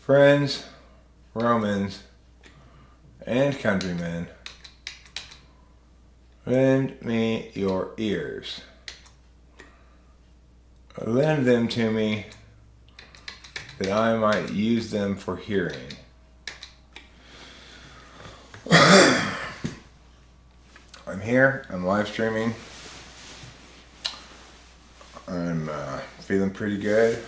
Friends, Romans, and countrymen, lend me your ears. Lend them to me, that I might use them for hearing. I'm here, I'm live streaming. I'm feeling pretty good.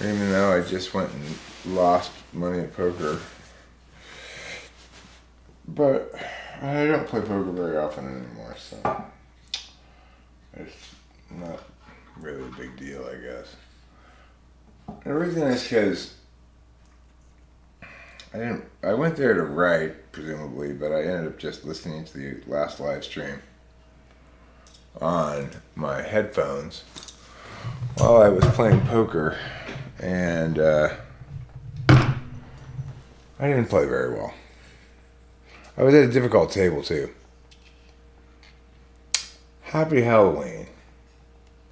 Even though I just went and lost money at poker. But I don't play poker very often anymore, so it's not really a big deal, I guess. The reason is because I went there to write, presumably, but I ended up just listening to the last live stream on my headphones while I was playing poker, and I didn't play very well. I was at a difficult table, too. Happy Halloween.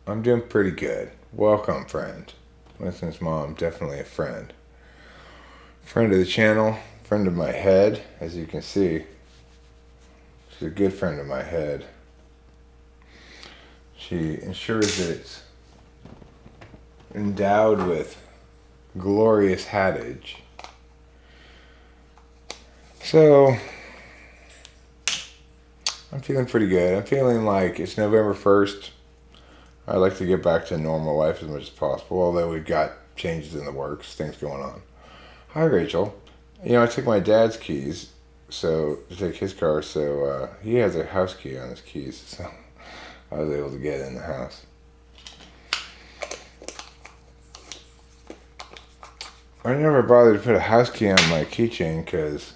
I'm doing pretty good. Welcome, friend. Winston's mom, definitely a friend. Friend of the channel, friend of my head, as you can see. She's a good friend of my head. She ensures that it's endowed with glorious hattage. So, I'm feeling pretty good. I'm feeling like it's November 1st. I'd like to get back to normal life as much as possible, although we've got changes in the works, things going on. Hi, Rachel. You know, I took my dad's keys to take his car, so he has a house key on his keys, so I was able to get in the house. I never bothered to put a house key on my keychain because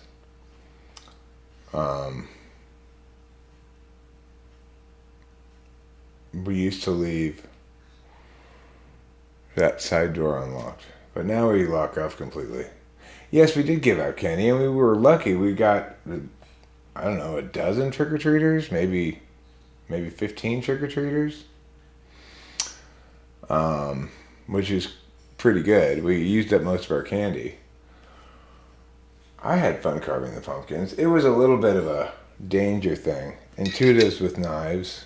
we used to leave that side door unlocked, but now we lock off completely. Yes, we did give out candy, and we were lucky. We got, I don't know, a dozen trick-or-treaters, maybe 15 trick-or-treaters, which is pretty good. We used up most of our candy. I had fun carving the pumpkins. It was a little bit of a danger thing. Intuitives with knives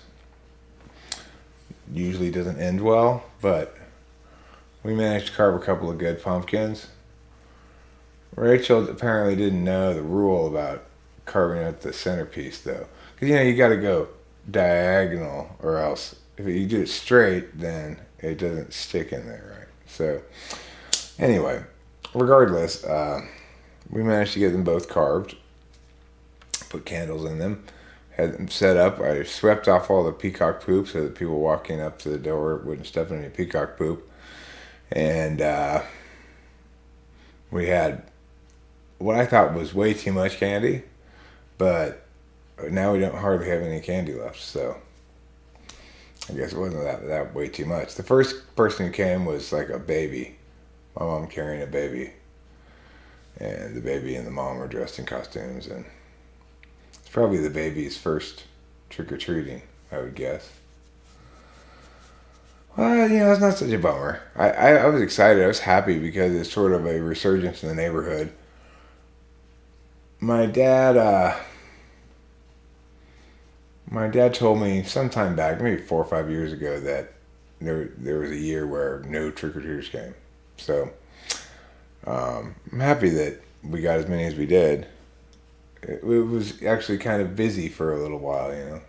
usually doesn't end well, but we managed to carve a couple of good pumpkins. Rachel apparently didn't know the rule about carving out the centerpiece, though. Because, you know, you got to go diagonal, or else if you do it straight, then it doesn't stick in there, right? So, anyway, regardless, we managed to get them both carved, put candles in them, had them set up. I swept off all the peacock poop so that people walking up to the door wouldn't step in any peacock poop. And we had what I thought was way too much candy, but now we don't hardly have any candy left, so I guess it wasn't that way too much. The first person who came was like a baby, my mom carrying a baby, and the baby and the mom were dressed in costumes, and it's probably the baby's first trick-or-treating, I would guess. Well, you know, it's not such a bummer. I was excited. I was happy because it's sort of a resurgence in the neighborhood. My dad told me sometime back, maybe 4 or 5 years ago, that there was a year where no trick-or-treaters came. So I'm happy that we got as many as we did. It was actually kind of busy for a little while, you know.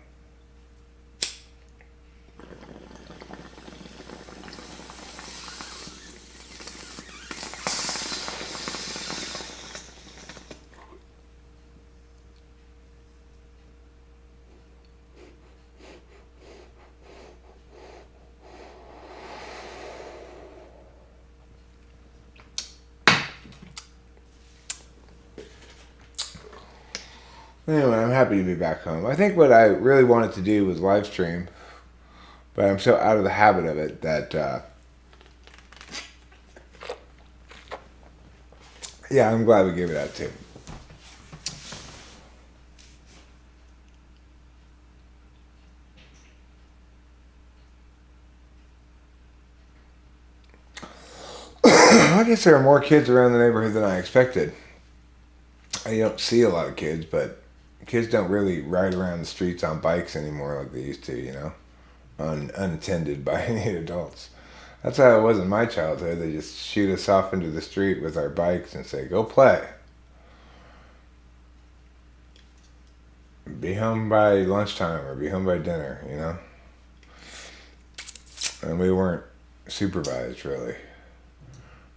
Anyway, I'm happy to be back home. I think what I really wanted to do was live stream, but I'm so out of the habit of it that, yeah, I'm glad we gave it out too. I guess there are more kids around the neighborhood than I expected. I don't see a lot of kids, but kids don't really ride around the streets on bikes anymore like they used to, unattended by any adults. That's how it was in my childhood. They just shoot us off into the street with our bikes and say, go play. Be home by lunchtime or be home by dinner, And we weren't supervised, really.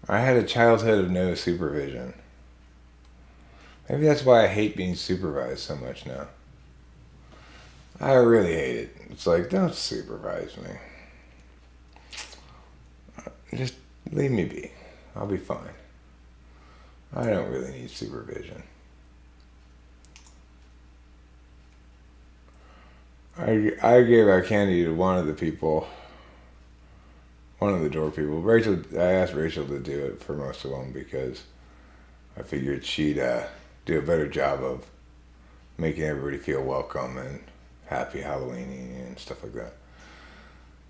I had a childhood of no supervision. Maybe that's why I hate being supervised so much now. I really hate it. It's like, don't supervise me. Just leave me be. I'll be fine. I don't really need supervision. I gave out candy to one of the door people. I asked Rachel to do it for most of them because I figured she'd do a better job of making everybody feel welcome and happy Halloween and stuff like that.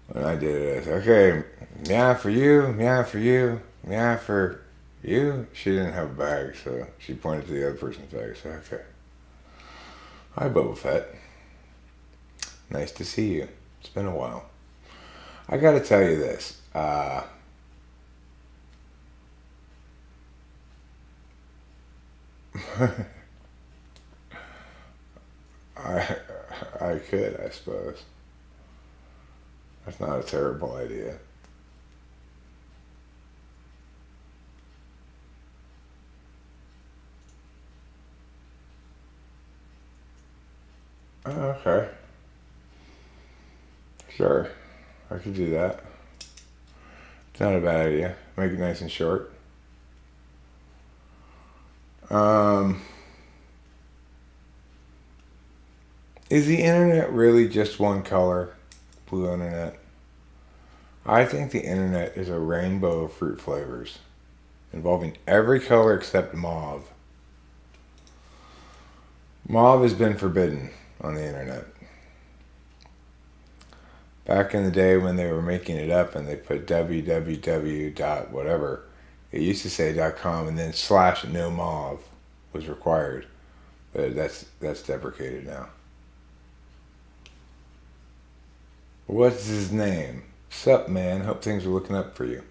When I did it, I said, okay, meow for you, meow for you, meow for you. She didn't have a bag, so she pointed to the other person's bag. I said, okay. Hi, Boba Fett. Nice to see you. It's been a while. I gotta tell you this. I could, I suppose. That's not a terrible idea. Oh, okay. Sure. I could do that. It's not a bad idea. Make it nice and short. Is the internet really just one color? Blue internet? I think the internet is a rainbow of fruit flavors involving every color except mauve. Mauve has been forbidden on the internet. Back in the day when they were making it up and they put www dot whatever, it used to say .com and then / no mauve was required. But that's deprecated now. What's his name? Sup, man? Hope things are looking up for you.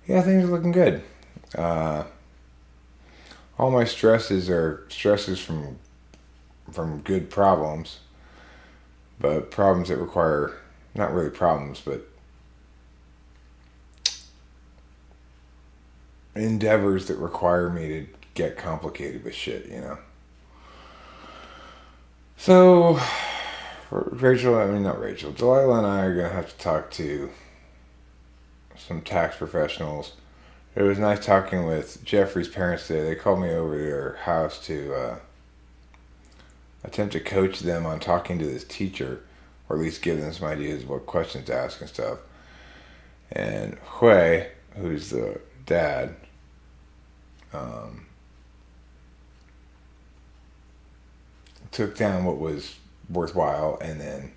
Yeah, things are looking good. All my stresses are stresses from good problems, but problems that require, not really problems, but endeavors that require me to get complicated with shit, So, Delilah and I are going to have to talk to some tax professionals. It was nice talking with Jeffrey's parents today. They called me over to their house to attempt to coach them on talking to this teacher, or at least give them some ideas of what questions to ask and stuff. And Hui, who's the dad, took down what was worthwhile and then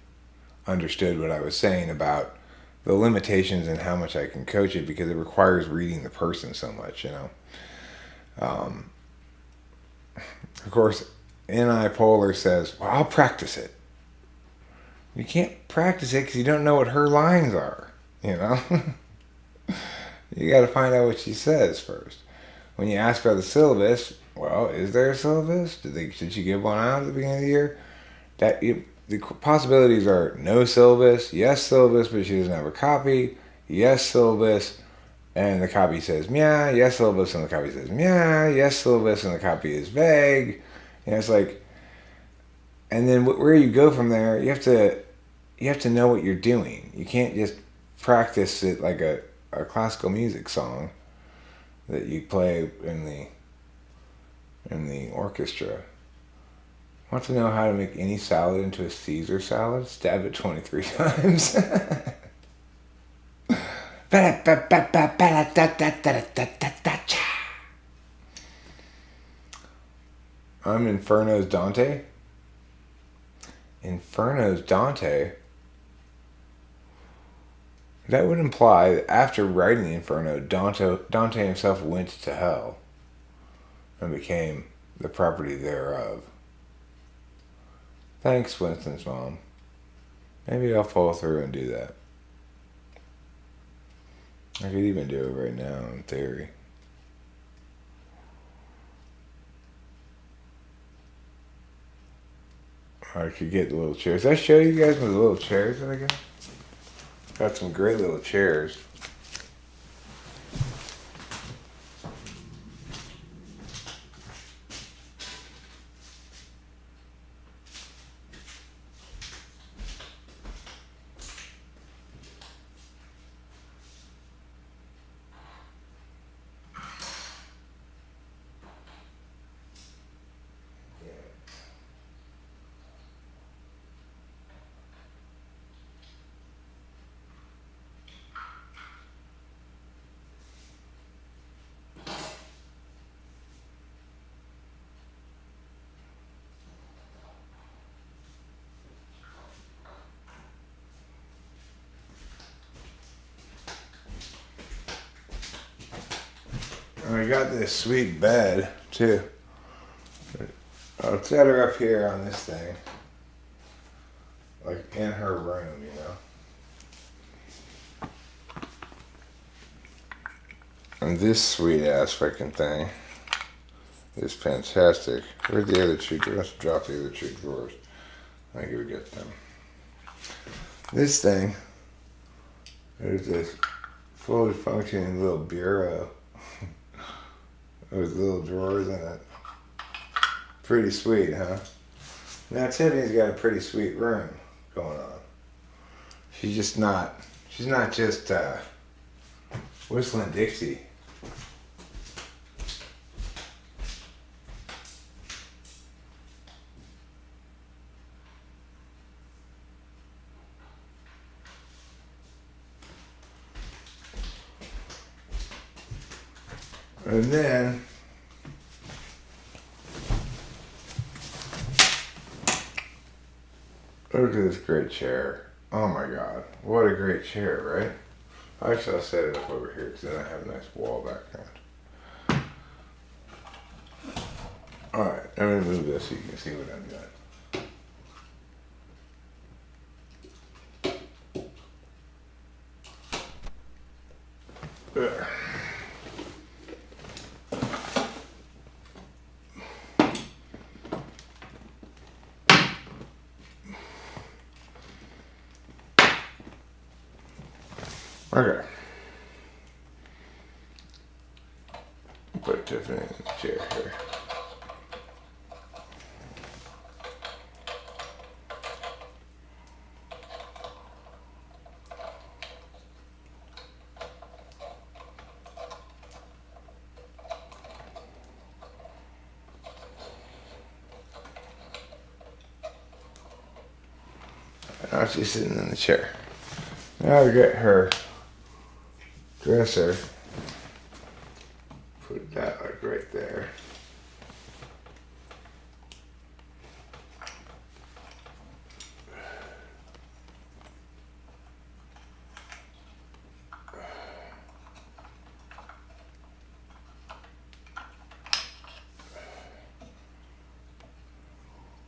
understood what I was saying about the limitations and how much I can coach it, because it requires reading the person so much, Of course, N.I. Polar says, well, I'll practice it. You can't practice it because you don't know what her lines are, You got to find out what she says first. When you ask about the syllabus, well, is there a syllabus? Did she give one out at the beginning of the year? The possibilities are no syllabus, yes syllabus, but she doesn't have a copy, yes syllabus, and the copy says meow, yes syllabus, and the copy says meow, yes syllabus, and the copy is vague. It's like, and then where you go from there, you have to know what you're doing. You can't just practice it like a classical music song that you play in the orchestra. Want to know how to make any salad into a Caesar salad? Stab it 23 times. I'm Inferno's Dante. Inferno's Dante? That would imply that after writing the Inferno, Dante himself went to hell and became the property thereof. Thanks, Winston's mom. Maybe I'll follow through and do that. I could even do it right now, in theory. I could get the little chairs. Did I show you guys the little chairs that I got? Got some great little chairs. I got this sweet bed, too. I'll set her up here on this thing. Like in her room, you know. And this sweet ass freaking thing is fantastic. Where'd the other two drawers? Let's drop the other two drawers. I think we get them. This thing, there's this fully functioning little bureau. With little drawers in it. Pretty sweet, huh? Now Tiffany's got a pretty sweet room going on. She's not just whistling Dixie. And then look at this great chair. Oh my God, what a great chair, right? Actually, I'll set it up over here because then I have a nice wall background. Alright, let me move this so you can see what I'm doing. There. Okay. Put Tiffany in the chair here. Now she's sitting in the chair. Now we get her dresser. Put that like right there.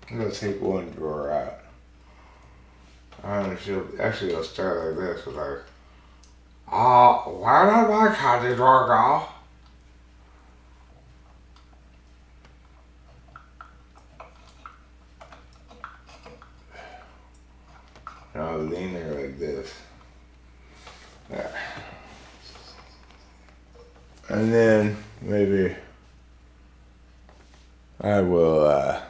I'm gonna take one drawer out. I don't know if she'll actually I'll start like this with like, where did my candy drawer go? And I'll lean there like this. There. And then maybe I will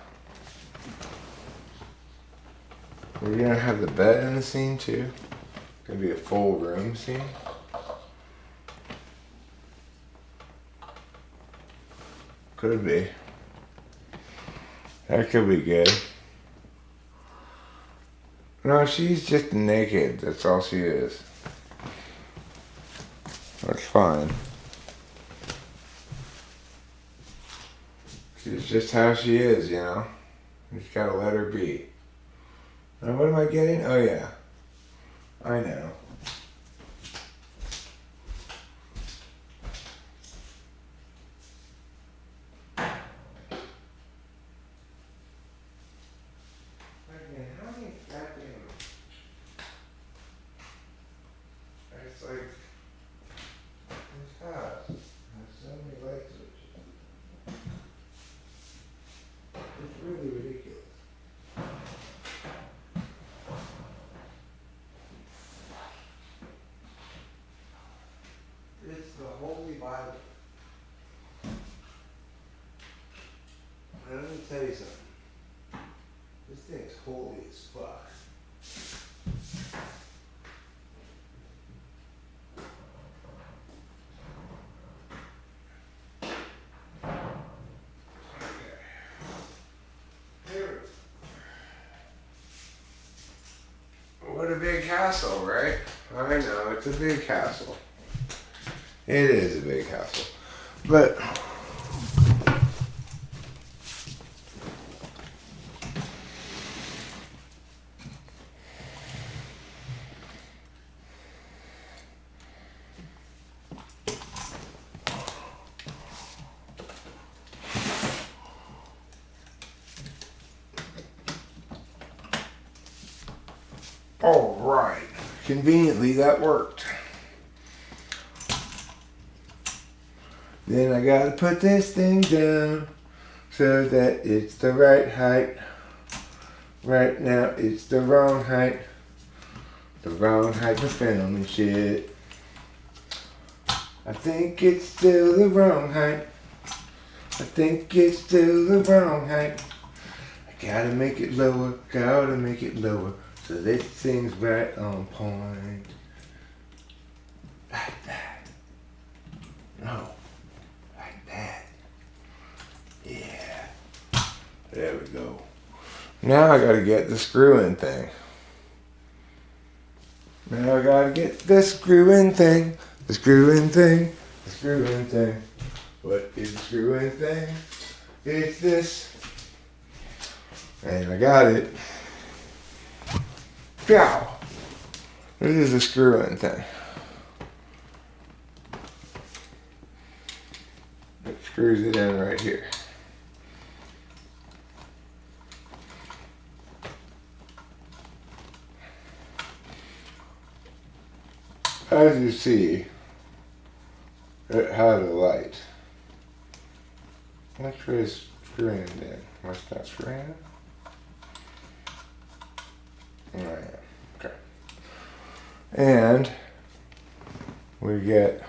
we're gonna have the bed in the scene too. It's gonna be a full room scene. Could be. That could be good. No, she's just naked. That's all she is. That's fine. She's just how she is, you know? You just gotta let her be. Now, what am I getting? Oh, yeah. I know. like this house has so many light switches. It's really ridiculous. It's the Holy Bible. Now let me tell you something. This thing's holy as fuck. What a big castle, right? I know, it's a big castle. It is a big castle. But all right. Conveniently, that worked. Then I gotta put this thing down so that it's the right height. Right now, it's the wrong height. The wrong height to film and shit. I think it's still the wrong height. I think it's still the wrong height. I gotta make it lower, gotta make it lower. So this thing's right on point. Like that. No. Like that. Yeah. There we go. Now I gotta get the screw-in thing. Now I gotta get the screw-in thing. The screw-in thing. The screw-in thing. What is the screw-in thing? It's this. And I got it. Pow! This is the screw-in thing. It screws it in right here. As you see, it had a light. Which way is screwing it in? Must not screw in? Oh, yeah. Okay. And we get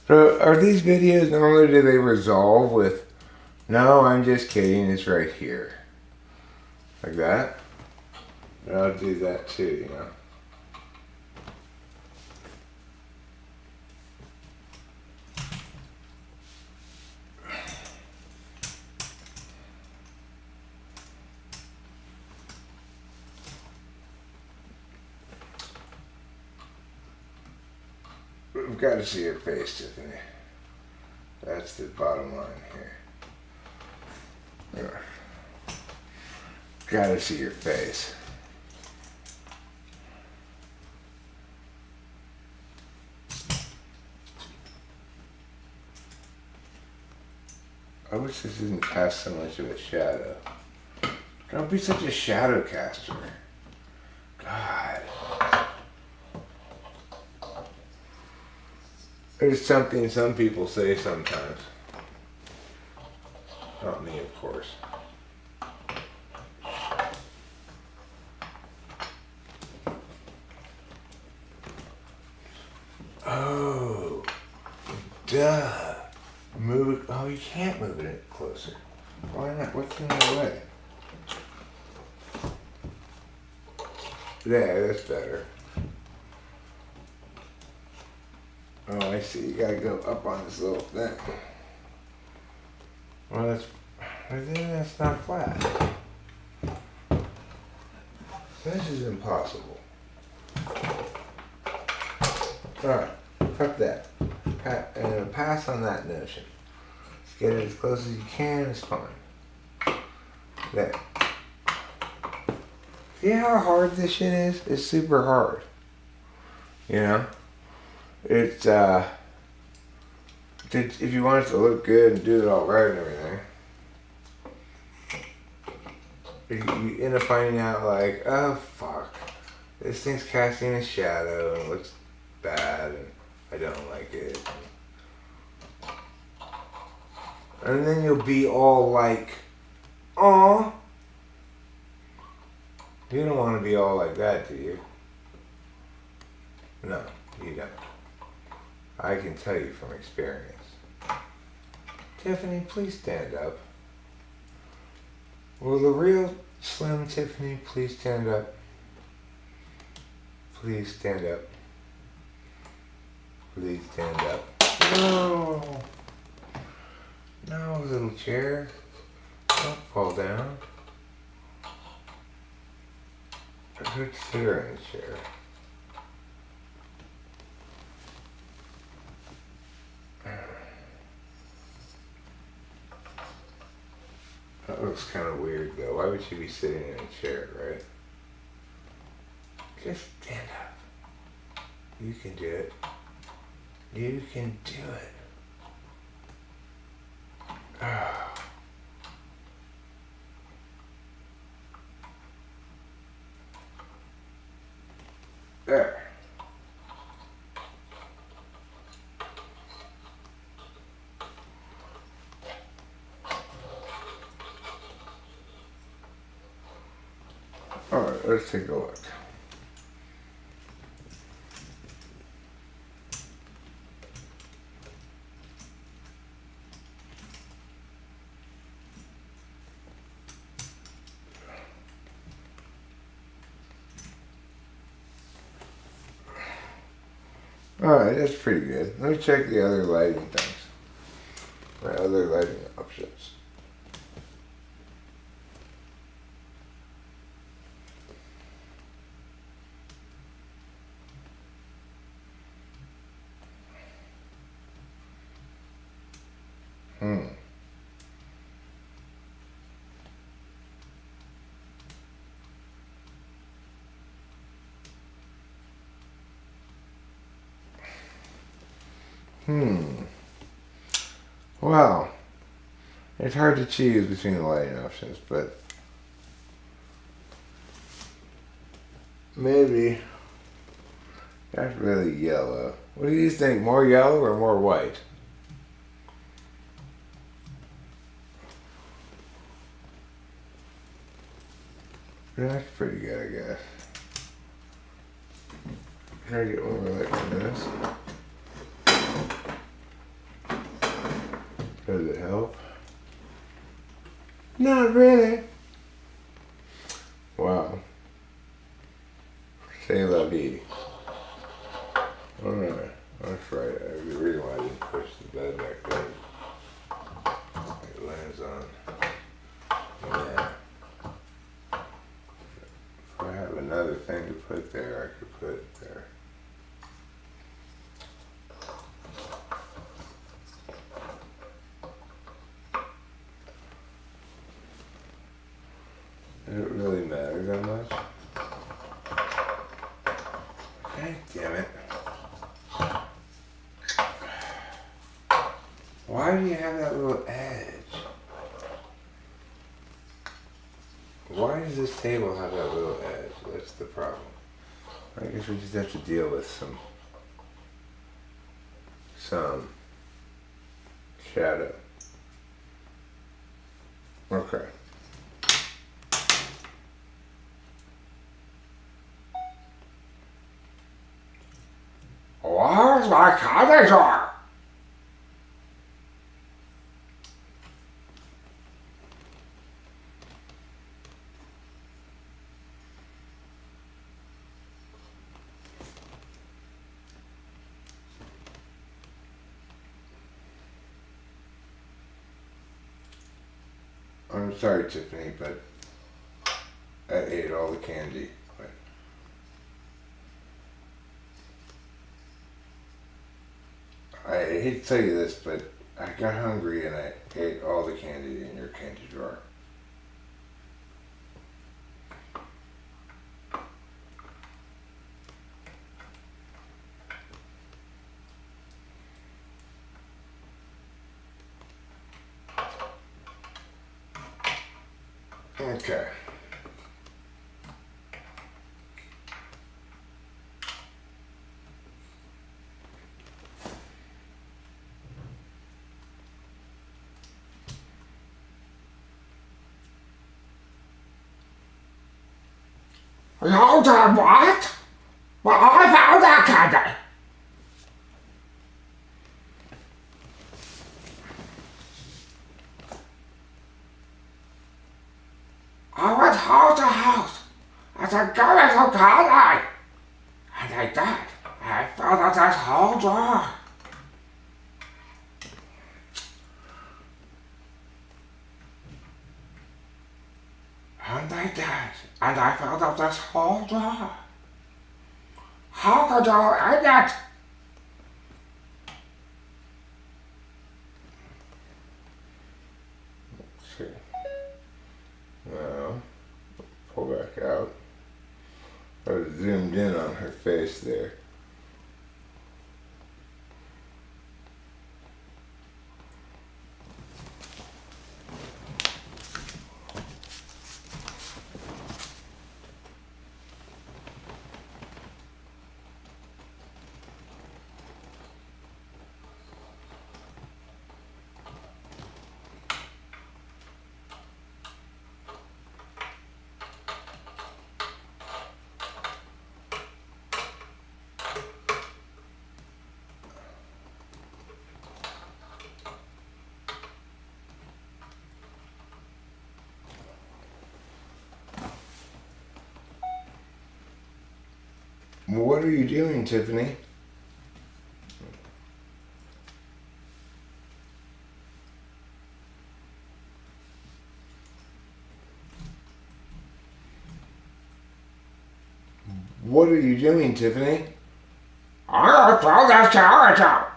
So are these videos normally, do they resolve with, no, I'm just kidding, it's right here. Like that? And I'll do that too, you know. We've got to see your face, Tiffany. That's the bottom line here. Got to see your face. I wish this didn't cast so much of a shadow. Don't be such a shadow caster. God. There's something some people say sometimes. Not me, of course. Oh, duh. Move it. Oh, you can't move it closer. Why not? What's in the way? Yeah, that's better. Oh, I see. You gotta go up on this little thing. Well, that's not flat. This is impossible. Alright, fuck that. pass on that notion. Just get it as close as you can. It's fine. There. See how hard this shit is? It's super hard. You know? It's, if you want it to look good and do it all right and everything, you end up finding out like, oh fuck, this thing's casting a shadow and it looks bad and I don't like it. And then you'll be all like, aw. You don't want to be all like that, do you? No, you don't. I can tell you from experience. Tiffany, please stand up. Will the real Slim Tiffany please stand up? Please stand up. Please stand up. No! No, little chair. Don't fall down. Put her in the chair. That looks kind of weird though. Why would she be sitting in a chair, right? Just stand up. You can do it. You can do it. Oh. There. Alright, let's take a look. Alright, that's pretty good. Let me check the other lighting things. My other lighting options. Wow. It's hard to choose between the lighting options, but maybe that's really yellow. What do you think? More yellow or more white? That's pretty good, I guess. Try to get more light from this. Does it help? Not really. Wow. C'est la vie. Alright, that's right. I really why I didn't push the bed back there. It lands on. Yeah. If I have another thing to put there, I could put it there. Does it really matter that much? God damn it. Why do you have that little edge? Why does this table have that little edge? That's the problem. I guess we just have to deal with some shadow. Okay. Where's my conductor? I'm sorry, Tiffany, but I ate all the candy. I ate hate to tell you this, but I got hungry and I ate all the candy in your candy drawer. Okay. You done what? Well, I found that candy. I went house to house and said, give me some candy. And they did. I filled up this whole drawer. And they did. And I filled up this whole drawer. How could you eat it? Let's see. Now, pull back out. I was zoomed in on her face there. What are you doing, Tiffany? What are you doing, Tiffany? I'm gonna throw this carrot out.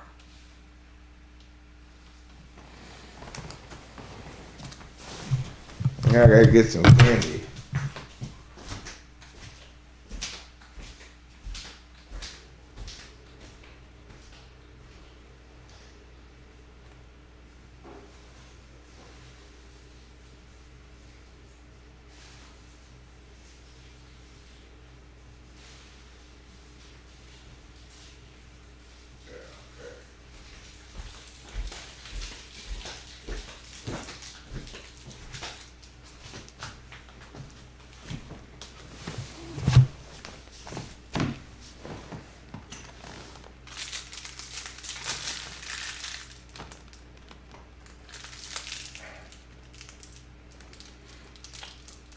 I gotta get some candy.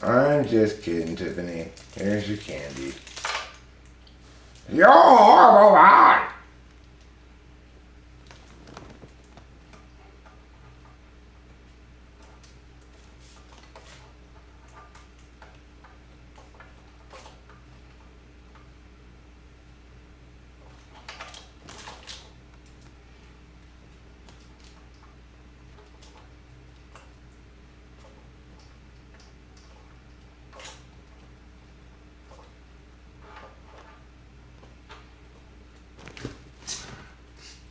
I'm just kidding, Tiffany. Here's your candy. You're a horrible man.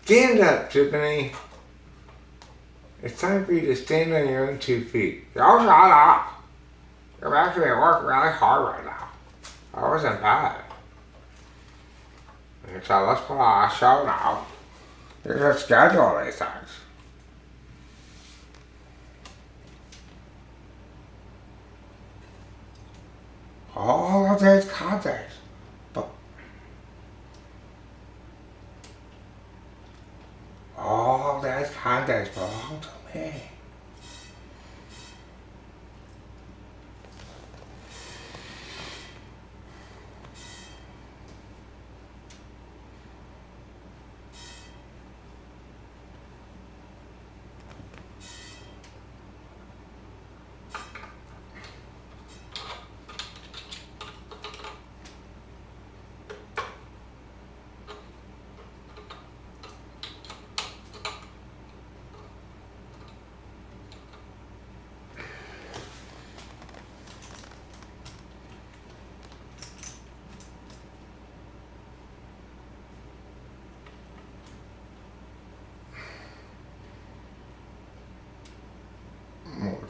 Stand up, Tiffany. It's time for you to stand on your own 2 feet. You shut up. You're making me work really hard right now. I wasn't bad. So let's put on a show now. You should schedule these things. All of these context. But all of these context belong to me.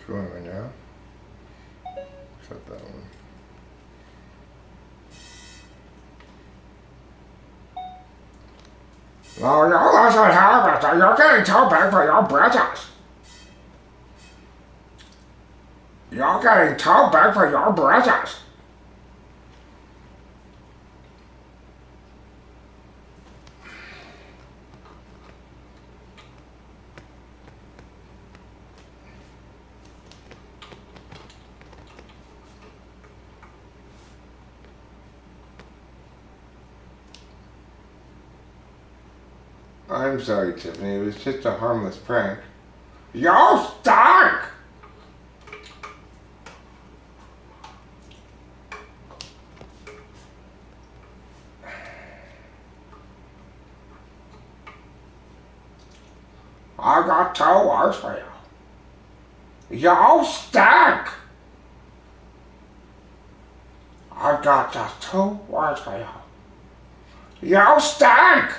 Which one right now? Cut that one. Well, you listen here, mister. You're getting too big for your britches. You're getting too big for your britches. I'm sorry, Tiffany. It was just a harmless prank. You stink! I got two words for you. You stink! I've got just two words for you. You stink!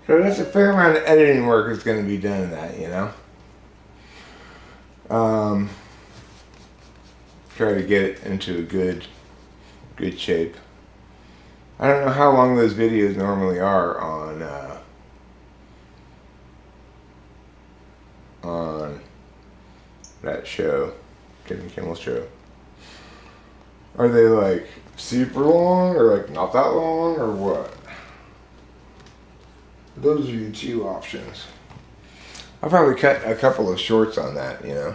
So that's a fair amount of editing work that's going to be done in that, you know? Try to get it into a good shape. I don't know how long those videos normally are on that show, Kevin Kimmel's show. Are they like super long or like not that long or what? Those are your two options. I'll probably cut a couple of shorts on that, you know.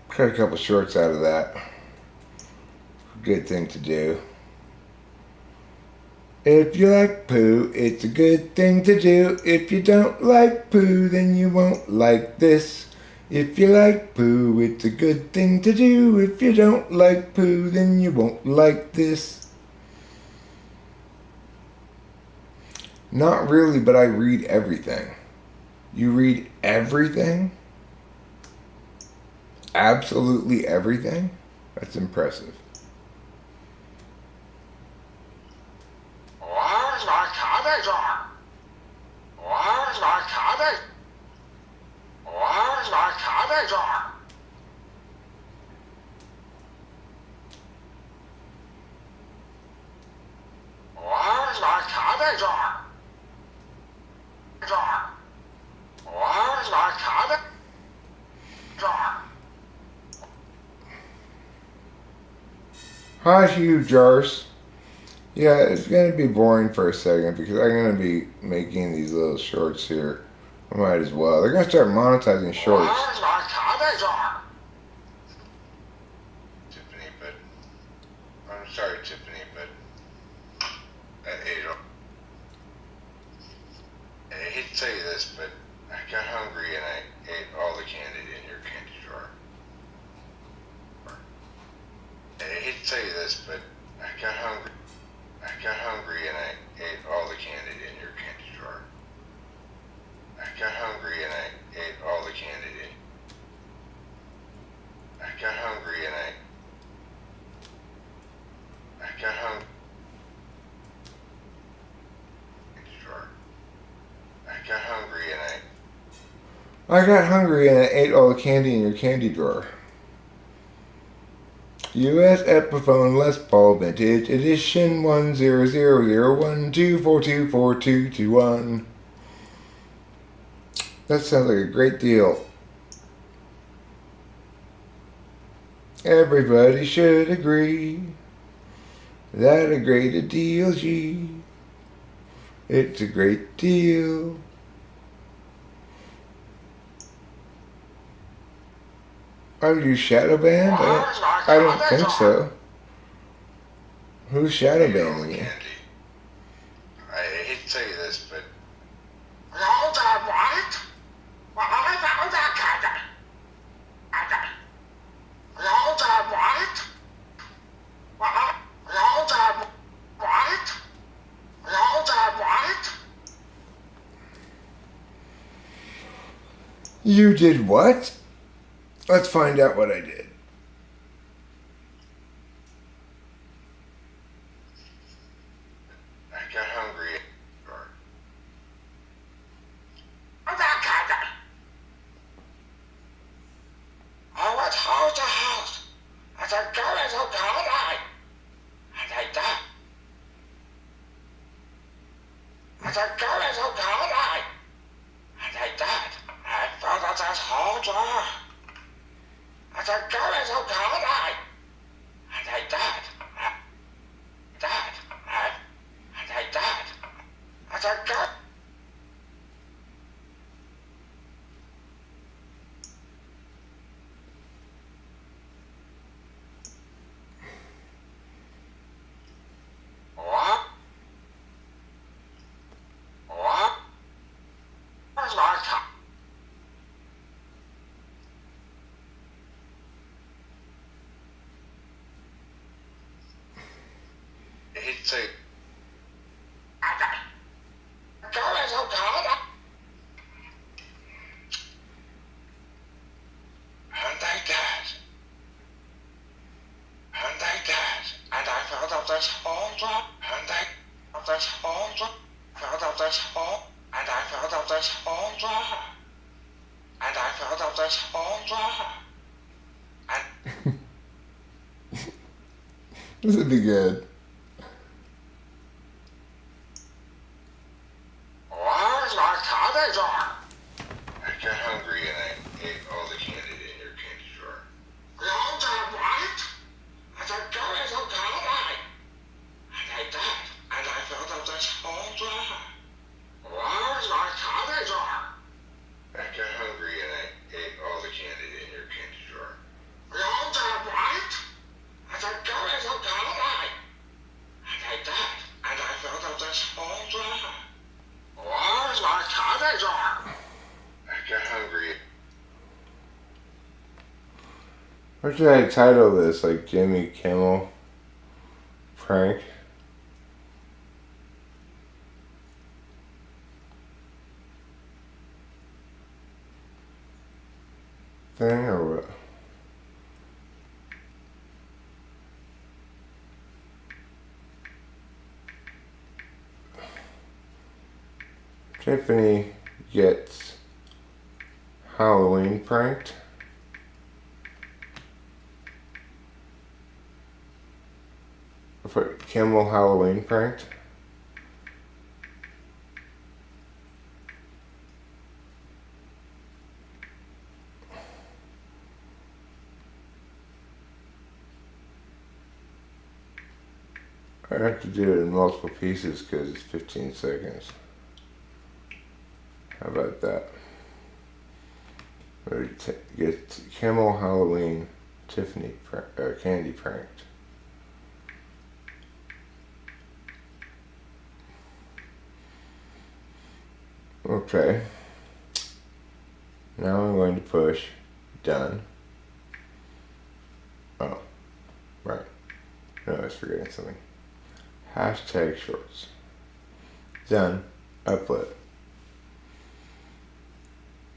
Cut a couple shorts out of that. Good thing to do. If you like poo, it's a good thing to do. If you don't like poo, then you won't like this. If you like poo, it's a good thing to do. If you don't like poo, then you won't like this. Not really, but I read everything. You read everything? Absolutely everything? That's impressive. Where's my candy jar? Where's my candy? Where's my candy jar? Where's my candy jar? Where's my candy jar? Hi, Hugh Jars. Yeah, it's going to be boring for a second because I'm going to be making these little shorts here. I might as well. They're going to start monetizing shorts. Where's my candy jar? Tiffany, but I'm sorry, Tiffany, but I hate to tell you this, but I got hungry and I ate all the candy in your candy jar. I hate to tell you this, but I got hungry and I ate all the candy in your candy jar. I got hungry and I ate all the candy in. I got hungry and I got hungry. I got hungry and I got hungry and I ate all the candy in your candy drawer. U.S. Epiphone Les Paul Vintage Edition 1000124242221. That sounds like a great deal. Everybody should agree that a great deal's ye. It's a great deal. Are you shadow banned? I don't think so. Who's shadow banning you? I hate to tell you this, but Hold on, what? Well, I found that candy. Hold on, what? Well, hold on, what? Hold on, what? You did what? Let's find out what I did. As I go into Canada, and I did. I felt that this whole door. As I go into Canada, and I did. And I did. As I go. What? Where's my car? It's a... Go is okay. And I did. And I felt of this whole drop. And I of this whole drop. Felt of this whole. And I felt of this whole drop. And I felt of this whole drop. And This would be good. where's my candy jar? I got hungry and I ate all the candy in your candy jar. All done right? I said, go into candy. And I did. And I filled up this whole jar. Where's my candy jar? I got hungry and I ate all the candy in your candy jar. All done right? I said, go into candy. And I did. And I filled up this whole jar. Where's my candy jar? I got hungry. What should I title this? Like Jimmy Kimmel prank? Thing or what? Tiffany gets Halloween pranked. For Kimmel Halloween pranked. I have to do it in multiple pieces because it's 15 seconds. How about that? Get Kimmel Halloween Tiffany candy pranked. Okay. Now I'm going to push done. Oh, right. No, I was forgetting something. Hashtag shorts. Done. Upload.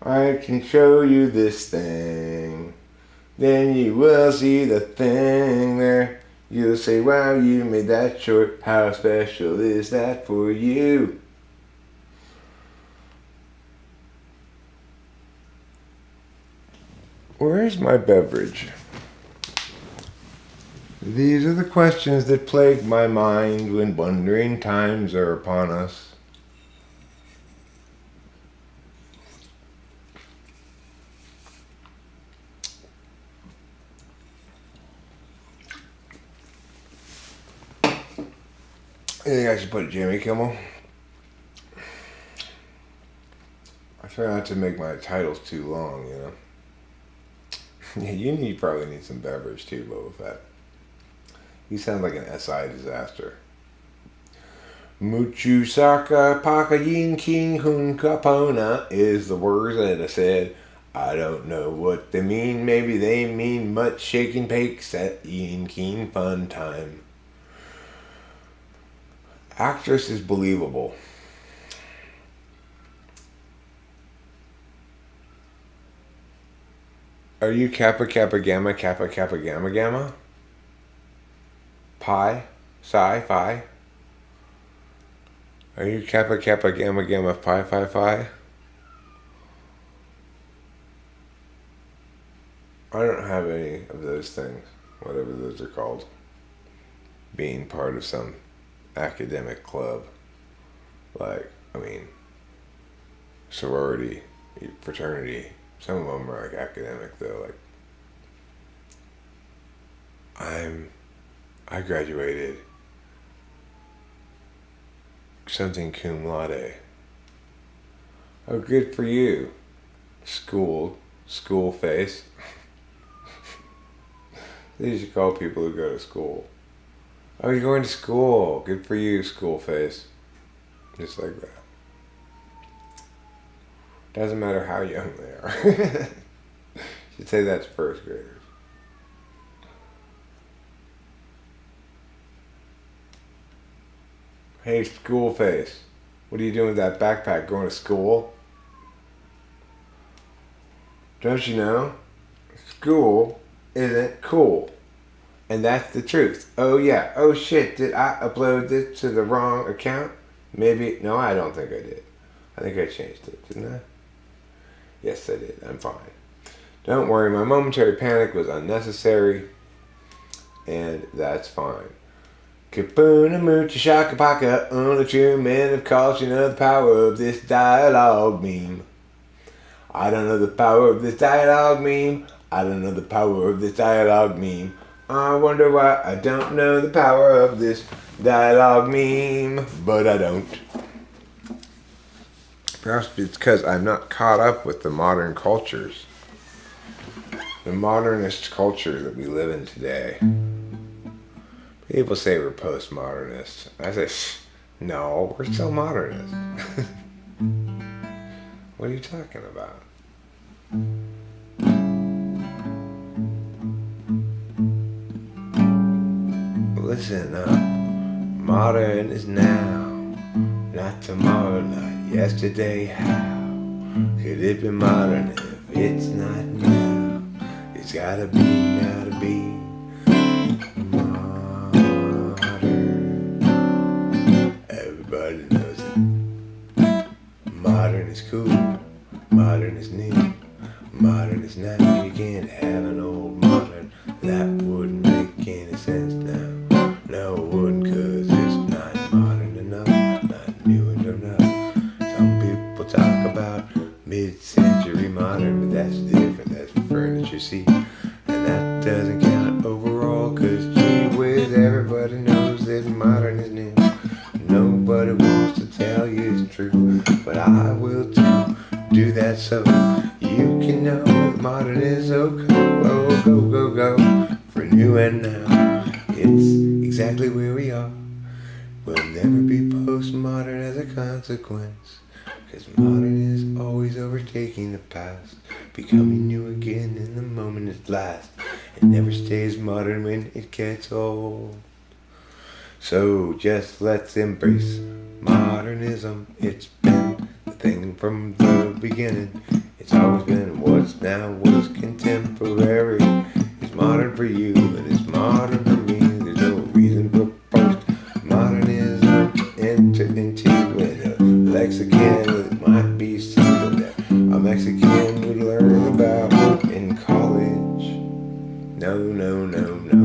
I can show you this thing. Then you will see the thing there. You'll say, wow, you made that short. How special is that for you? Where's my beverage? These are the questions that plague my mind when wondering times are upon us. I think I should put Jimmy Kimmel. I try not to make my titles too long, you know. Yeah, you probably need some beverage too, Boba Fett. You sound like an SI disaster. Muchu Saka Paka Yin King Hun Kapona is the words that I said. I don't know what they mean. Maybe they mean much shaking pakes at Yin King fun time. Actress is believable. Are you Kappa Kappa Gamma Kappa Kappa Gamma Gamma? Pi? Psi? Phi? Are you Kappa Kappa Gamma Gamma Phi Phi Phi? I don't have any of those things, whatever those are called. Being part of some academic club like I mean, sorority, fraternity. Some of them are like academic though. Like I graduated something cum laude. Oh, good for you. School face. They should call people who go to school. Oh, you're going to school. Good for you, school face. Just like that. Doesn't matter how young they are. Should say that's first graders. Hey, school face. What are you doing with that backpack? Going to school? Don't you know? School isn't cool. And that's the truth. Oh yeah. Oh shit, did I upload this to the wrong account? Maybe. No, I don't think I did. I think I changed it, didn't I? Yes, I did. I'm fine. Don't worry, my momentary panic was unnecessary. And that's fine. Kapuna moocha shaka paka, only true men have caution of the power of this dialogue meme. I don't know the power of this dialogue meme. I don't know the power of this dialogue meme. I wonder why I don't know the power of this dialogue meme, but I don't. Perhaps it's because I'm not caught up with the modern cultures. The modernist culture that we live in today. People say we're postmodernists. I say, no, we're still modernists. What are you talking about? Listen up. Modern is now, not tomorrow, not yesterday. How could it be modern if it's not now? It's gotta be now to be modern. Everybody knows it. Modern is cool. Modern is new. Modern is now. You can't have an old modern. That wouldn't make any sense now. No, it wouldn't, cause it's not modern enough. Not new enough. Some people talk about mid-century modern, but that's different. That's furniture, see. And that doesn't count overall, cause gee whiz, everybody knows that modern is new. Nobody wants to tell you it's true, but I will too. Do that so you can know that modern is okay. Oh, go, go, go. For new and now, it's exactly where we are. We'll never be postmodern as a consequence, cause modern is always overtaking the past, becoming new again in the moment it lasts. It never stays modern when it gets old. So just let's embrace modernism. It's been the thing from the beginning. It's always been what's now, what's contemporary. It's modern for you and it's modern for me. There's no reason for postmodernism to enter into a lexicon that might be something that a Mexican would learn about in college. No, no, no, no.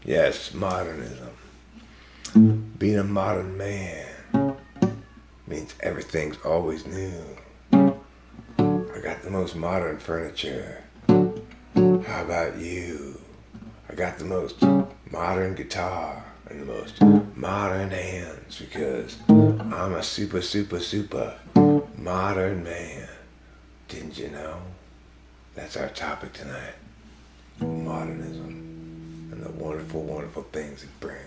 Yes, modernism. Being a modern man means everything's always new. I got the most modern furniture. How about you? I got the most modern guitar and the most modern hands because I'm a super, super, super modern man. Didn't you know? That's our topic tonight. Modernism. And the wonderful, wonderful things it brings.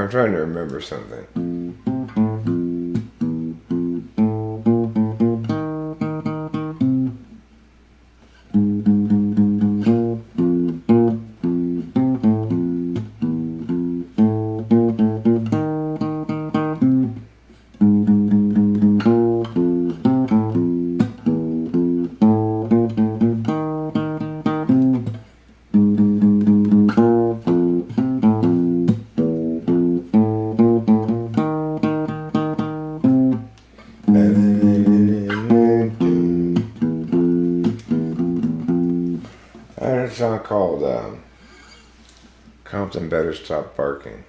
I'm trying to remember something. I heard a song called Compton Better Stop Barking.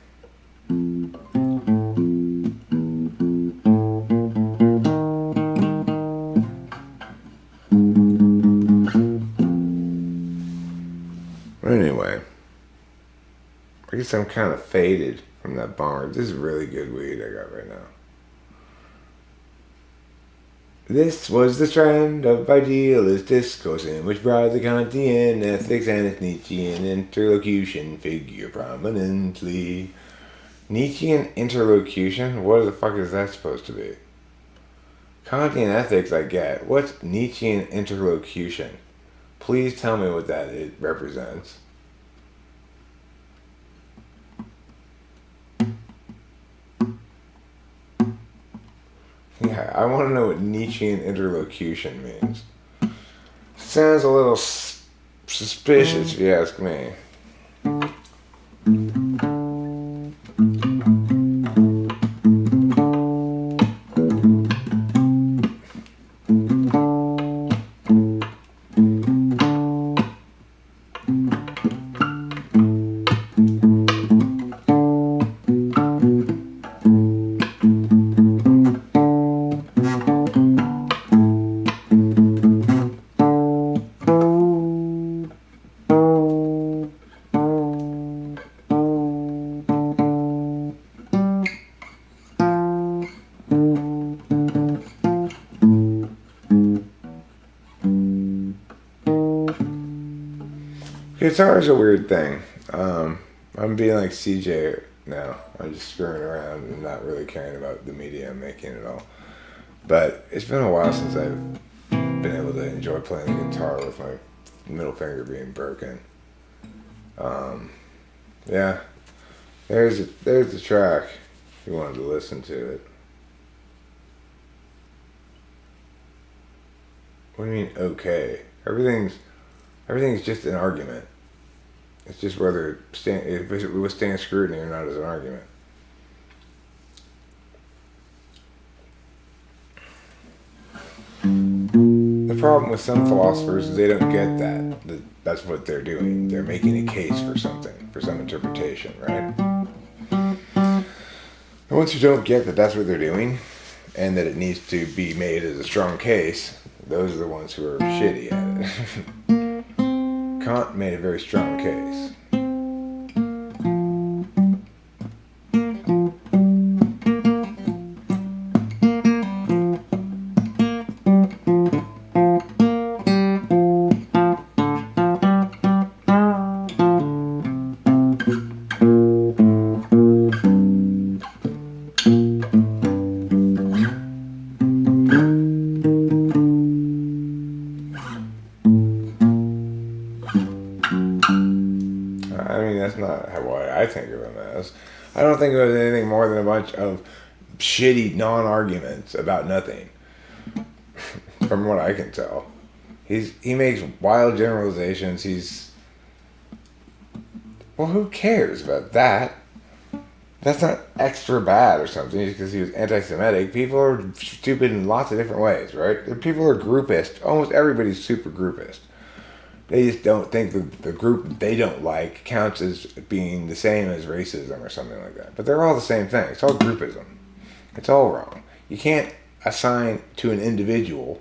Anyway, I guess I'm kind of faded from that bong. This is really good weed I got right now. This was the trend of idealist discourse in which brought the Kantian ethics and its Nietzschean interlocution figure prominently. Nietzschean interlocution? What the fuck is that supposed to be? Kantian ethics I get. What's Nietzschean interlocution? Please tell me what that represents. Yeah, I want to know what Nietzschean interlocution means. Sounds a little suspicious, if you ask me. Guitar is a weird thing. I'm being like CJ now. I'm just screwing around and not really caring about the media I'm making at all. But it's been a while since I've been able to enjoy playing the guitar with my middle finger being broken. Yeah, there's the track. If you wanted to listen to it. What do you mean? Okay, everything's just an argument. It's just whether if it withstands scrutiny or not as an argument. The problem with some philosophers is they don't get that that's what they're doing. They're making a case for something, for some interpretation, right? The ones who don't get that that's what they're doing, and that it needs to be made as a strong case, those are the ones who are shitty at it. Kant made a very strong case. I don't think it was anything more than a bunch of shitty non-arguments about nothing, from what I can tell. He makes wild generalizations. Well, who cares about that? That's not extra bad or something just because he was anti-Semitic. People are stupid in lots of different ways, right? People are groupist. Almost everybody's super groupist. They just don't think the group they don't like counts as being the same as racism or something like that. But they're all the same thing. It's all groupism. It's all wrong. You can't assign to an individual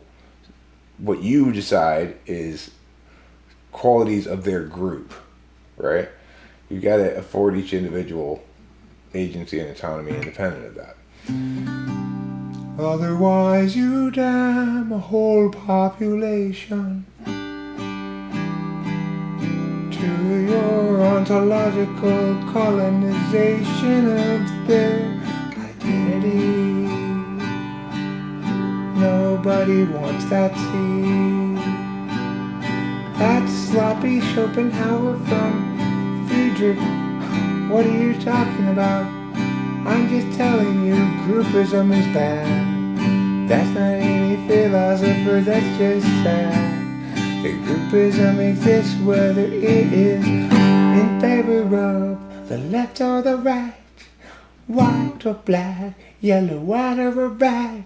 what you decide is qualities of their group, right? You got to afford each individual agency and autonomy independent of that. Otherwise you damn a whole population to your ontological colonization of their identity. Nobody wants that seed. That's sloppy Schopenhauer from Friedrich. What are you talking about? I'm just telling you, groupism is bad. That's not any philosopher, that's just sad. The groupism exists whether it is in favor of the left or the right, white or black, yellow, white or red.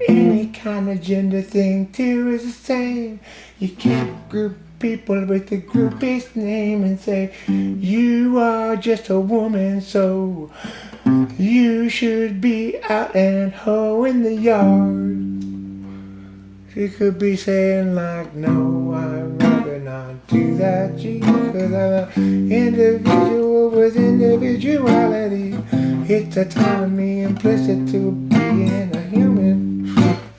Any kind of gender thing too is the same. You can't group people with the groupest name and say you are just a woman, so you should be out and hoeing the yard. She could be saying like, no, I'd rather not do that, gee, cause I'm an individual with individuality. It's autonomy implicit to being a human.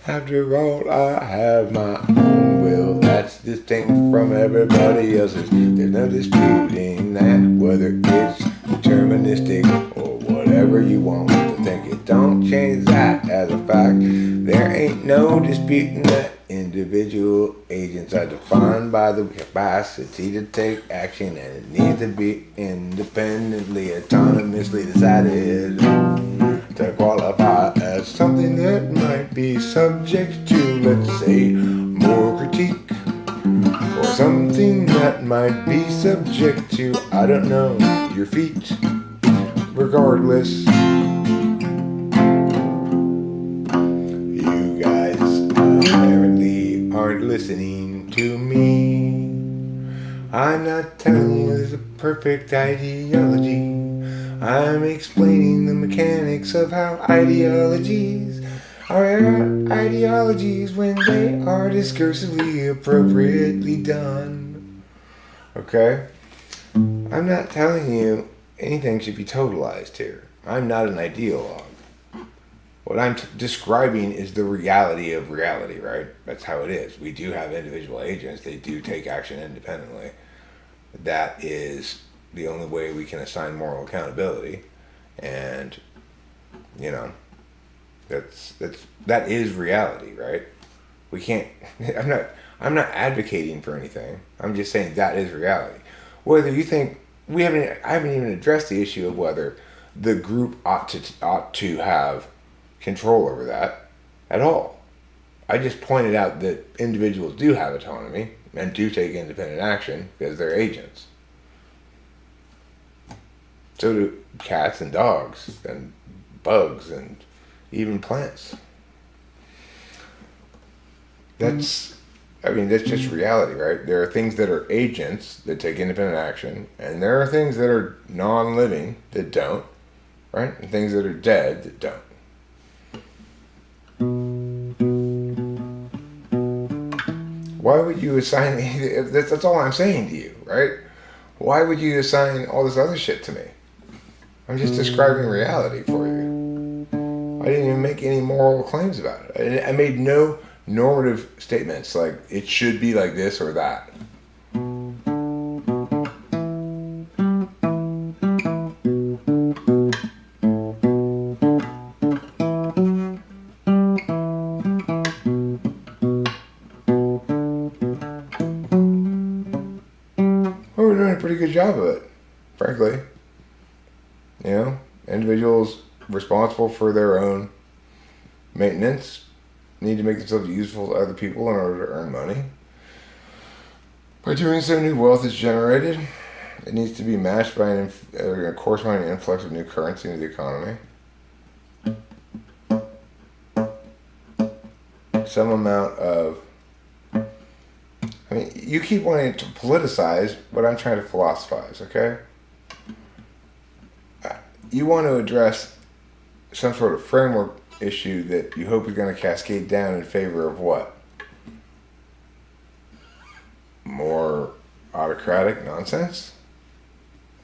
After all, I have my own will that's distinct from everybody else's. There's no disputing that, whether it's deterministic or whatever you want to think it. Don't change that as a fact. There ain't no disputing that individual agents are defined by the capacity to take action, and it needs to be independently, autonomously decided to qualify as something that might be subject to, let's say, more critique, or something that might be subject to, I don't know, your feet. Regardless, you guys apparently aren't listening to me. I'm not telling you there's a perfect ideology. I'm explaining the mechanics of how ideologies are ideologies when they are discursively appropriately done. Okay? I'm not telling you anything should be totalized here. I'm not an ideologue. What I'm describing is the reality of reality, right? That's how it is. We do have individual agents. They do take action independently. That is the only way we can assign moral accountability. And, you know, that is reality, right? We can't, I'm not advocating for anything. I'm just saying that is reality. Whether you think, I haven't even addressed the issue of whether the group ought to have control over that at all. I just pointed out that individuals do have autonomy and do take independent action because they're agents. So do cats and dogs and bugs and even plants. That's just reality, right? There are things that are agents that take independent action, and there are things that are non-living that don't, right? And things that are dead that don't. Why would you assign me? That's all I'm saying to you, right? Why would you assign all this other shit to me? I'm just describing reality for you. I didn't even make any moral claims about it. I made no normative statements like it should be like this or that. Well, we're doing a pretty good job of it, frankly. You know, individuals responsible for their own maintenance need to make themselves useful to other people in order to earn money. By doing so, new wealth is generated. It needs to be matched by a corresponding influx of new currency into the economy. Some amount of... I mean, you keep wanting to politicize what I'm trying to philosophize, okay? You want to address some sort of framework issue that you hope is going to cascade down in favor of what? More autocratic nonsense?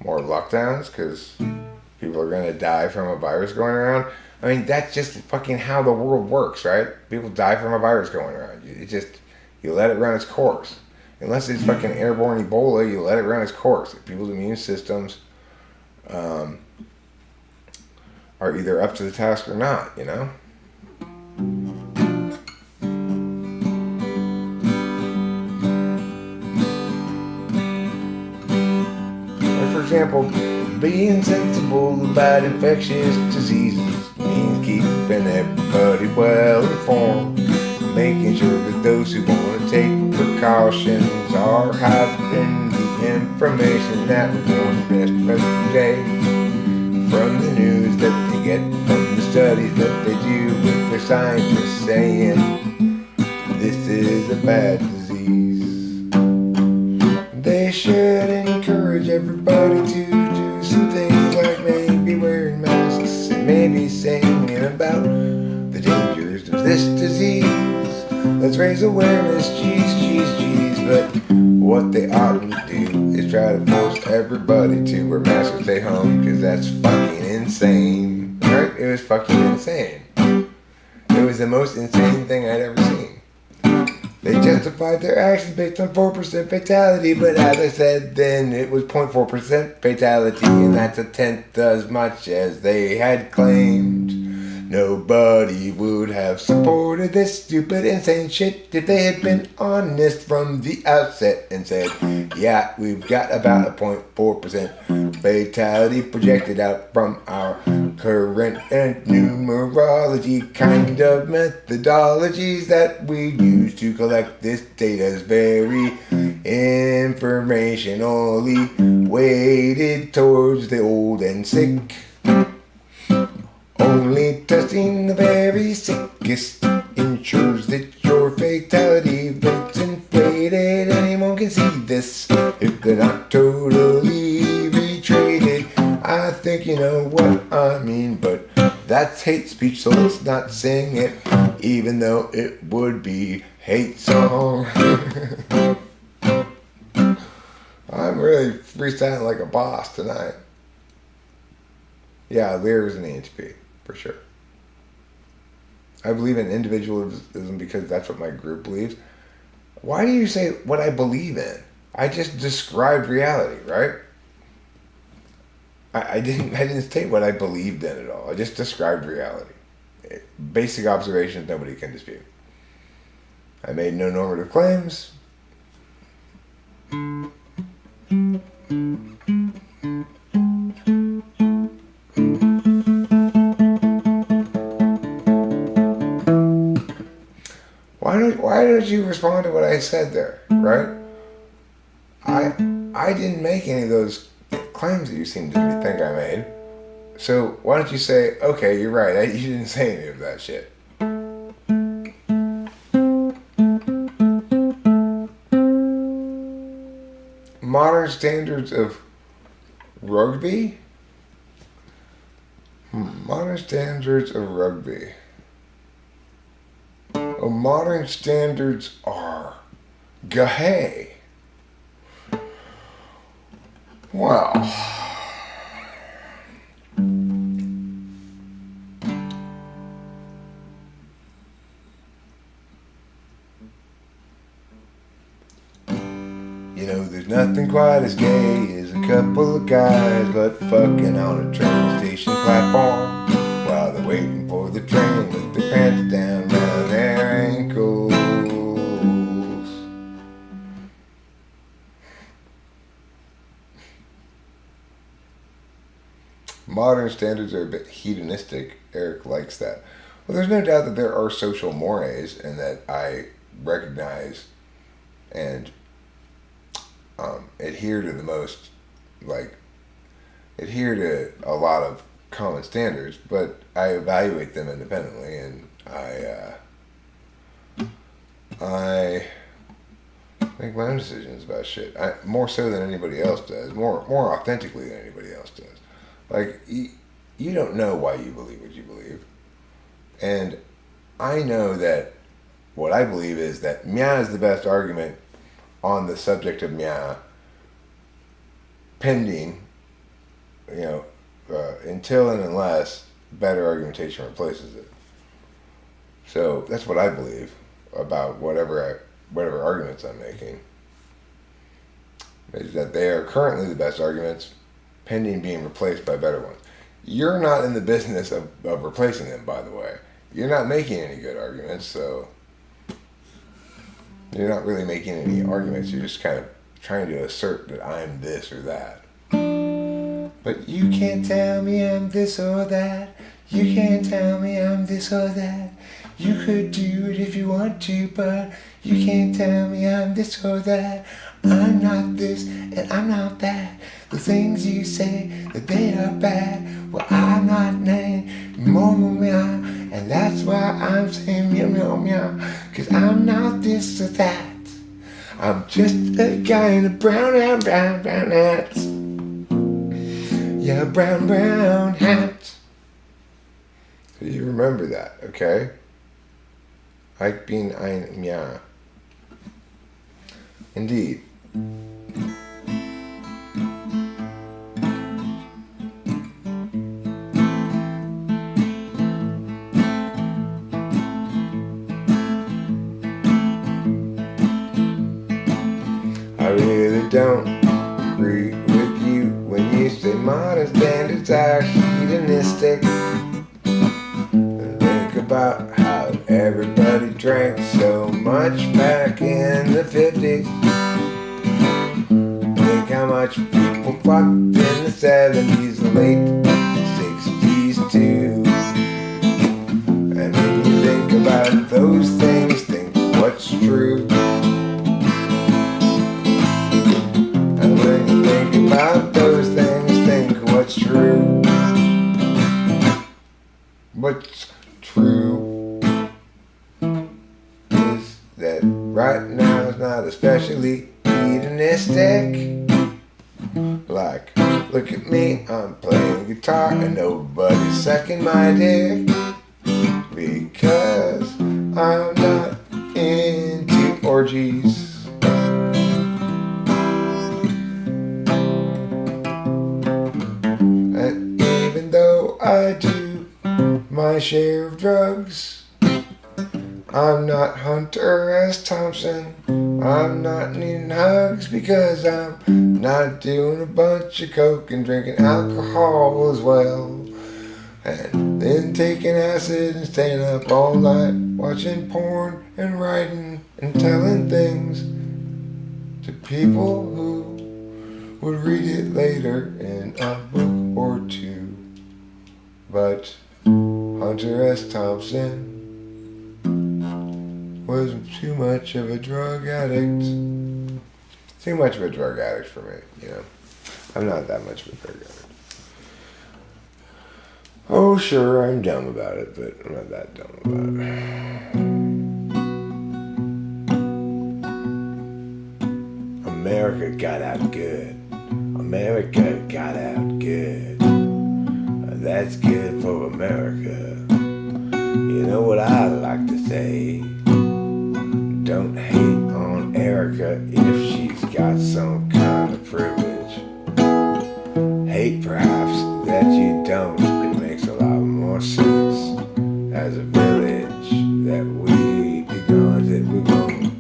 More lockdowns because people are going to die from a virus going around? I mean, that's just fucking how the world works, right? People die from a virus going around. You let it run its course. unless it's fucking airborne Ebola, you let it run its course. If people's immune systems are either up to the task or not, you know? Or for example, being sensible about infectious diseases means keeping everybody well informed, making sure that those who want to take precautions are having the information that we want best for the day, from the news that they get, from the studies that they do with their scientists saying this is a bad disease. They should encourage everybody to do some things like maybe wearing masks and maybe singing about the dangers of this disease. Let's raise awareness, geez. But what they ought to do is try to force everybody to wear masks and stay home, because that's fucking insane. Right? It was fucking insane. It was the most insane thing I'd ever seen. They justified their actions based on 4% fatality, but as I said then, it was 0.4% fatality, and that's a tenth as much as they had claimed. Nobody would have supported this stupid, insane shit if they had been honest from the outset and said, yeah, we've got about a 0.4% fatality projected out from our current and numerology kind of methodologies that we use to collect this data's very informationally weighted towards the old and sick. Only testing the very sickest ensures that your fatality rate's inflated. Anyone can see this if they're not totally retreated. I think you know what I mean, but that's hate speech, so let's not sing it, even though it would be hate song. I'm really freestyling like a boss tonight. Yeah, Lyrical and Infp. For sure. I believe in individualism because that's what my group believes. Why do you say what I believe in? I just described reality, right? I didn't state what I believed in at all. I just described reality. Basic observations nobody can dispute. I made no normative claims. Why don't you respond to what I said there, right? I didn't make any of those claims that you seem to think I made. So why don't you say, okay, you're right, you didn't say any of that shit. Modern standards of rugby? Modern standards of rugby. Oh, modern standards are gay. Wow. You know, there's nothing quite as gay as a couple of guys but fucking on a train station platform while they're waiting for the train with their pants down around their ankles. Modern standards are a bit hedonistic. Eric likes that. Well, there's no doubt that there are social mores and that I recognize and adhere to the most, adhere to a lot of common standards, but I evaluate them independently, and I make my own decisions about shit. More so than anybody else does, more authentically than anybody else does. Like, you don't know why you believe what you believe, and I know that what I believe is that Mia is the best argument on the subject of Mia, pending, until and unless better argumentation replaces it. So that's what I believe about whatever arguments I'm making. is that they are currently the best arguments, pending being replaced by better ones. You're not in the business of replacing them, by the way. You're not making any good arguments, so you're not really making any arguments. You're just kind of trying to assert that I'm this or that. But you can't tell me I'm this or that. You can't tell me I'm this or that. You could do it if you want to, but you can't tell me I'm this or that. I'm not this and I'm not that. The things you say that they are bad, well, I'm not named meow, and that's why I'm saying meow meow meow, 'cause I'm not this or that. I'm just a guy in a brown hat. Yeah, brown hat. So you remember that, okay? Ich bin ein Mia. Indeed. I really don't agree with you when you say modern standards are hedonistic. Think about how everybody drank so much back in the 50s. Think how much people fucked in the 70s, the late 60s too. And when you think about those things, think what's true. And when you think about those things, think what's true. What's true is that right now is not especially hedonistic. Like, look at me, I'm playing guitar and nobody's sucking my dick, because I'm not into orgies. And even though I do my share of drugs, I'm not Hunter S. Thompson. I'm not needing hugs because I'm not doing a bunch of coke and drinking alcohol as well. And then taking acid and staying up all night watching porn and writing and telling things to people who would read it later in a book or two. But Hunter S. Thompson was too much of a drug addict. Too much of a drug addict for me, you know. I'm not that much of a drug addict. Oh, sure, I'm dumb about it, but I'm not that dumb about it. America got out good. America got out good. That's good for America. You know what I like to say? Don't hate on Erica if she's got some kind of privilege. Hate perhaps that you don't. It makes a lot more sense as a village that we acknowledge that we won't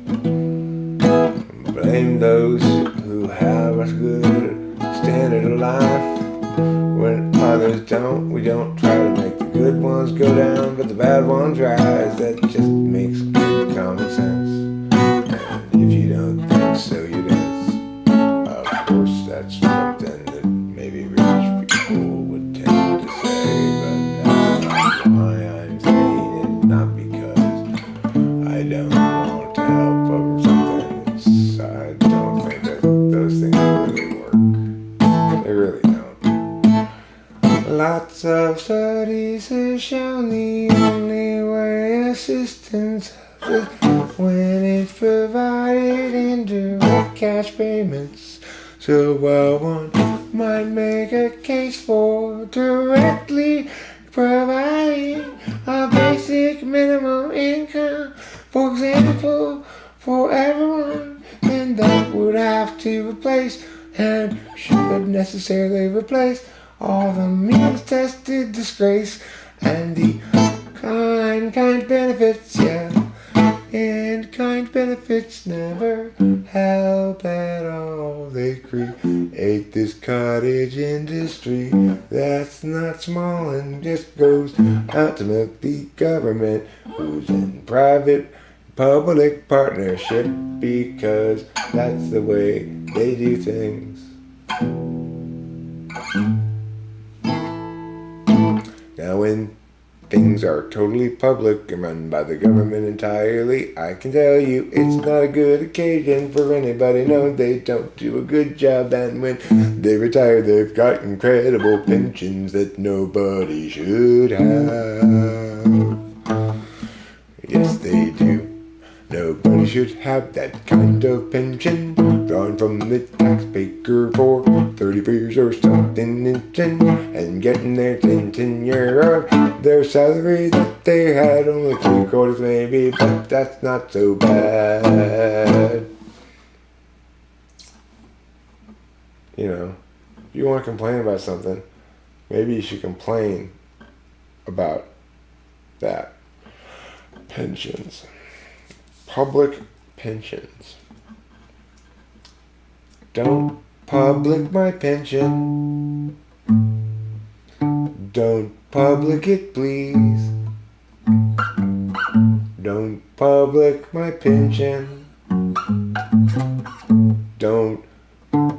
blame those who have a good standard of life. When others don't, we don't try to make the good ones go down, but the bad ones rise. That just makes good common sense. And if you don't think so, you don't. Of course, that's something that maybe rich people would tend to say, but that's not why I'm saying it. Not because I don't want to help over something. I don't think that those things really work. They really don't. Lots of studies have shown the only way assistance is when it's provided in direct cash payments. So while one might make a case for directly providing a basic minimum income, for example, for everyone, then that would have to replace and should necessarily replace all the means-tested disgrace and the kind benefits, yeah. and kind benefits never help at all. They create this cottage industry that's not small and just goes out to milk the government, who's in private public partnership, because that's the way they do things. Now when things are totally public and run by the government entirely, I can tell you it's not a good occasion for anybody. No, they don't do a good job, and when they retire, they've got incredible pensions that nobody should have. Yes, they do. Nobody should have that kind of pension drawn from the taxpayer for 30 years or something, and getting their 10-year of their salary that they had only 3/4 maybe, but that's not so bad. You know, if you want to complain about something, maybe you should complain about that. Pensions. Public pensions. Don't public my pension. Don't public it, please. Don't public my pension. Don't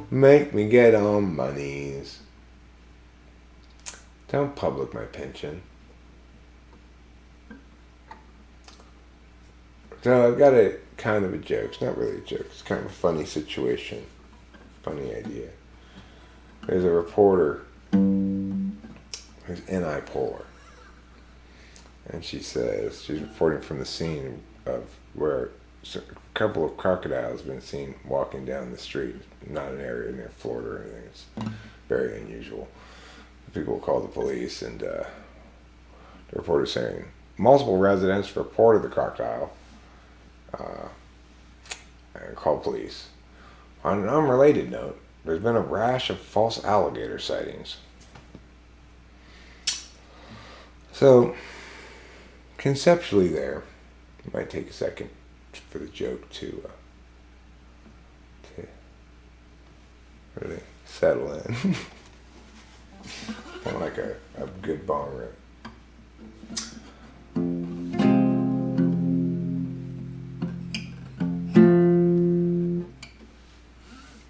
make me get on my knees. Don't public my pension. So I've got a kind of a joke. It's not really a joke. It's kind of a funny situation. Funny idea. There's a reporter who's NI poor. And she says, she's reporting from the scene of where a couple of crocodiles have been seen walking down the street. Not an area near Florida or anything. It's very unusual. People call the police, and the reporter's saying, multiple residents reported the crocodile. And call police. On an unrelated note, there's been a rash of false alligator sightings. So, conceptually there, it might take a second for the joke to really settle in. Kind of like a good bong rip.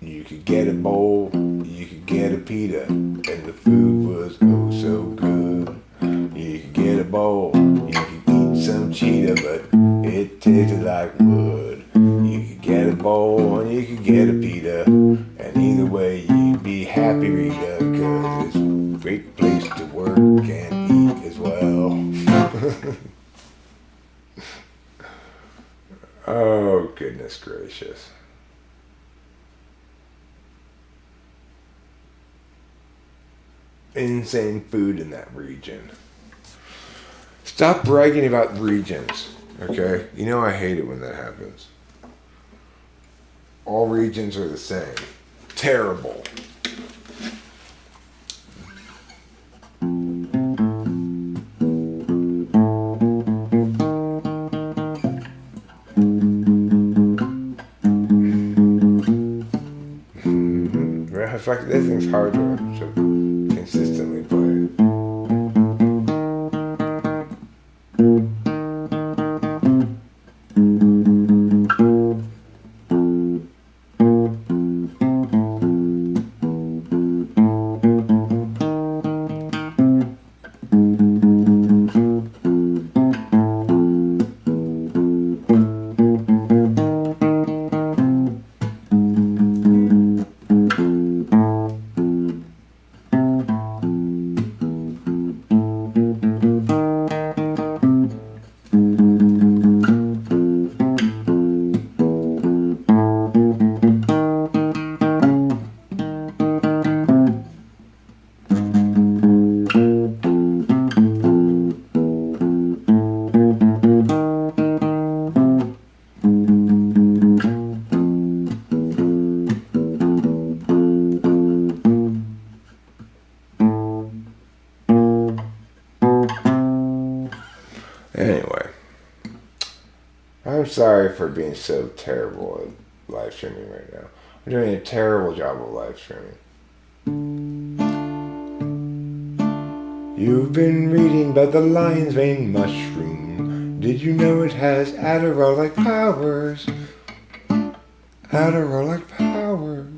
You could get a bowl, you could get a pita, and the food was oh so good. You could get a bowl, you could eat some cheetah, but it tasted like wood. You could get a bowl and you could get a pita, and either way you'd be happy, Rita, cause it's a great place to work and eat as well. Oh, goodness gracious. Insane food in that region. Stop bragging about regions, okay? You know I hate it when that happens. All regions are the same. Terrible. In fact, this thing's hard to consistently play. I'm sorry for being so terrible at live streaming right now. I'm doing a terrible job of live streaming. You've been reading about the lion's vein mushroom. Did you know it has Adderall-like powers? Adderall-like powers.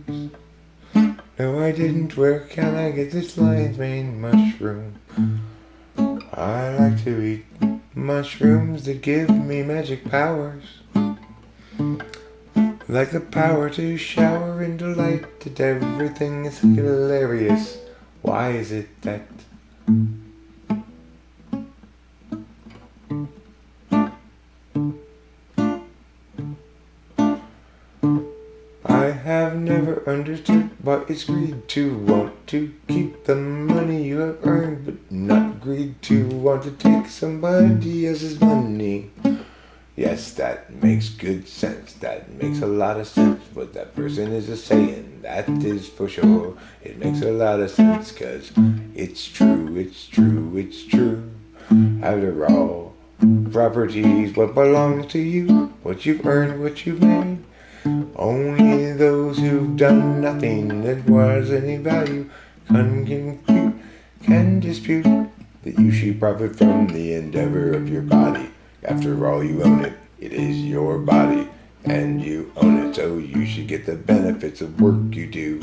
No, I didn't. Where can I get this lion's mane mushroom? I like to eat mushrooms that give me magic powers. Like the power to shower in delight, that everything is hilarious. Why is it that? I have never understood why it's greed to want to keep the money you have earned, but not greed to want to take somebody else's money. Yes, that makes good sense. That makes a lot of sense. What that person is saying, that is for sure. It makes a lot of sense, 'cause it's true, it's true, it's true. After all, property is what belongs to you, what you've earned, what you've made. Only those who've done nothing that was any value can dispute that you should profit from the endeavor of your body. After all, you own it. It is your body, and you own it, so you should get the benefits of work you do.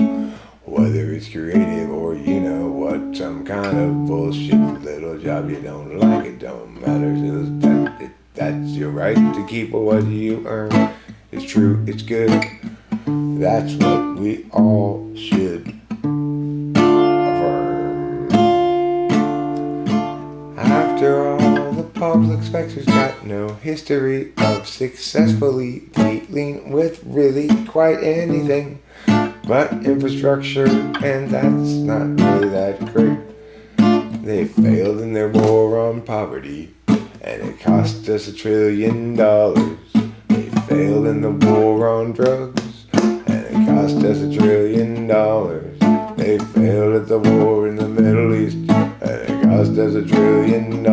Whether it's creative or you know what, some kind of bullshit little job you don't like, it don't matter. That's your right to keep what you earn. It's true, it's good. That's what we all should affirm. After all, the public specter's got no history of successfully dealing with really quite anything but infrastructure, and that's not really that great. They failed in their war on poverty, and it cost us $1 trillion. They failed in the war on drugs, and it cost us $1 trillion. They failed at the war in the Middle East, and it cost us $1 trillion.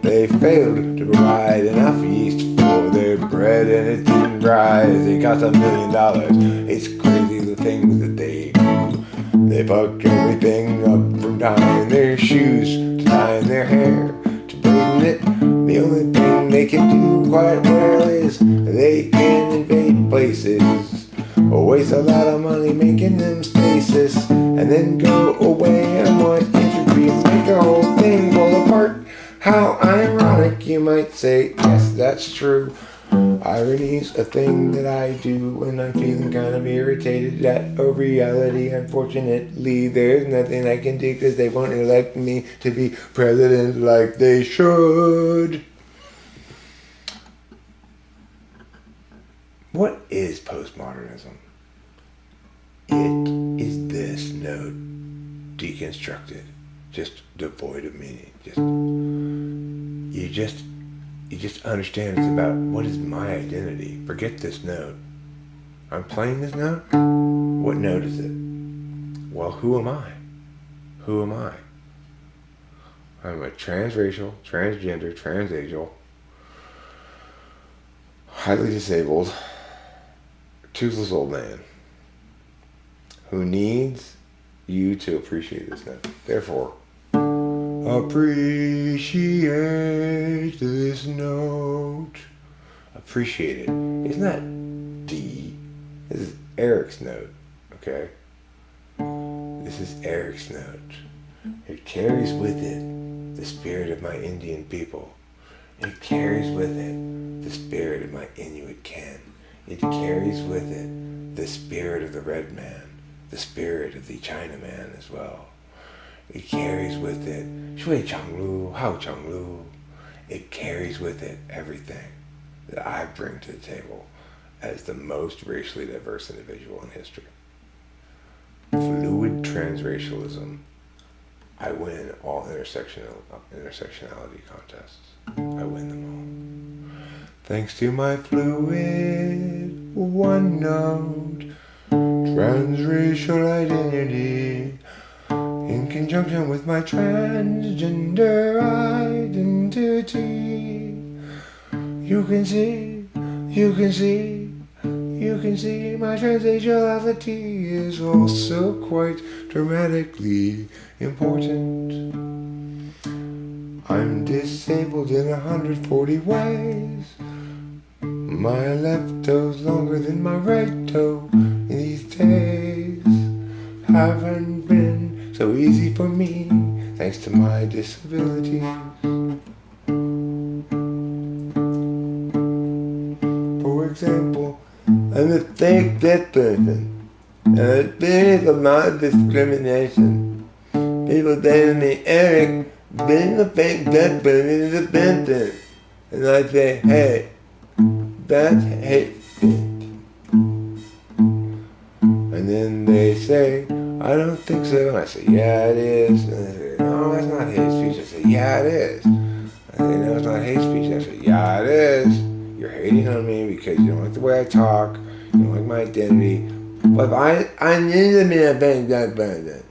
They failed to provide enough yeast for their bread, and it didn't rise. It cost $1 million. It's crazy the things that they do. They fuck everything up, from tying their shoes to tying their hair to braiding it. The only thing they can do quite well is they can invade places, waste a lot of money making them stasis, and then go away and want entropy and make the whole thing fall apart. How ironic, you might say. Yes, that's true. Irony's a thing that I do when I'm feeling kind of irritated at a reality. Unfortunately, there's nothing I can do, 'cause they won't elect me to be president like they should. What is postmodernism? It is this node deconstructed, just devoid of meaning. You just understand it's about what is my identity. Forget this note. I'm playing this note? What note is it? Well, who am I? Who am I? I'm a transracial, transgender, transageal, highly disabled, toothless old man who needs you to appreciate this note. Therefore, appreciate this note. Appreciate it. Isn't that D? This is Eric's note, okay? This is Eric's note. It carries with it the spirit of my Indian people. It carries with it the spirit of my Inuit kin. It carries with it the spirit of the red man, the spirit of the Chinaman as well. It carries with it Shui Changlu, Hao Changlu. It carries with it everything that I bring to the table as the most racially diverse individual in history. Fluid transracialism. I win all intersectionality contests. I win them all. Thanks to my fluid one note transracial identity, in conjunction with my transgender identity, you can see You can see my transitionality is also quite dramatically important. I'm disabled in 140 ways. My left toe's longer than my right toe in these days. Haven't been so easy for me thanks to my disability. For example, I'm a fake deaf person. An experience of non-discrimination. People say to me, Eric, being a fake deaf person is offensive. And I say, hey, that's hate speech. And then they say, I don't think so. And I say, yeah, it is. And they say, no, that's not hate speech. I say, yeah, it is. I say, no, it's not hate speech. I say, yeah, it is. You're hating on me because you don't like the way I talk. You don't like my identity. But I need to be a fake deaf person.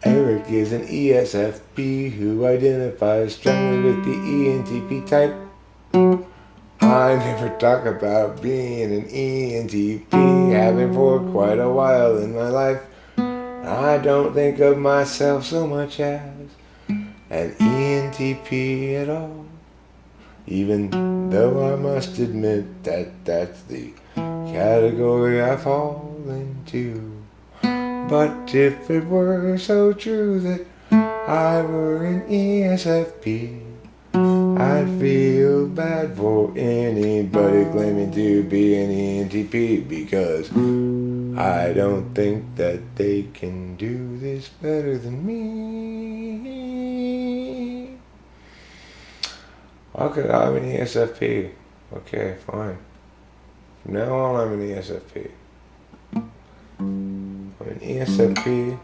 Eric is an ESFP who identifies strongly with the ENTP type. I never talk about being an ENTP, having for quite a while in my life. I don't think of myself so much as an ENTP at all, even though I must admit that that's the category I fall into. But if it were so true that I were an ESFP, I'd feel bad for anybody claiming to be an ENTP, because I don't think that they can do this better than me. Okay, I'm an ESFP. Okay, fine. From now on, I'm an ESFP. I'm an ESFP.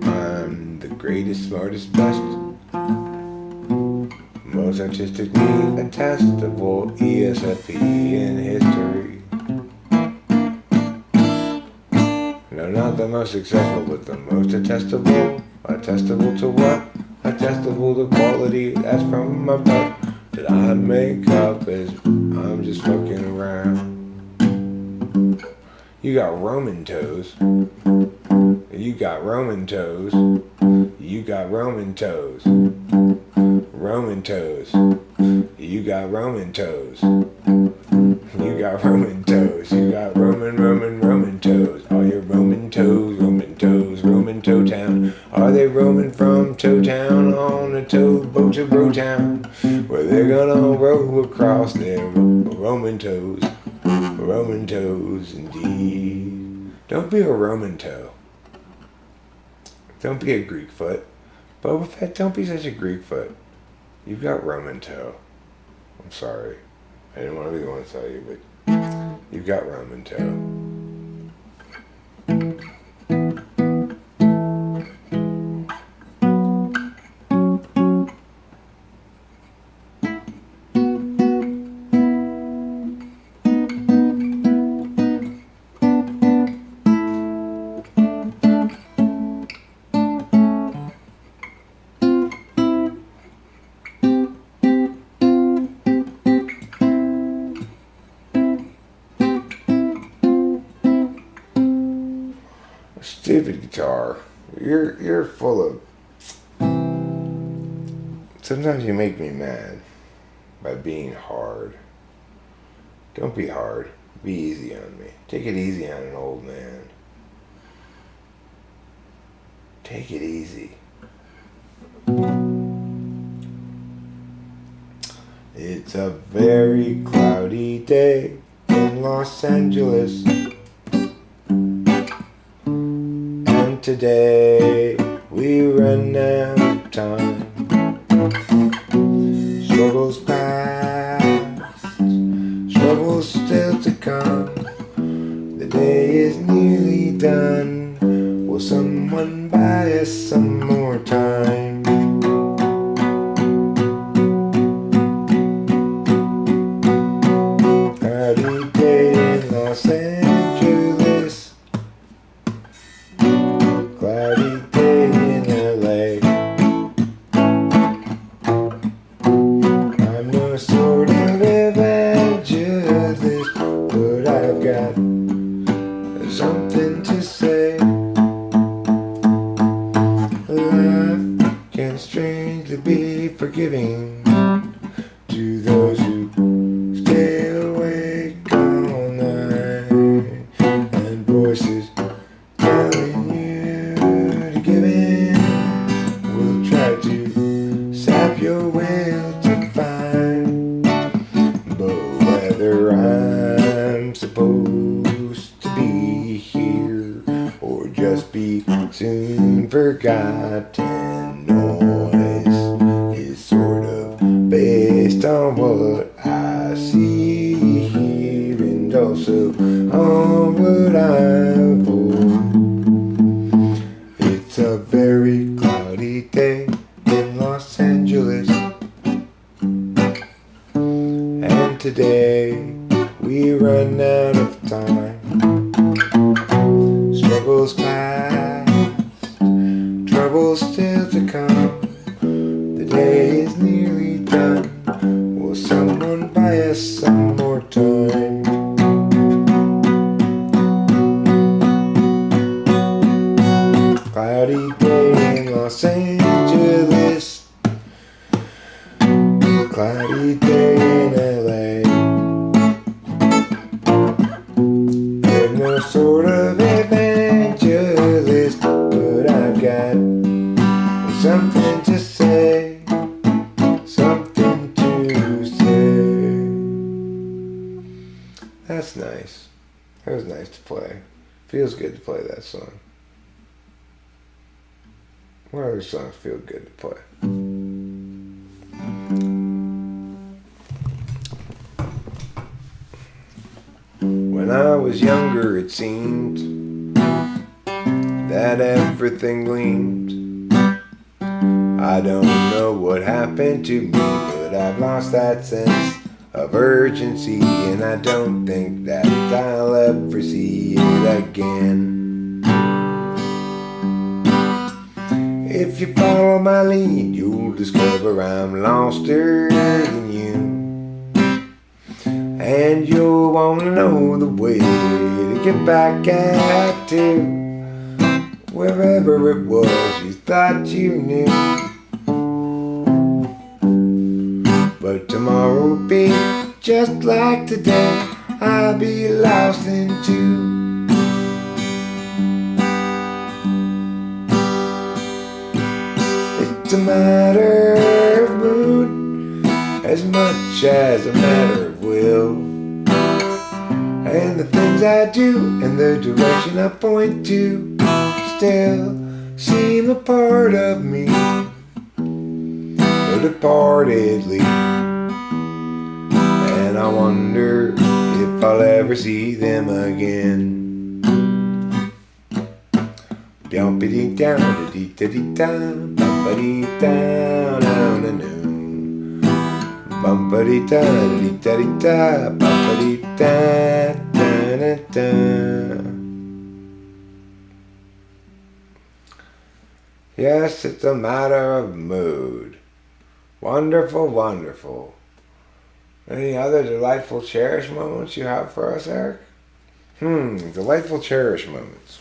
I'm the greatest, smartest, best, most artistically attestable ESFP in history. No, not the most successful, but the most attestable. Attestable to what? Attestable to quality that's from my butt that I make up as I'm just fucking around. You got Roman toes. You got Roman toes. You got Roman toes. Roman toes. You got Roman toes. You got Roman toes. You got Roman toes. All your Roman toes, Roman toe town. Are they roaming from Toe Town on a towboat to Bro Town, where they're gonna row across their Roman toes? Roman toes, indeed. Don't be a Roman toe. Don't be a Greek foot. Boba Fett, don't be such a Greek foot. You've got Roman toe. I'm sorry. I didn't want to be the one to tell you, but you've got Roman toe. Stupid guitar. You're full of... Sometimes you make me mad by being hard. Don't be hard. Be easy on me. Take it easy on an old man. Take it easy. It's a very cloudy day in Los Angeles. Today we run out of time. Struggles past, struggles still to come. The day is nearly done. Will someone buy us some more time? Cloudy day in Los Angeles. and strangely be forgiving to those who stay awake all night, and voices telling you to give in will try to sap your will to find. But whether I'm supposed to be here or just be soon forgotten, all this is sort of based on what I see here, and also on what I avoid. It's a very cloudy day in Los Angeles, and today we run out of time. Struggles past, troubles still to come. The day is nearly done. Will someone buy us some more time? Cloudy day in Los Angeles, cloudy day in LA. There's no sort of evangelist, but I've got something to say, something to say. That's nice. That was nice to play. Feels good to play that song. What other songs feel good to play? When I was younger, it seemed that everything gleamed. I don't know what happened to me, but I've lost that sense of urgency, and I don't think that I'll ever see it again. If you follow my lead, you'll discover I'm loster than you, and you'll want to know the way to get back at to wherever it was you thought you knew. But tomorrow will be just like today. I'll be lost in two. It's a matter of mood as much as a matter of will, and the things I do and the direction I point to still seem a part of me, but departedly. And I wonder if I'll ever see them again. Bumpity down, dee dee down, bumpity down, down and down. Bumpity down, dee dee da, bumpity da, da da da. Yes, it's a matter of mood. Wonderful, wonderful. Any other delightful, cherished moments you have for us, Eric? Delightful, cherished moments.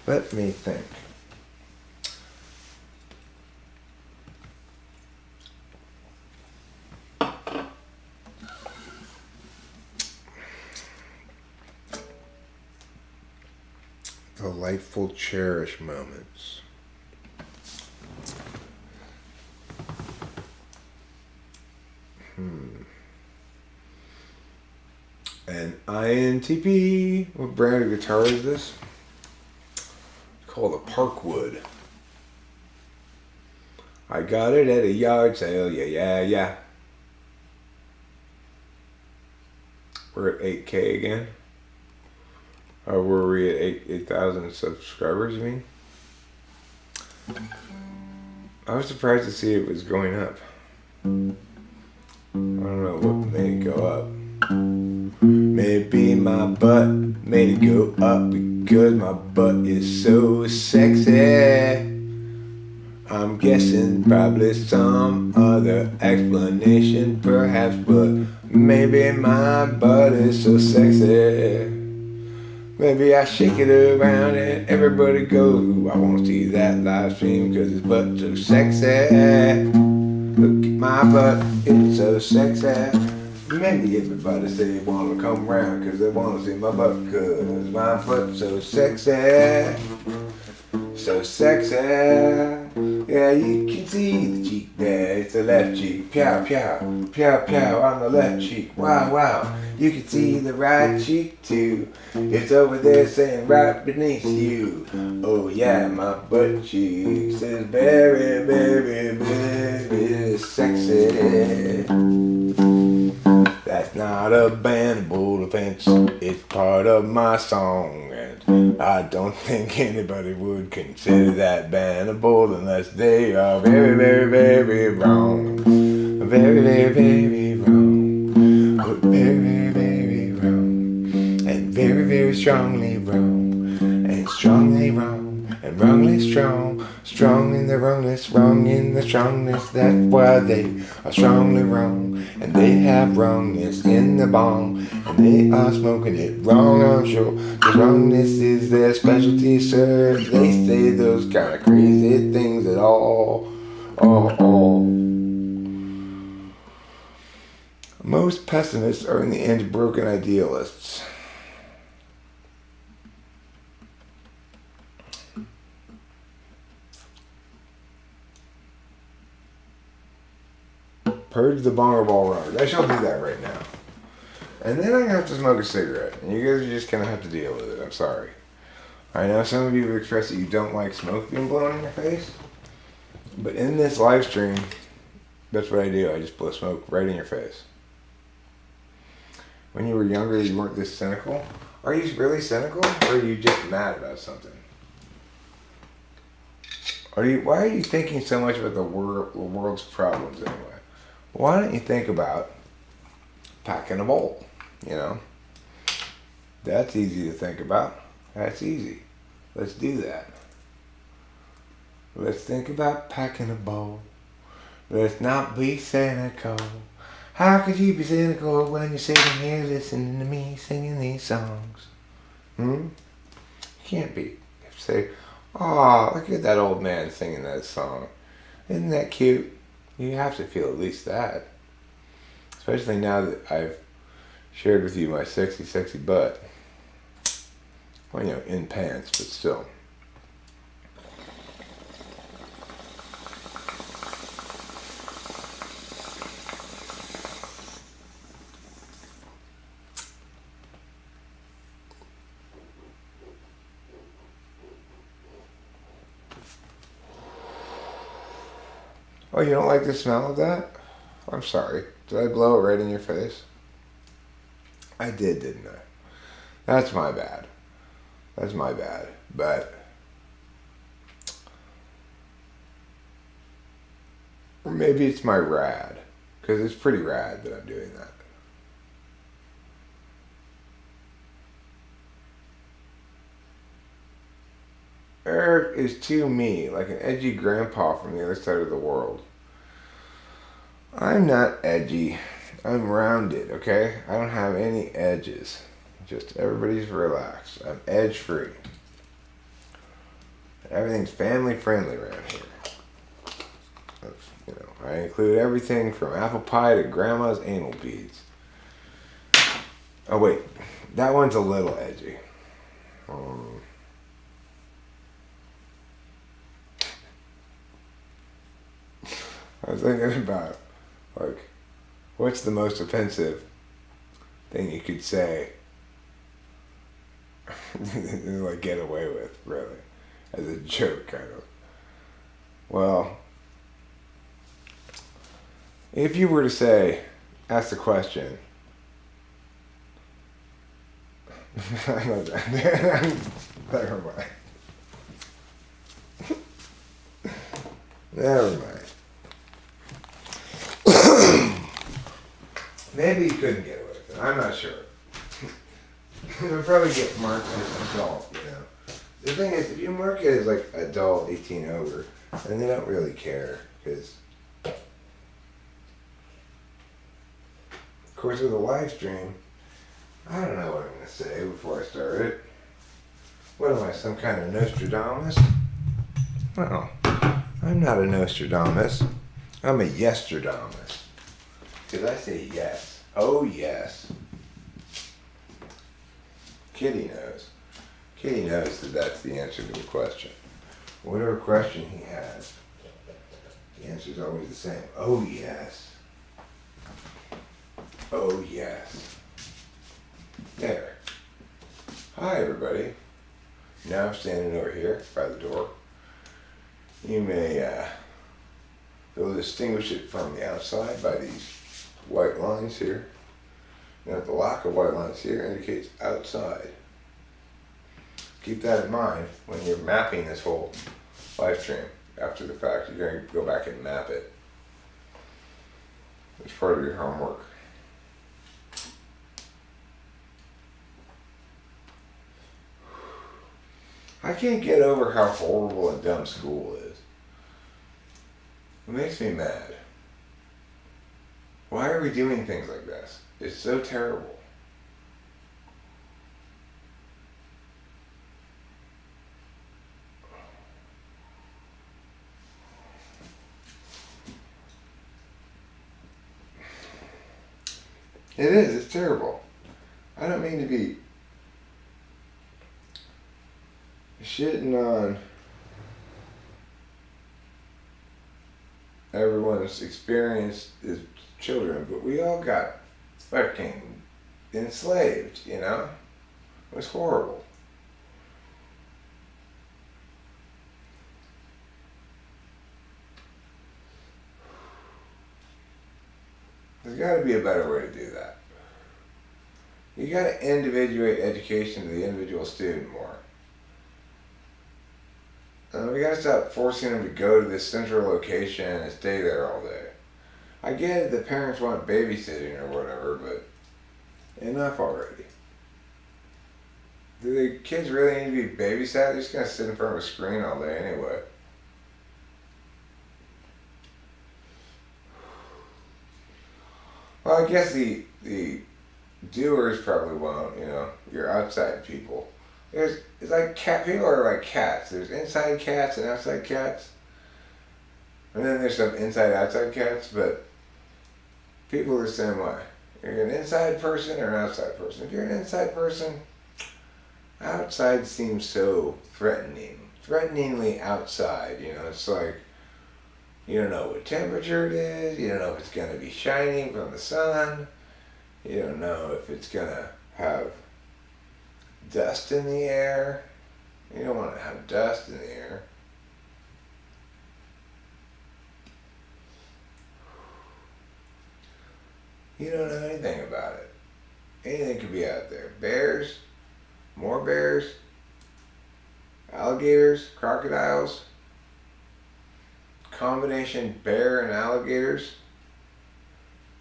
Let me think. Delightful, cherished moments. An INTP. What brand of guitar is this? It's called a Parkwood. I got it at a yard sale. Yeah. We're at 8K again. Or were we at 8,000 subscribers, you mean? I was surprised to see it was going up. I don't know what made it go up. Maybe my butt made it go up because my butt is so sexy. I'm guessing probably some other explanation perhaps, but maybe my butt is so sexy. Maybe I shake it around and everybody go. I wanna see that live stream cause it's butt so sexy. Look at my butt, it's so sexy. Maybe everybody say they wanna come round cause they wanna see my butt cause my butt's so sexy. So sexy. Yeah, you can see the cheek there. It's the left cheek. Pow, pow. Pow, pow on the left cheek. Wow, wow. You can see the right cheek too. It's over there saying right beneath you. Oh yeah, my butt cheek says very, very, very sexy. That's not a bannable offense. It's part of my song, and I don't think anybody would consider that bannable unless they are very, very, very wrong. Very, very, very wrong. Very, very, very wrong. And very, very strongly wrong. And strongly wrong. And wrongly strong. Strong in the wrongness, wrong in the strongness. That's why they are strongly wrong. And they have wrongness in the bong. And they are smoking it wrong, I'm sure. The wrongness is their specialty, sir. They say those kind of crazy things at all. Most pessimists are in the end broken idealists. Purge the bonger ball runners. I shall do that right now. And then I'm going to have to smoke a cigarette. And you guys are just going to have to deal with it. I'm sorry. I know some of you have expressed that you don't like smoke being blown in your face. But in this live stream, that's what I do. I just blow smoke right in your face. When you were younger, you weren't this cynical. Are you really cynical? Or are you just mad about something? Why are you thinking so much about the world's problems anyway? Why don't you think about packing a bowl? You know? That's easy to think about. That's easy. Let's do that. Let's think about packing a bowl. Let's not be cynical. How could you be cynical when you're sitting here listening to me singing these songs? You can't be. You have to say, "Aw, look at that old man singing that song. Isn't that cute?" You have to feel at least that. Especially now that I've shared with you my sexy, sexy butt. Well, you know, in pants, but still. Oh, you don't like the smell of that? I'm sorry. Did I blow it right in your face? I did, didn't I? That's my bad. That's my bad. But or maybe it's my rad. Because it's pretty rad that I'm doing that. Eric is too me, like an edgy grandpa from the other side of the world. I'm not edgy. I'm rounded, okay? I don't have any edges. Just everybody's relaxed. I'm edge free. Everything's family friendly around here. You know, I include everything from apple pie to grandma's anal beads. Oh wait, that one's a little edgy. I was thinking about, like, what's the most offensive thing you could say, like, get away with, really, as a joke, kind of. Well, if you were to say, ask the question, never mind. Never mind. Maybe you couldn't get away with it. I'm not sure. It would probably get marked as adult, you know. The thing is, if you mark it as like adult 18 over, then they don't really care. Because, of course, with a live stream, I don't know what I'm going to say before I start it. What am I, some kind of Nostradamus? Well, I'm not a Nostradamus. I'm a Yesterdamus. Did I say yes? Oh, yes. Kitty knows. Kitty knows that that's the answer to the question. Whatever question he has, the answer is always the same. Oh, yes. Oh, yes. There. Hi, everybody. Now I'm standing over here by the door. You may you'll distinguish it from the outside by these white lines here. Now the lack of white lines here indicates outside. Keep that in mind when you're mapping this whole live stream. After the fact, you're going to go back and map it. It's part of your homework. I can't get over how horrible and dumb school is. It makes me mad. Why are we doing things like this? It's so terrible. It is, it's terrible. I don't mean to be shitting on everyone's experience as children, but we all got fucking enslaved, you know? It was horrible. There's got to be a better way to do that. You got to individuate education to the individual student more. We got to stop forcing them to go to this central location and stay there all day. I get it, the parents want babysitting or whatever, but enough already. Do the kids really need to be babysat? They're just going to sit in front of a screen all day anyway. Well, I guess the doers probably won't, you know, your outside people. It's like people are like cats. There's inside cats and outside cats. And then there's some inside outside cats, but people are the same way. You're an inside person or an outside person. If you're an inside person, outside seems so threatening. Threateningly outside, you know, it's like you don't know what temperature it is, you don't know if it's gonna be shining from the sun, you don't know if it's gonna have dust in the air. You don't want to have dust in the air. You don't know anything about it. Anything could be out there. Bears, more bears, alligators, crocodiles, combination bear and alligators,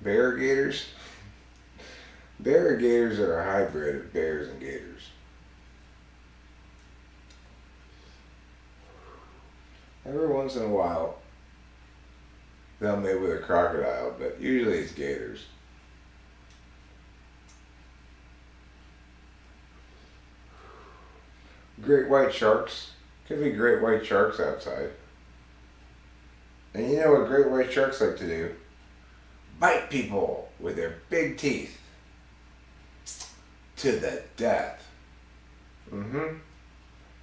bear-gators. Bear-gators are a hybrid of bears and gators. Every once in a while, they'll mate with a crocodile, but usually it's gators. Great white sharks. Could be great white sharks outside. And you know what great white sharks like to do? Bite people with their big teeth. To the death.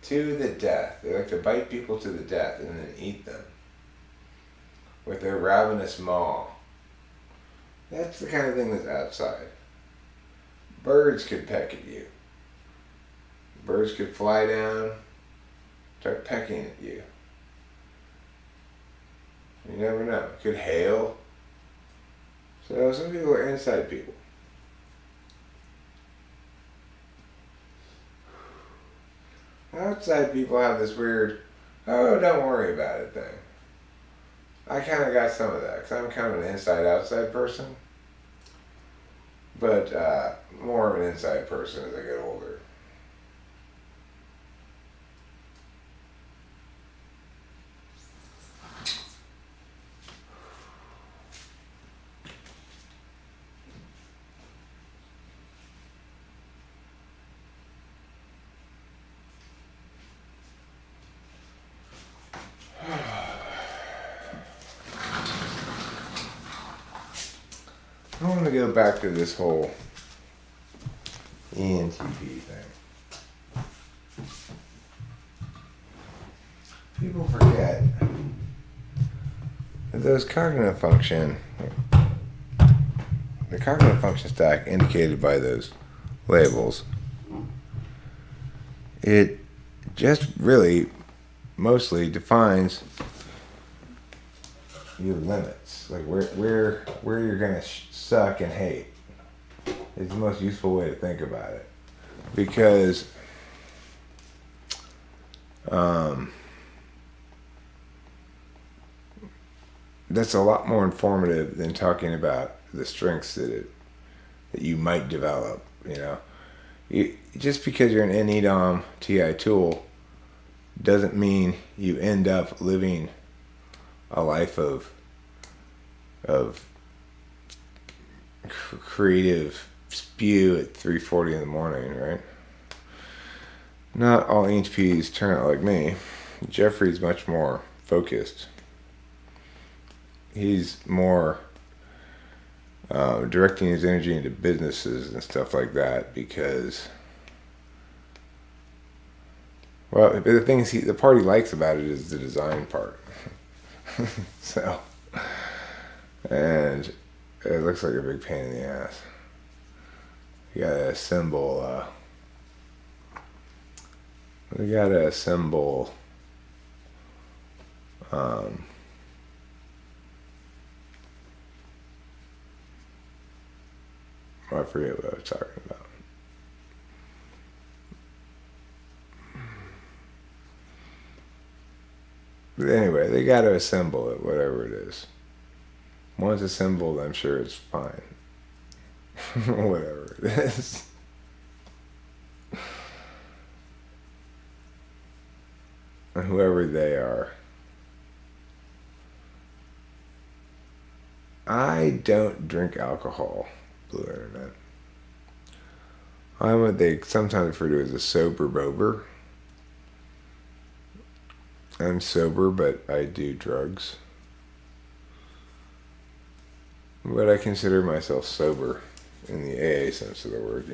To the death. They like to bite people to the death and then eat them with their ravenous maw. That's the kind of thing that's outside. Birds could peck at you. Birds could fly down, start pecking at you. You never know. It could hail. So some people are inside people. Outside people have this weird, oh, don't worry about it thing. I kind of got some of that because I'm kind of an inside-outside person. But more of an inside person as I get older. I want to go back to this whole ENTP thing. People forget that the cognitive function stack indicated by those labels, it just really mostly defines your limits, like where you're gonna suck and hate is the most useful way to think about it, because that's a lot more informative than talking about the strengths that you might develop. Just because you're an NEDOM TI tool doesn't mean you end up living a life of creative spew at 3:40 in the morning, right? Not all ENTPs turn out like me. Jeffrey's much more focused. He's more directing his energy into businesses and stuff like that, because, well, the thing is, the part he likes about it is the design part. So, and it looks like a big pain in the ass. You gotta assemble, I forget what I was talking about. But anyway, they got to assemble it, whatever it is. Once assembled, I'm sure it's fine. Whatever it is. And whoever they are. I don't drink alcohol, Blue Internet. I'm what they sometimes refer to as a sober bober. I'm sober, but I do drugs. But I consider myself sober in the AA sense of the word,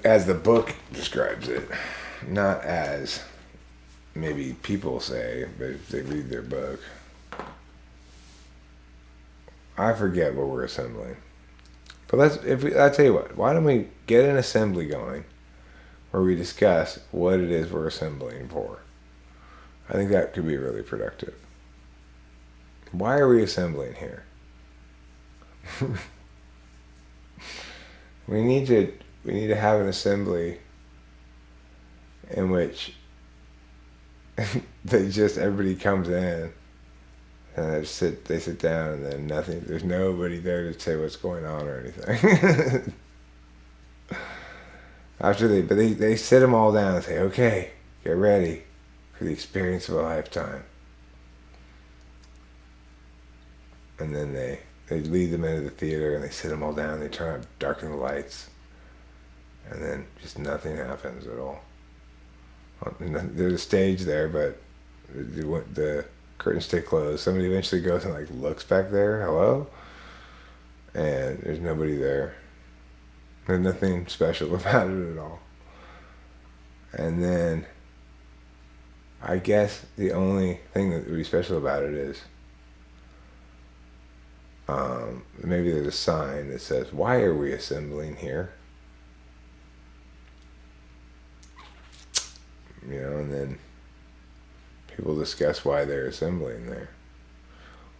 as the book describes it, not as maybe people say, but if they read their book. I forget what we're assembling. But I tell you what, why don't we get an assembly going where we discuss what it is we're assembling for? I think that could be really productive. Why are we assembling here? We need to have an assembly in which everybody comes in and they sit down, and then there's nobody there to say what's going on or anything. They sit them all down and say, okay, get ready for the experience of a lifetime. And then they lead them into the theater, and they sit them all down, they darken the lights, and then just nothing happens at all. There's a stage there, but the curtains stay closed. Somebody eventually goes and looks back there, hello? And there's nobody there. There's nothing special about it at all. And then I guess the only thing that would be special about it is maybe there's a sign that says, why are we assembling here? And then people discuss why they're assembling there.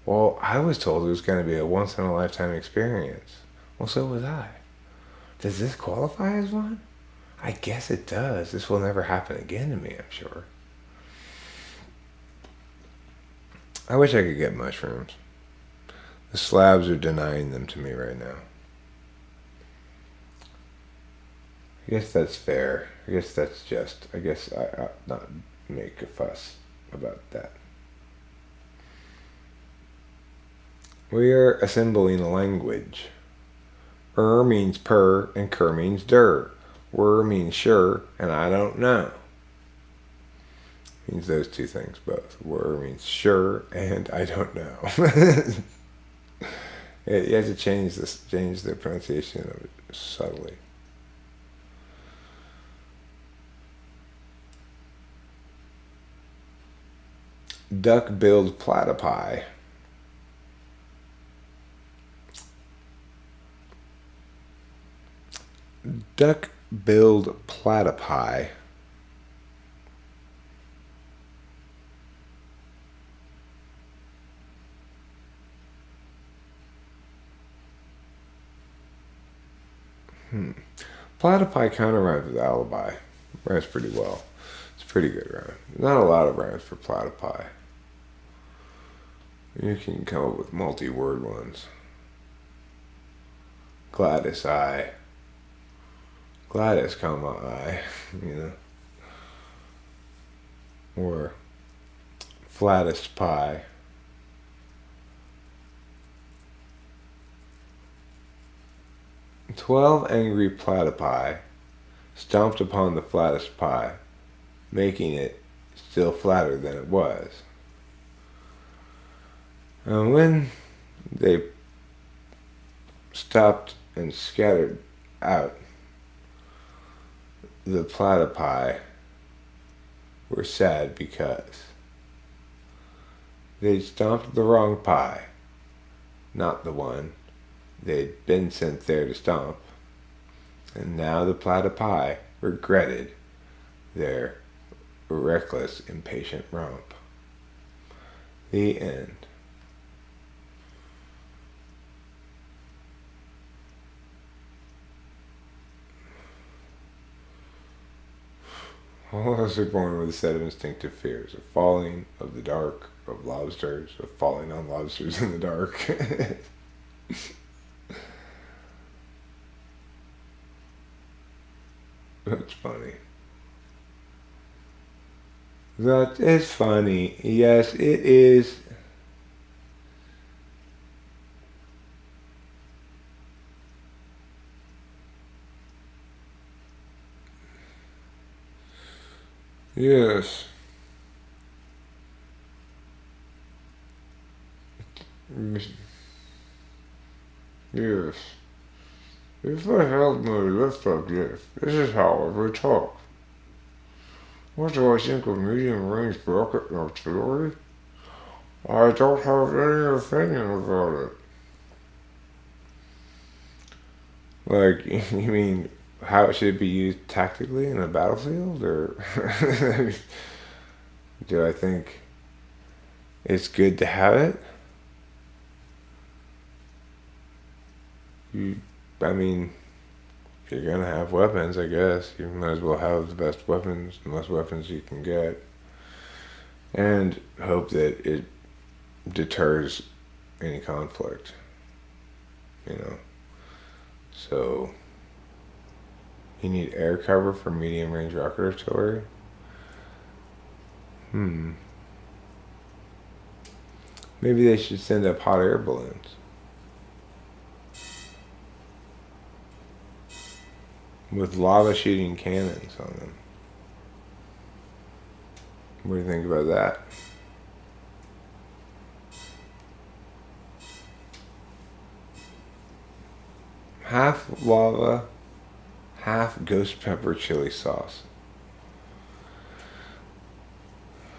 Well, I was told it was going to be a once-in-a-lifetime experience. Well, so was I. Does this qualify as one? I guess it does. This will never happen again to me, I'm sure. I wish I could get mushrooms. The slabs are denying them to me right now. I guess that's fair. I guess that's just. I guess I ought not make a fuss about that. We are assembling a language. Means per and ker means der. Were means sure and I don't know. Means those two things both. Were means sure and I don't know. You have to change the pronunciation of it subtly. Duck-billed platypi. Duck-billed platypi platypi kind of rhymes with alibi. Rhymes pretty well. It's a pretty good rhyme. Not a lot of rhymes for platypi. You can come up with multi-word ones. Gladys I. Gladys, comma, I. You know. Or flattest pie. "12 angry platypi stomped upon the flattest pie, making it still flatter than it was. And when they stopped and scattered out, the platypi were sad because they'd stomped the wrong pie, not the one they'd been sent there to stomp, and now the platypi regretted their reckless, impatient romp." The end. All of us are born with a set of instinctive fears of falling, of the dark, of lobsters, of falling on lobsters in the dark. That's funny. That is funny. Yes, it is. Yes. Yes. If I held my lips like this is how I would talk. What do I think of medium-range rocket artillery? I don't have any opinion about it. Like, you mean how it should be used tactically in a battlefield? Or do I think it's good to have it? I mean, if you're gonna have weapons, I guess you might as well have the best weapons, the most weapons you can get, and hope that it deters any conflict, you know. So you need air cover for medium range rocket artillery. Maybe they should send up hot air balloons. With lava shooting cannons on them. What do you think about that? Half lava, half ghost pepper chili sauce.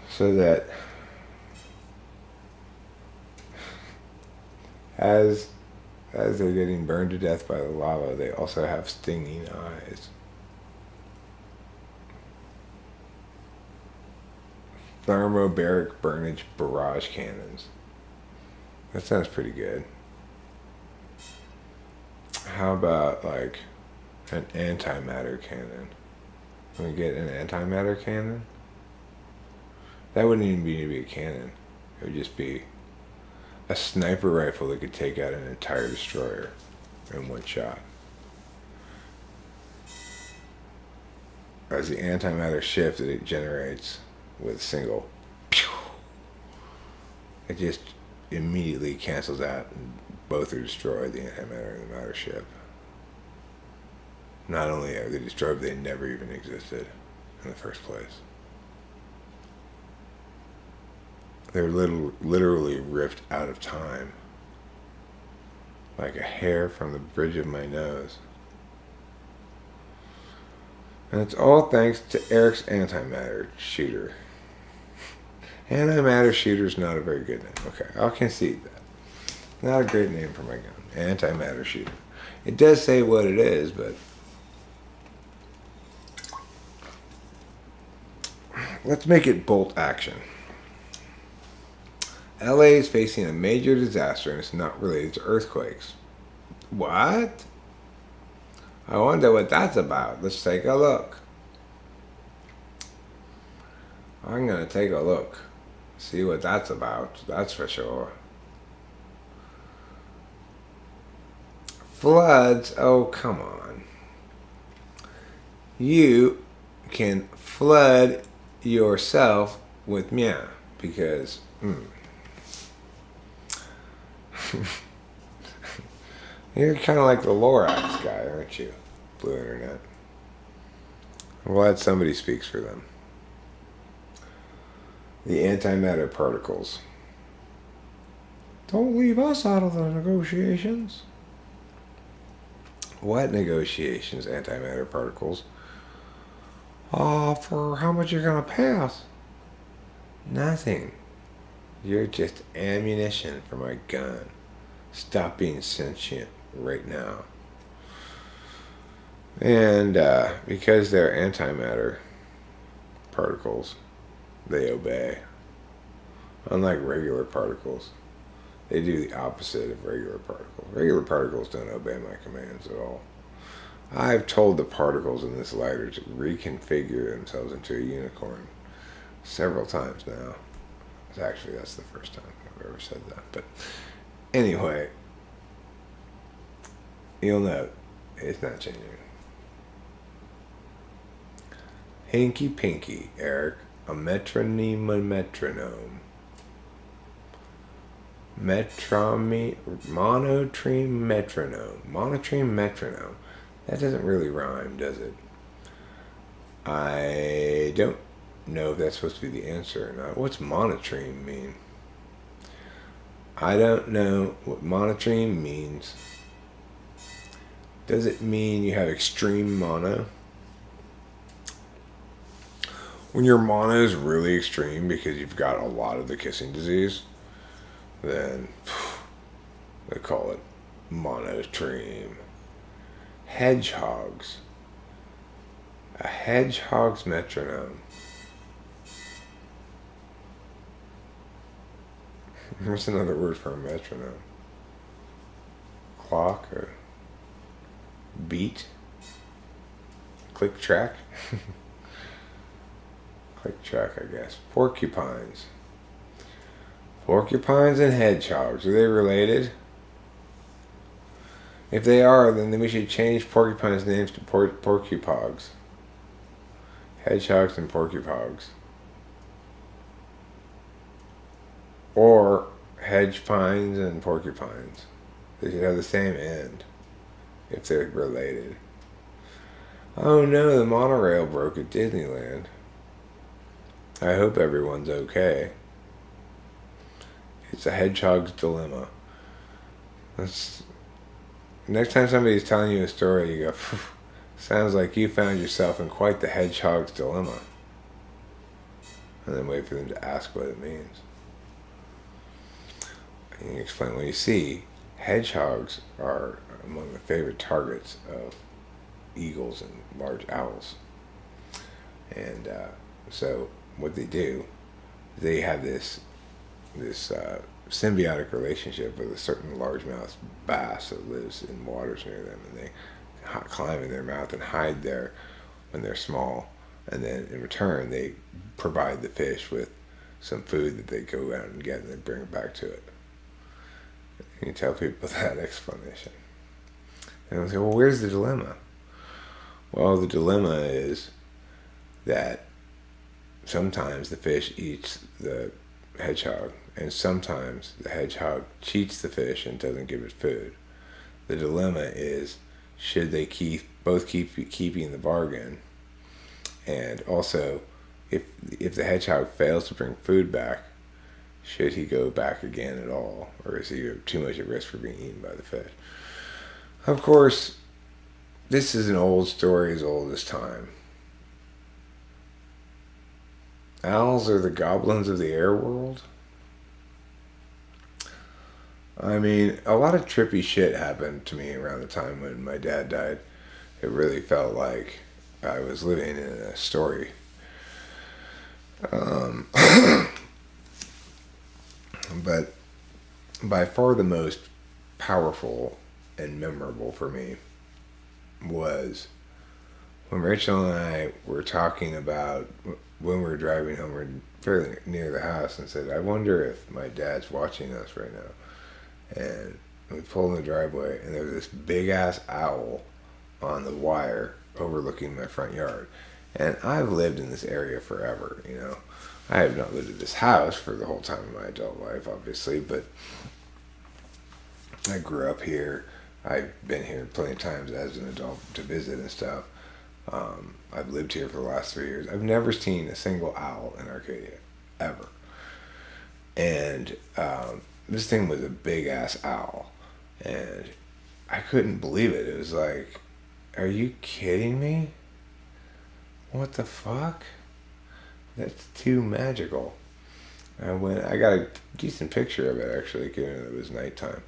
So that as they're getting burned to death by the lava, they also have stinging eyes. Thermobaric burnage barrage cannons. That sounds pretty good. How about like an antimatter cannon? Can we get an antimatter cannon? That wouldn't even need to be a cannon. It would just be a sniper rifle that could take out an entire destroyer in one shot. As the antimatter shift that it generates with a single, it just immediately cancels out and both are destroyed, the antimatter and the matter ship. Not only are they destroyed, but they never even existed in the first place. They're literally ripped out of time, like a hair from the bridge of my nose. And it's all thanks to Eric's antimatter shooter. Antimatter shooter's not a very good name. Okay, I'll concede that. Not a great name for my gun. Antimatter shooter. It does say what it is, but let's make it bolt action. LA is facing a major disaster and it's not related to earthquakes. What? I wonder what that's about. Let's take a look. I'm going to take a look. See what that's about. That's for sure. Floods. Oh, come on. You can flood yourself with meow because... You're kind of like the Lorax guy, aren't you? Blue Internet. I'm glad somebody speaks for them. The antimatter particles. Don't leave us out of the negotiations. What negotiations, antimatter particles? For how much you're gonna pass? Nothing. You're just ammunition for my gun. Stop being sentient right now. And because they're antimatter particles, they obey. Unlike regular particles, they do the opposite of regular particles. Regular particles don't obey my commands at all. I've told the particles in this lighter to reconfigure themselves into a unicorn several times now. Actually, that's the first time I've ever said that. But anyway, you'll note it's not changing. Hinky Pinky, Eric. A metronome, a metronome. Monotreme metronome. Monotreme metronome. That doesn't really rhyme, does it? I don't know if that's supposed to be the answer or not. What's monotreme mean? I don't know what monotreme means. Does it mean you have extreme mono? When your mono is really extreme because you've got a lot of the kissing disease, then they call it monotreme. Hedgehogs. A hedgehog's metronome. What's another word for a metronome? Clock or beat? Click track? Click track, I guess. Porcupines. Porcupines and hedgehogs. Are they related? If they are, then we should change porcupines' names to porcupogs. Hedgehogs and porcupogs. Or hedge pines and porcupines. They should have the same end if they're related. Oh no, the monorail broke at Disneyland. I hope everyone's okay. It's a hedgehog's dilemma. Next time somebody's telling you a story, you go, sounds like you found yourself in quite the hedgehog's dilemma. And then wait for them to ask what it means. And you explain, well, you see, hedgehogs are among the favorite targets of eagles and large owls. And so what they do, they have this symbiotic relationship with a certain largemouth bass that lives in waters near them, and they climb in their mouth and hide there when they're small, and then in return they provide the fish with some food that they go out and get, and they bring it back to it. And you tell people that explanation, and they'll say, well, where's the dilemma? Well, the dilemma is that sometimes the fish eats the hedgehog, and sometimes the hedgehog cheats the fish and doesn't give it food. The dilemma is, should they both keep keeping the bargain? And also, if the hedgehog fails to bring food back, should he go back again at all, or is he too much at risk for being eaten by the fish? Of course, this is an old story as old as time. Owls are the goblins of the air world? I mean, a lot of trippy shit happened to me around the time when my dad died. It really felt like I was living in a story. But by far the most powerful and memorable for me was when Rachel and I were talking about when we were driving home, we're fairly near the house, and said, I wonder if my dad's watching us right now. And we pulled in the driveway, and there was this big ass owl on the wire overlooking my front yard. And I've lived in this area forever, you know. I have not lived at this house for the whole time of my adult life, obviously, but I grew up here. I've been here plenty of times as an adult to visit and stuff. I've lived here for the last 3 years. I've never seen a single owl in Arcadia, ever. And this thing was a big ass owl, and I couldn't believe it. It was like, are you kidding me? What the fuck? That's too magical. I got a decent picture of it, actually, given it was nighttime.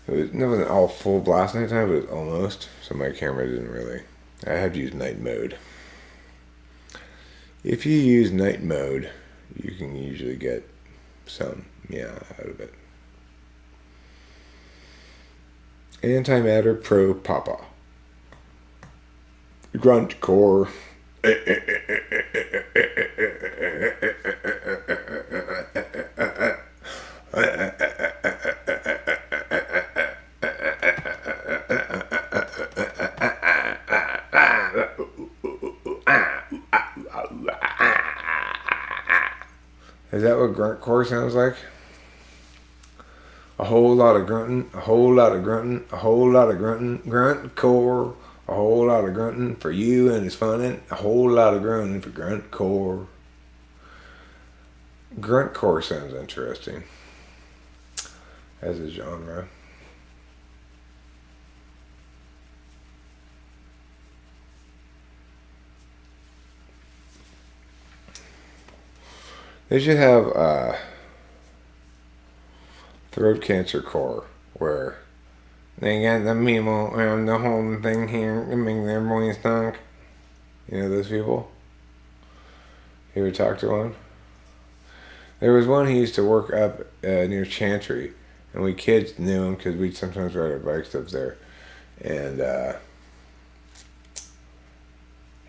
It wasn't all full blast nighttime, but it was almost. So my camera didn't really. I had to use night mode. If you use night mode, you can usually get some out of it. Antimatter Pro Papa. Grunt core. Is that what grunt core sounds like? A whole lot of grunting, a whole lot of grunting, a whole lot of grunting, grunt core, a whole lot of grunting for you and it's funnin', a whole lot of grunting for grunt core. Grunt core sounds interesting as a genre. They should have throat cancer core where they got the people around the whole thing here to make their voice talk. You know those people? You ever talk to one? There was one who used to work up near Chantry, and we kids knew him because we'd sometimes ride our bikes up there. And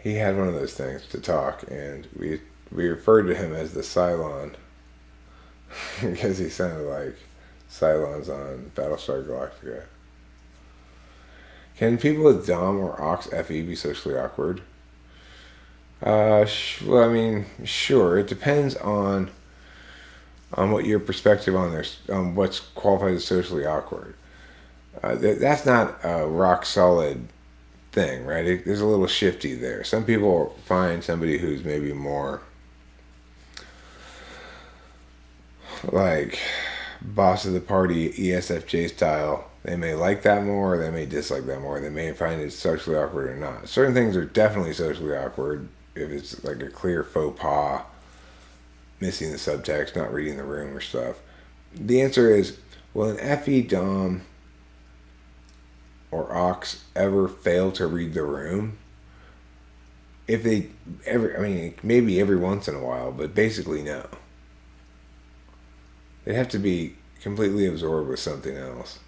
he had one of those things to talk, and we referred to him as the Cylon because he sounded like Cylons on Battlestar Galactica. Can people with Dom or Ox FE be socially awkward? Well, I mean, sure. It depends on what your perspective on what's qualified as socially awkward. That's not a rock solid thing, right? There's a little shifty there. Some people find somebody who's maybe more like boss of the party, ESFJ style. They may like that more, or they may dislike that more. They may find it socially awkward or not. Certain things are definitely socially awkward if it's like a clear faux pas, missing the subtext, not reading the room or stuff. The answer is, will an FE Dom or Ox ever fail to read the room? If they ever, I mean, maybe every once in a while, but basically no. They'd have to be completely absorbed with something else.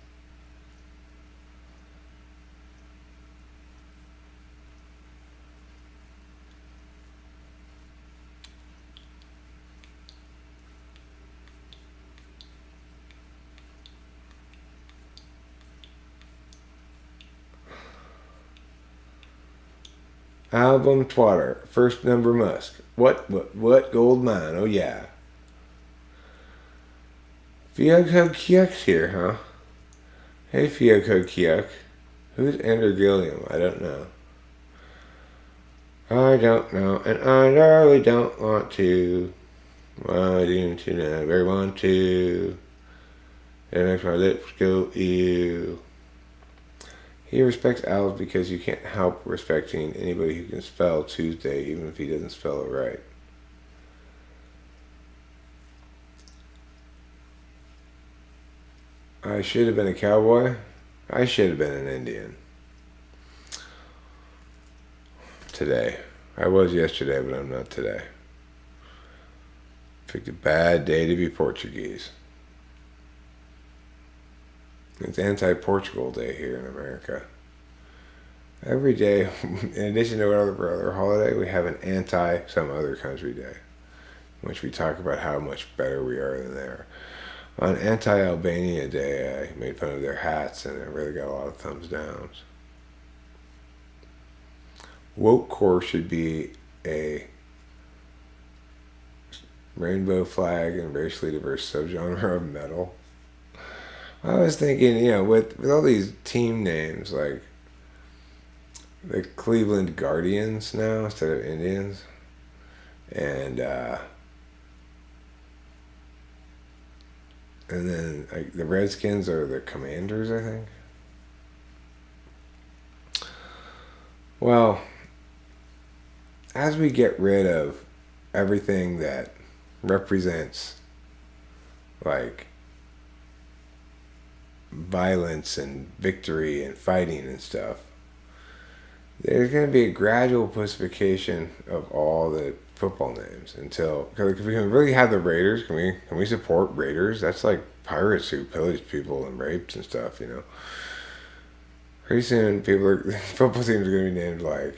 Album Twatter, first number Musk. What gold mine? Oh yeah. Fiocco Kyuk's here, huh? Hey Fiocco Kyuk. Who's Ender Gilliam? I don't know. I don't know, and I really don't want to. Why didn't you never want to? It makes my lips go ew. He respects owls because you can't help respecting anybody who can spell Tuesday, even if he doesn't spell it right. I should have been a cowboy. I should have been an Indian. Today. I was yesterday, but I'm not today. Picked a bad day to be Portuguese. It's anti-Portugal Day here in America. Every day, in addition to another other holiday, we have an anti-some other country day, in which we talk about how much better we are than they are. On Anti-Albania Day, I made fun of their hats, and I really got a lot of thumbs downs. Wokecore should be a rainbow flag and racially diverse subgenre of metal. I was thinking, with all these team names, like the Cleveland Guardians now instead of Indians, and then like the Redskins are the Commanders, I think. Well, as we get rid of everything that represents like violence and victory and fighting and stuff, there's going to be a gradual pussification of all the football names until, because if we can really have the Raiders, can we support Raiders? That's like pirates who pillaged people and raped and stuff, Pretty soon, football teams are going to be named like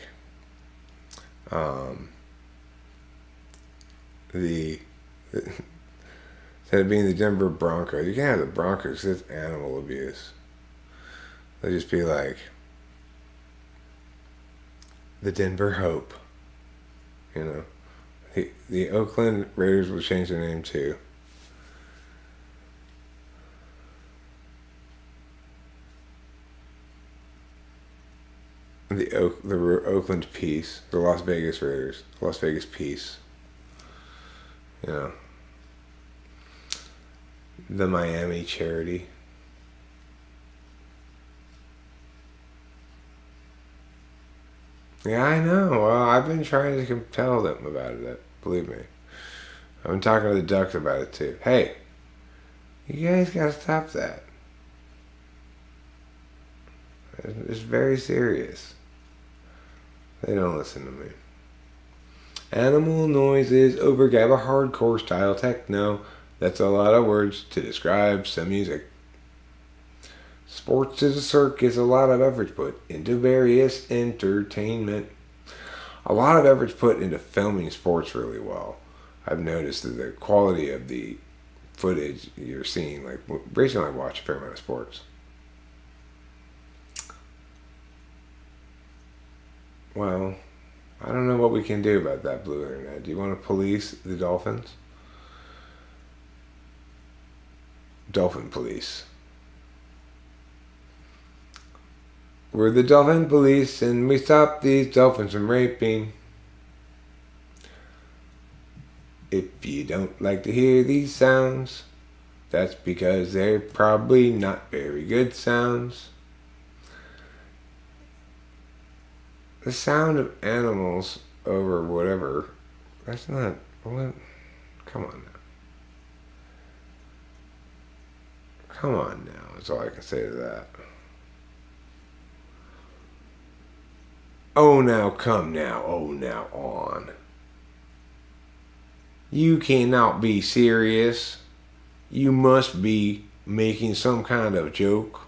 instead of being the Denver Broncos, you can't have the Broncos because it's animal abuse. They'll just be like the Denver Hope. The Oakland Raiders will change their name too. The Oakland Peace, the Las Vegas Raiders, Las Vegas Peace. The Miami Charity. Yeah, I know. Well, I've been trying to compel them about it. Believe me. I've been talking to the Ducks about it too. Hey, you guys gotta stop that. It's very serious. They don't listen to me. Animal noises over GABA hardcore style techno. That's a lot of words to describe some music. Sports is a circus, a lot of efforts put into various entertainment. A lot of efforts put into filming sports really well. I've noticed that the quality of the footage you're seeing, like recently I watched a fair amount of sports. Well, I don't know what we can do about that, Blue Internet. Do you want to police the Dolphins? Dolphin police. We're the Dolphin police and we stop these dolphins from raping. If you don't like to hear these sounds, that's because they're probably not very good sounds. The sound of animals over whatever, that's not, what? Come on now. Come on now, that's all I can say to that. Oh now, come now, oh now on. You cannot be serious. You must be making some kind of joke.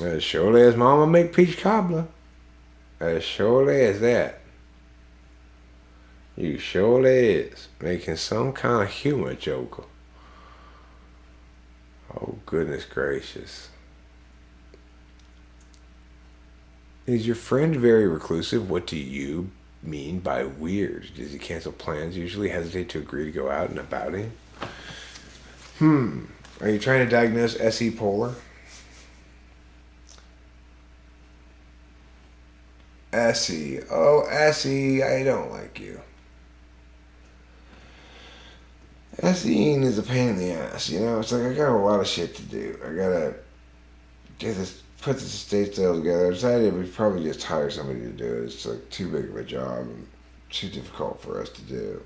As surely as Mama make peach cobbler. As surely as that. You surely is making some kind of humor joke. Oh, goodness gracious. Is your friend very reclusive? What do you mean by weird? Does he cancel plans? Usually hesitate to agree to go out and about him? Are you trying to diagnose SE Polar? Essie. Oh, Essie, I don't like you. Essieing is a pain in the ass, you know? It's like I got a lot of shit to do. I gotta put this estate sale together. I decided we'd probably just hire somebody to do it. It's like too big of a job and too difficult for us to do.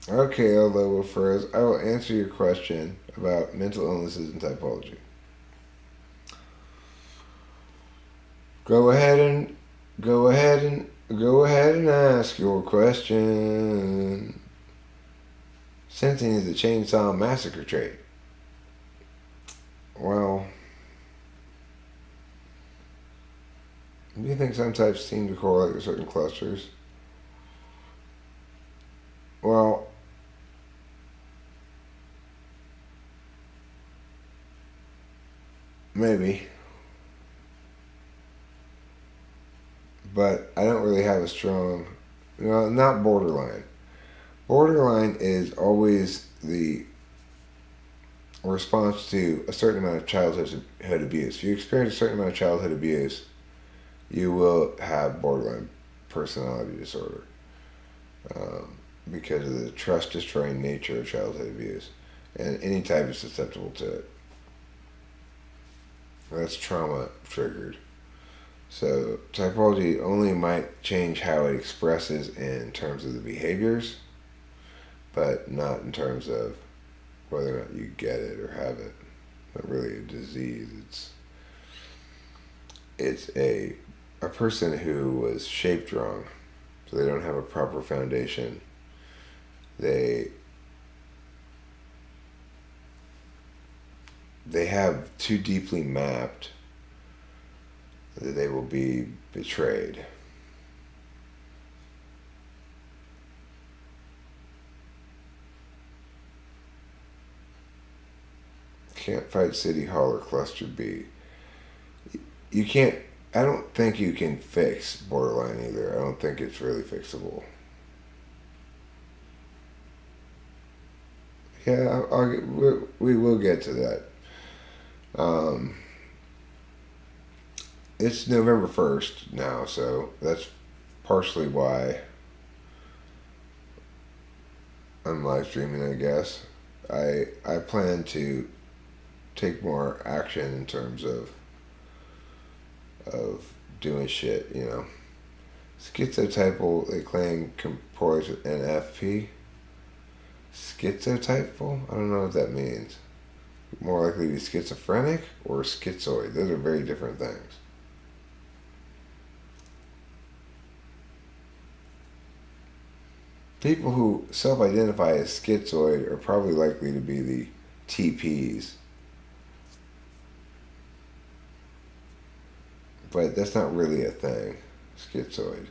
Okay, although first, I will answer your question about mental illnesses and typology. Go ahead and ask your question. Sensing is a chainsaw massacre trait. Well, do you think some types seem to correlate with certain clusters? Well, maybe. But I don't really have a strong, not borderline. Borderline is always the response to a certain amount of childhood abuse. If you experience a certain amount of childhood abuse, you will have borderline personality disorder because of the trust-destroying nature of childhood abuse. And any type is susceptible to it. That's trauma triggered. So typology only might change how it expresses in terms of the behaviors, but not in terms of whether or not you get it or have it. Not really a disease. It's a person who was shaped wrong, so they don't have a proper foundation. They have too deeply mapped that they will be betrayed. Can't fight City Hall or Cluster B. You can't, I don't think you can fix borderline either. I don't think it's really fixable. Yeah, we will get to that. It's November 1st now, so that's partially why I'm live streaming, I guess. I plan to take more action in terms of doing shit. Schizotypal, they claim, comports with NFP. Schizotypal? I don't know what that means. More likely to be schizophrenic or schizoid. Those are very different things. People who self-identify as schizoid are probably likely to be the TPs. But that's not really a thing, schizoid.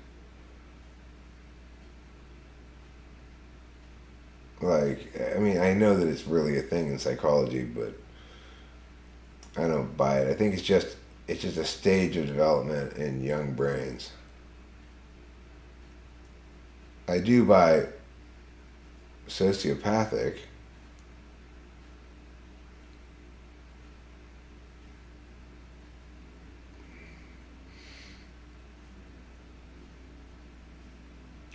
I know that it's really a thing in psychology, but I don't buy it. I think it's just a stage of development in young brains. I do buy sociopathic.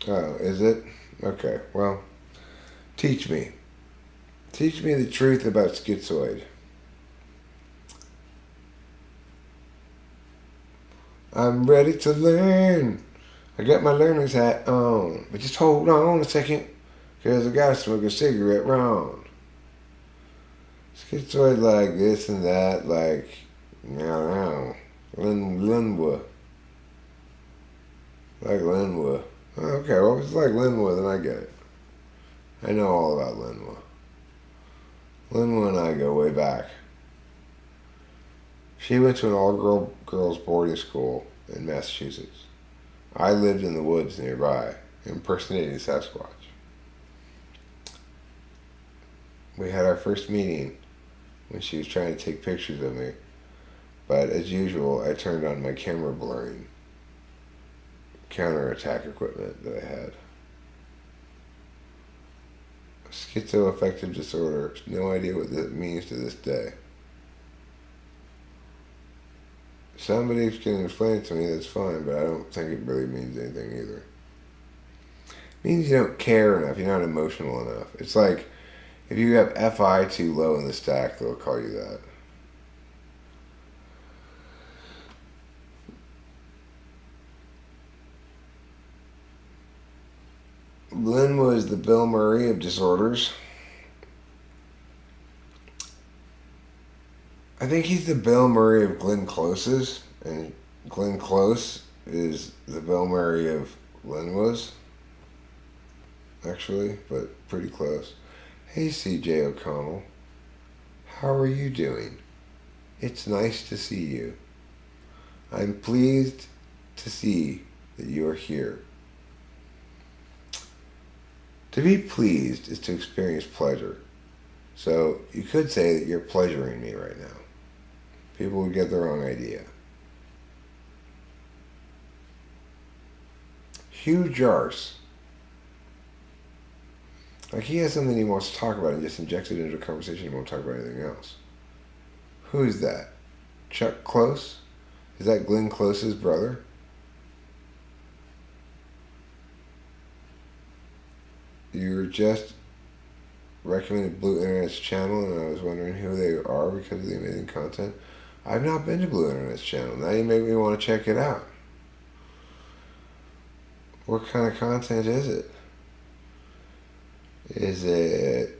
Oh, is it? Okay, well, teach me. Teach me the truth about schizoid. I'm ready to learn. I got my learner's hat on. But just hold on a second, because I gotta smoke a cigarette wrong. Schizoid like this and that, like, Linwood. Like Linwood. Okay, well, if it's like Linwood, then I get it. I know all about Linwood. Linwood and I go way back. She went to an all-girls boarding school in Massachusetts. I lived in the woods nearby, impersonating Sasquatch. We had our first meeting when she was trying to take pictures of me. But as usual, I turned on my camera blurring counterattack equipment that I had. Schizoaffective disorder. No idea what that means to this day. Somebody can explain it to me, that's fine, but I don't think it really means anything either. It means you don't care enough, you're not emotional enough. It's like if you have FI too low in the stack, they'll call you that. Lynn was the Bill Murray of disorders. I think he's the Bill Murray of Glenn Close's, and Glenn Close is the Bill Murray of Lynn was, actually, but pretty close. Hey, CJ O'Connell. How are you doing? It's nice to see you. I'm pleased to see that you are here. To be pleased is to experience pleasure. So you could say that you're pleasuring me right now. People would get the wrong idea. Hugh Jarse. Like he has something he wants to talk about and just injects it into a conversation and won't talk about anything else. Who is that? Chuck Close? Is that Glenn Close's brother? You were just recommended Blue Internet's channel and I was wondering who they are because of the amazing content. I've not been to Blue Internet's channel. Now you make me want to check it out. What kind of content is it? Is it...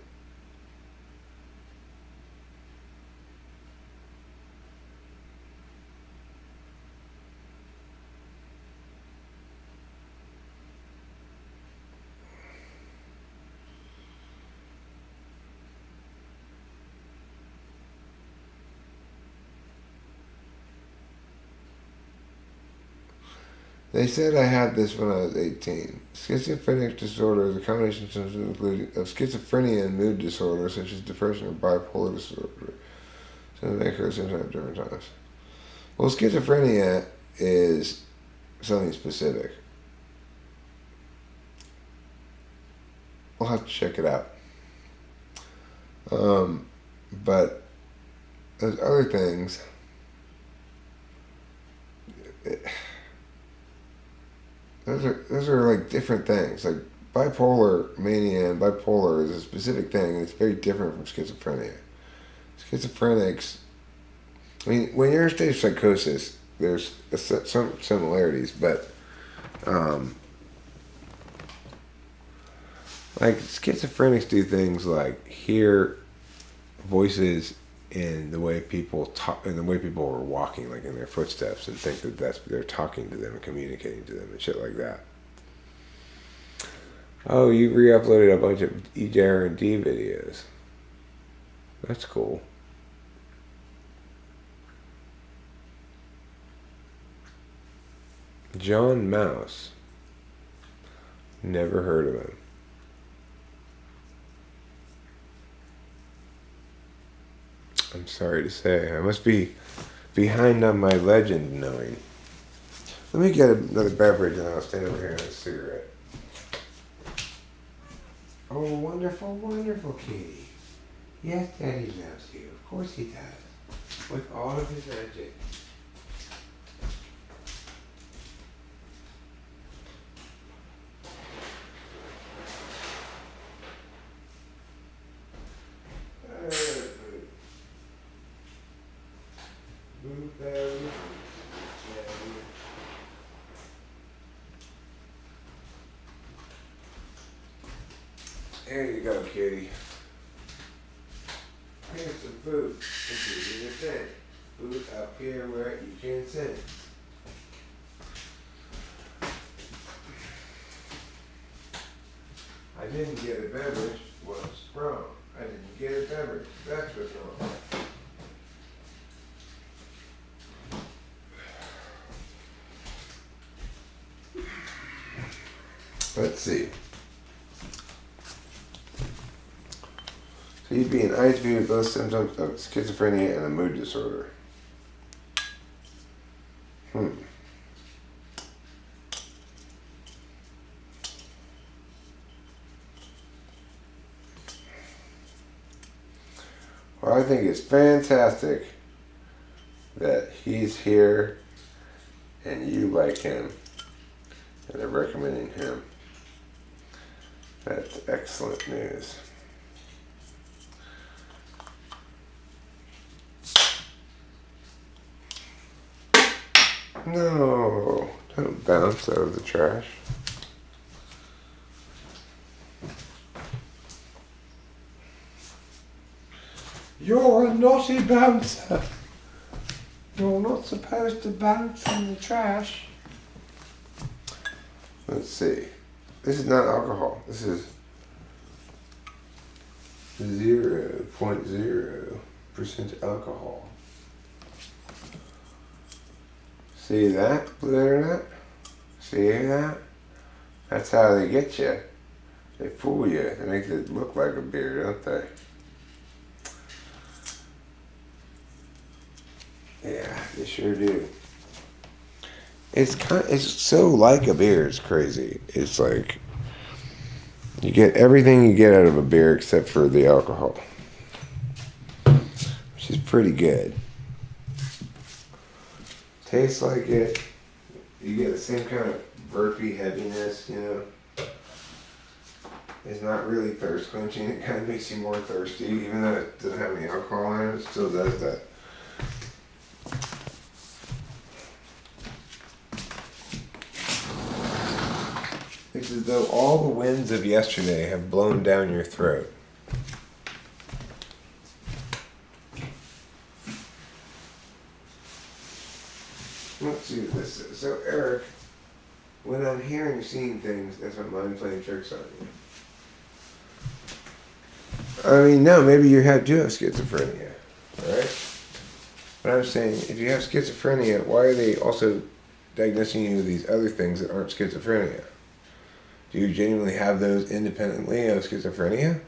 They said I had this when I was 18. Schizophrenic disorder is a combination of symptoms of schizophrenia and mood disorder, such as depression or bipolar disorder. Symptoms occur sometimes at different times. Well, schizophrenia is something specific. We'll have to check it out. But there's other things. Those are like different things. Like bipolar mania and bipolar is a specific thing, and it's very different from schizophrenia. Schizophrenics, I mean, when you're in a state of psychosis, there's some similarities, but like schizophrenics do things like hear voices in the way people talk, in the way people are walking, like in their footsteps, and think that they're talking to them and communicating to them and shit like that. Oh, you re-uploaded a bunch of EJR&D videos. That's cool. John Mouse. Never heard of him. I'm sorry to say. I must be behind on my legend knowing. Let me get another beverage and I'll stand over here and have a cigarette. Oh, wonderful, wonderful kitty. Yes, Daddy loves you. Of course he does. With all of his magic. Here you go, kitty. Here's some food. This is your thing. Food up here where you can sit. I didn't get a beverage. What's wrong? I didn't get a beverage. That's what's wrong. Let's see. So You'd be an INFP with both symptoms of schizophrenia and a mood disorder. Well, I think it's fantastic that he's here and you like him and are recommending him. That's excellent news. No, don't bounce out of the trash. You're a naughty bouncer. You're not supposed to bounce in the trash. Let's see. This is not alcohol. This is 0.0% alcohol. See that, blue internet? See that? That's how they get you. They fool you. They make it look like a beer, don't they? Yeah, they sure do. It's so like a beer. It's crazy. It's like you get everything you get out of a beer except for the alcohol, which is pretty good. Tastes like it. You get the same kind of burpy heaviness, you know. It's not really thirst quenching. It kind of makes you more thirsty, even though it doesn't have any alcohol in it. It still does that. It's as though all the winds of yesterday have blown down your throat. Let's see what this is. So, Eric, when I'm hearing or seeing things, that's my mind playing tricks on you. I mean, no, maybe do have schizophrenia, right? But I'm saying, if you have schizophrenia, why are they also diagnosing you with these other things that aren't schizophrenia? Do you genuinely have those independently of schizophrenia?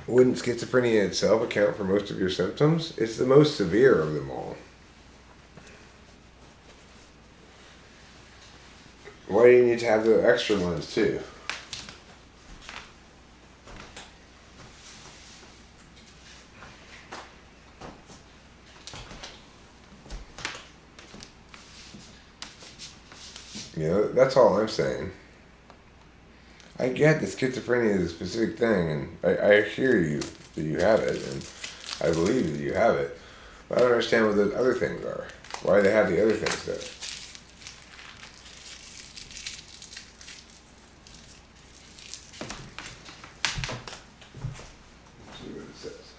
Wouldn't schizophrenia itself account for most of your symptoms? It's the most severe of them all. Why do you need to have the extra ones too? You know, that's all I'm saying. I get that schizophrenia is a specific thing, and I hear you that you have it, and I believe that you have it. But I don't understand what those other things are. Why they have the other things there. Let's see what it says.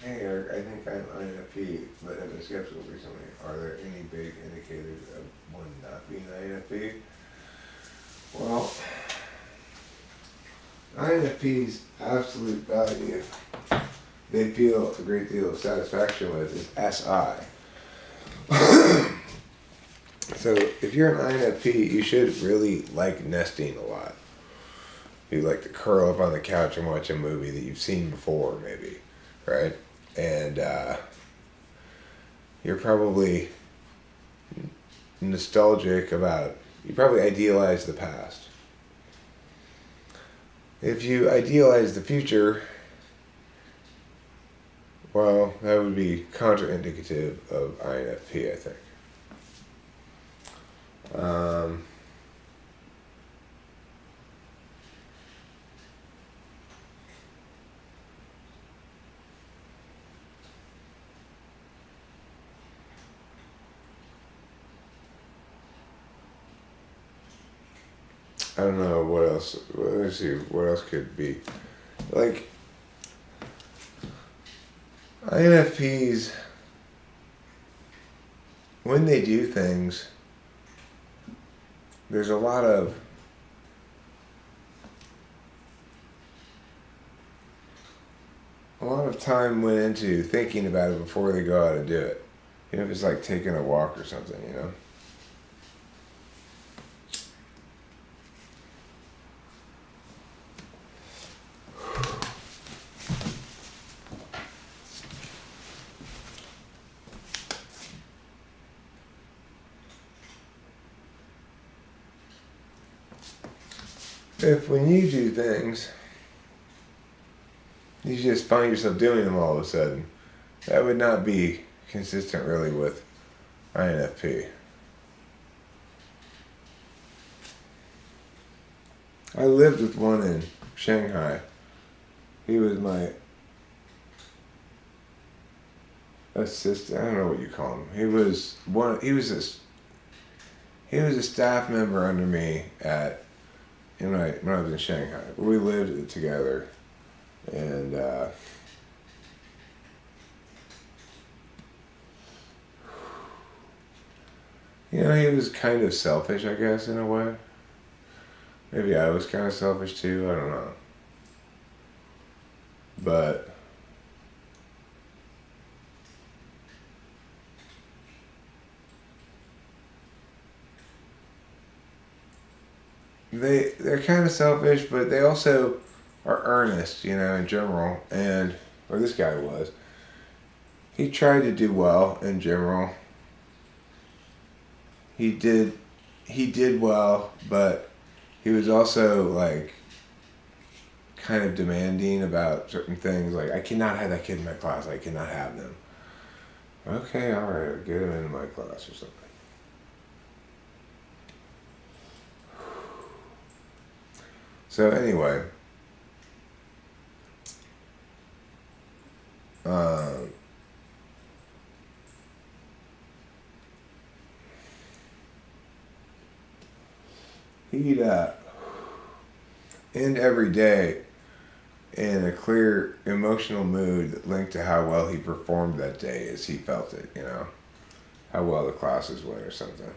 Hey Eric, I think I'm INFP, but I've been skeptical recently. Are there any big indicators of one not being INFP? Well, INFP's absolute value they feel a great deal of satisfaction with is SI. So if you're an INFP, you should really like nesting a lot. You like to curl up on the couch and watch a movie that you've seen before, maybe, right? And you're probably nostalgic about, you probably idealize the past. If you idealize the future, well, that would be contraindicative of INFP, I think. I don't know what else. Let's see what else could be. Like, INFPs, when they do things, there's a lot of time went into thinking about it before they go out and do it. Even if it's like taking a walk or something, you know? If when you do things, you just find yourself doing them all of a sudden, that would not be consistent really with INFP. I lived with one in Shanghai. He was my assistant. I don't know what you call him. He was a staff member under me when I was in Shanghai. We lived together, and you know, he was kind of selfish, I guess, in a way. Maybe I was kind of selfish too. I don't know, but they're kind of selfish, but they also are earnest, you know, in general. Or this guy was. He tried to do well in general. He did well, but he was also like kind of demanding about certain things. Like, I cannot have that kid in my class. I cannot have them. Okay, all right, I'll get him in my class or something. So anyway, he'd end every day in a clear emotional mood linked to how well he performed that day as he felt it, you know, how well the classes went or something.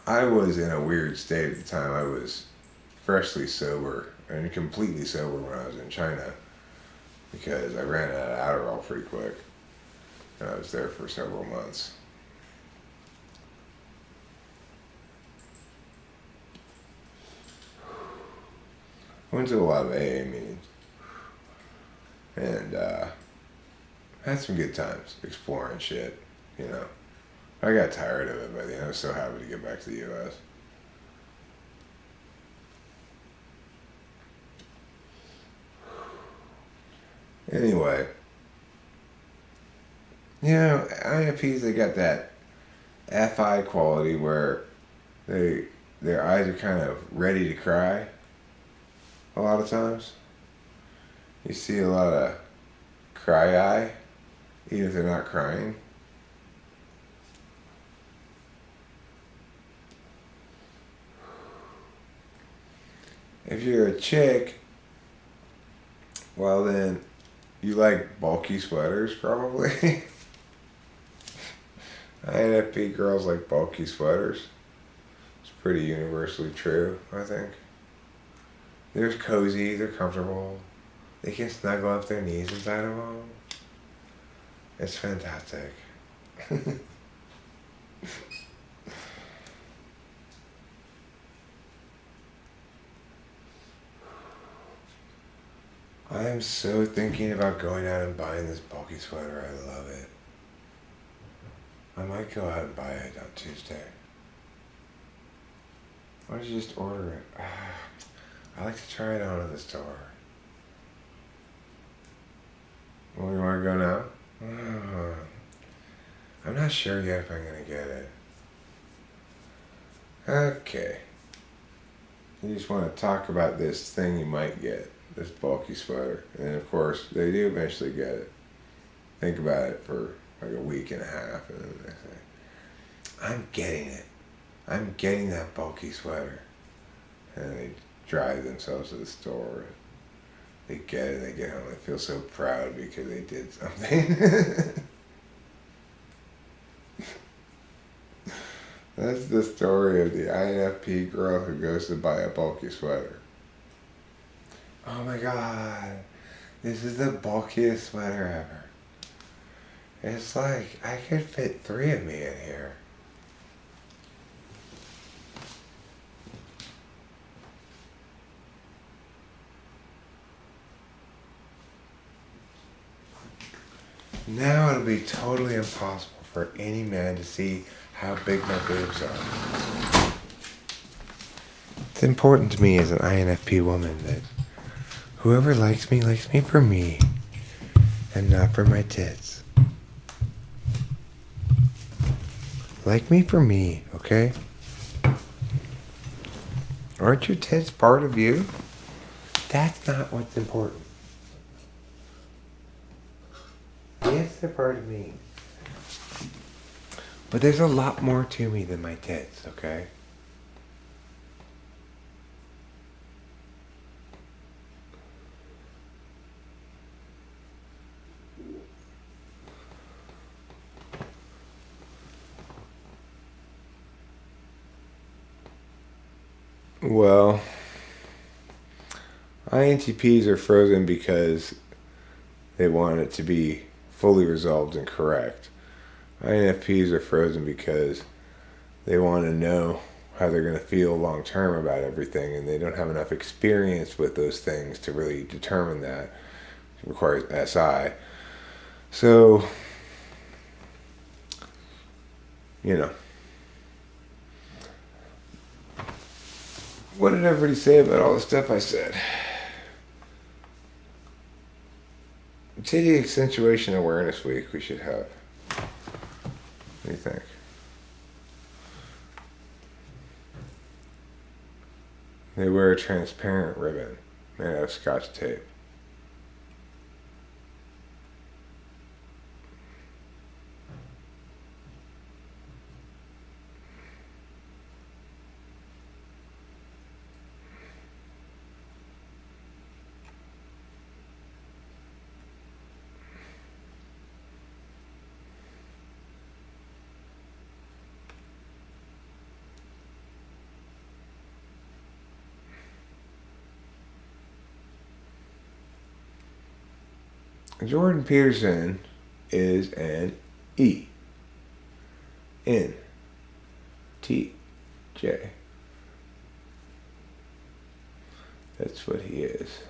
I was in a weird state at the time. I was freshly sober and completely sober when I was in China because I ran out of Adderall pretty quick, and I was there for several months. I went to a lot of AA meetings and had some good times exploring shit, you know. I got tired of it by the end. I was so happy to get back to the U.S. Anyway, you know, INFPs, they got that FI quality where their eyes are kind of ready to cry a lot of times. You see a lot of cry eye, even if they're not crying. If you're a chick, well then, you like bulky sweaters, probably. INFP girls like bulky sweaters. It's pretty universally true, I think. They're cozy, they're comfortable. They can snuggle up their knees inside of them. It's fantastic. I am so thinking about going out and buying this bulky sweater. I love it. I might go out and buy it on Tuesday. Why don't you just order it? I like to try it on at the store. Well, you want to go now? I'm not sure yet if I'm going to get it. Okay. You just want to talk about this thing you might get. This bulky sweater. And of course, they do eventually get it. Think about it for like a week and a half. And then they say, I'm getting it. I'm getting that bulky sweater. And they drive themselves to the store. They get it. They get home. They feel so proud because they did something. That's the story of the INFP girl who goes to buy a bulky sweater. Oh my God, This is the bulkiest sweater ever. It's like, I could fit 3 of me in here. Now it'll be totally impossible for any man to see how big my boobs are. It's important to me as an INFP woman that whoever likes me for me and not for my tits. Like me for me, okay? Aren't your tits part of you? That's not what's important. Yes, they're part of me. But there's a lot more to me than my tits, okay? Well, INTPs are frozen because they want it to be fully resolved and correct. INFPs are frozen because they want to know how they're going to feel long term about everything, and they don't have enough experience with those things to really determine that. It requires SI. So, you know. What did everybody say about all the stuff I said? Titty Accentuation Awareness Week we should have. What do you think? They wear a transparent ribbon made out of Scotch tape. Jordan Peterson is an ENTJ. That's what he is.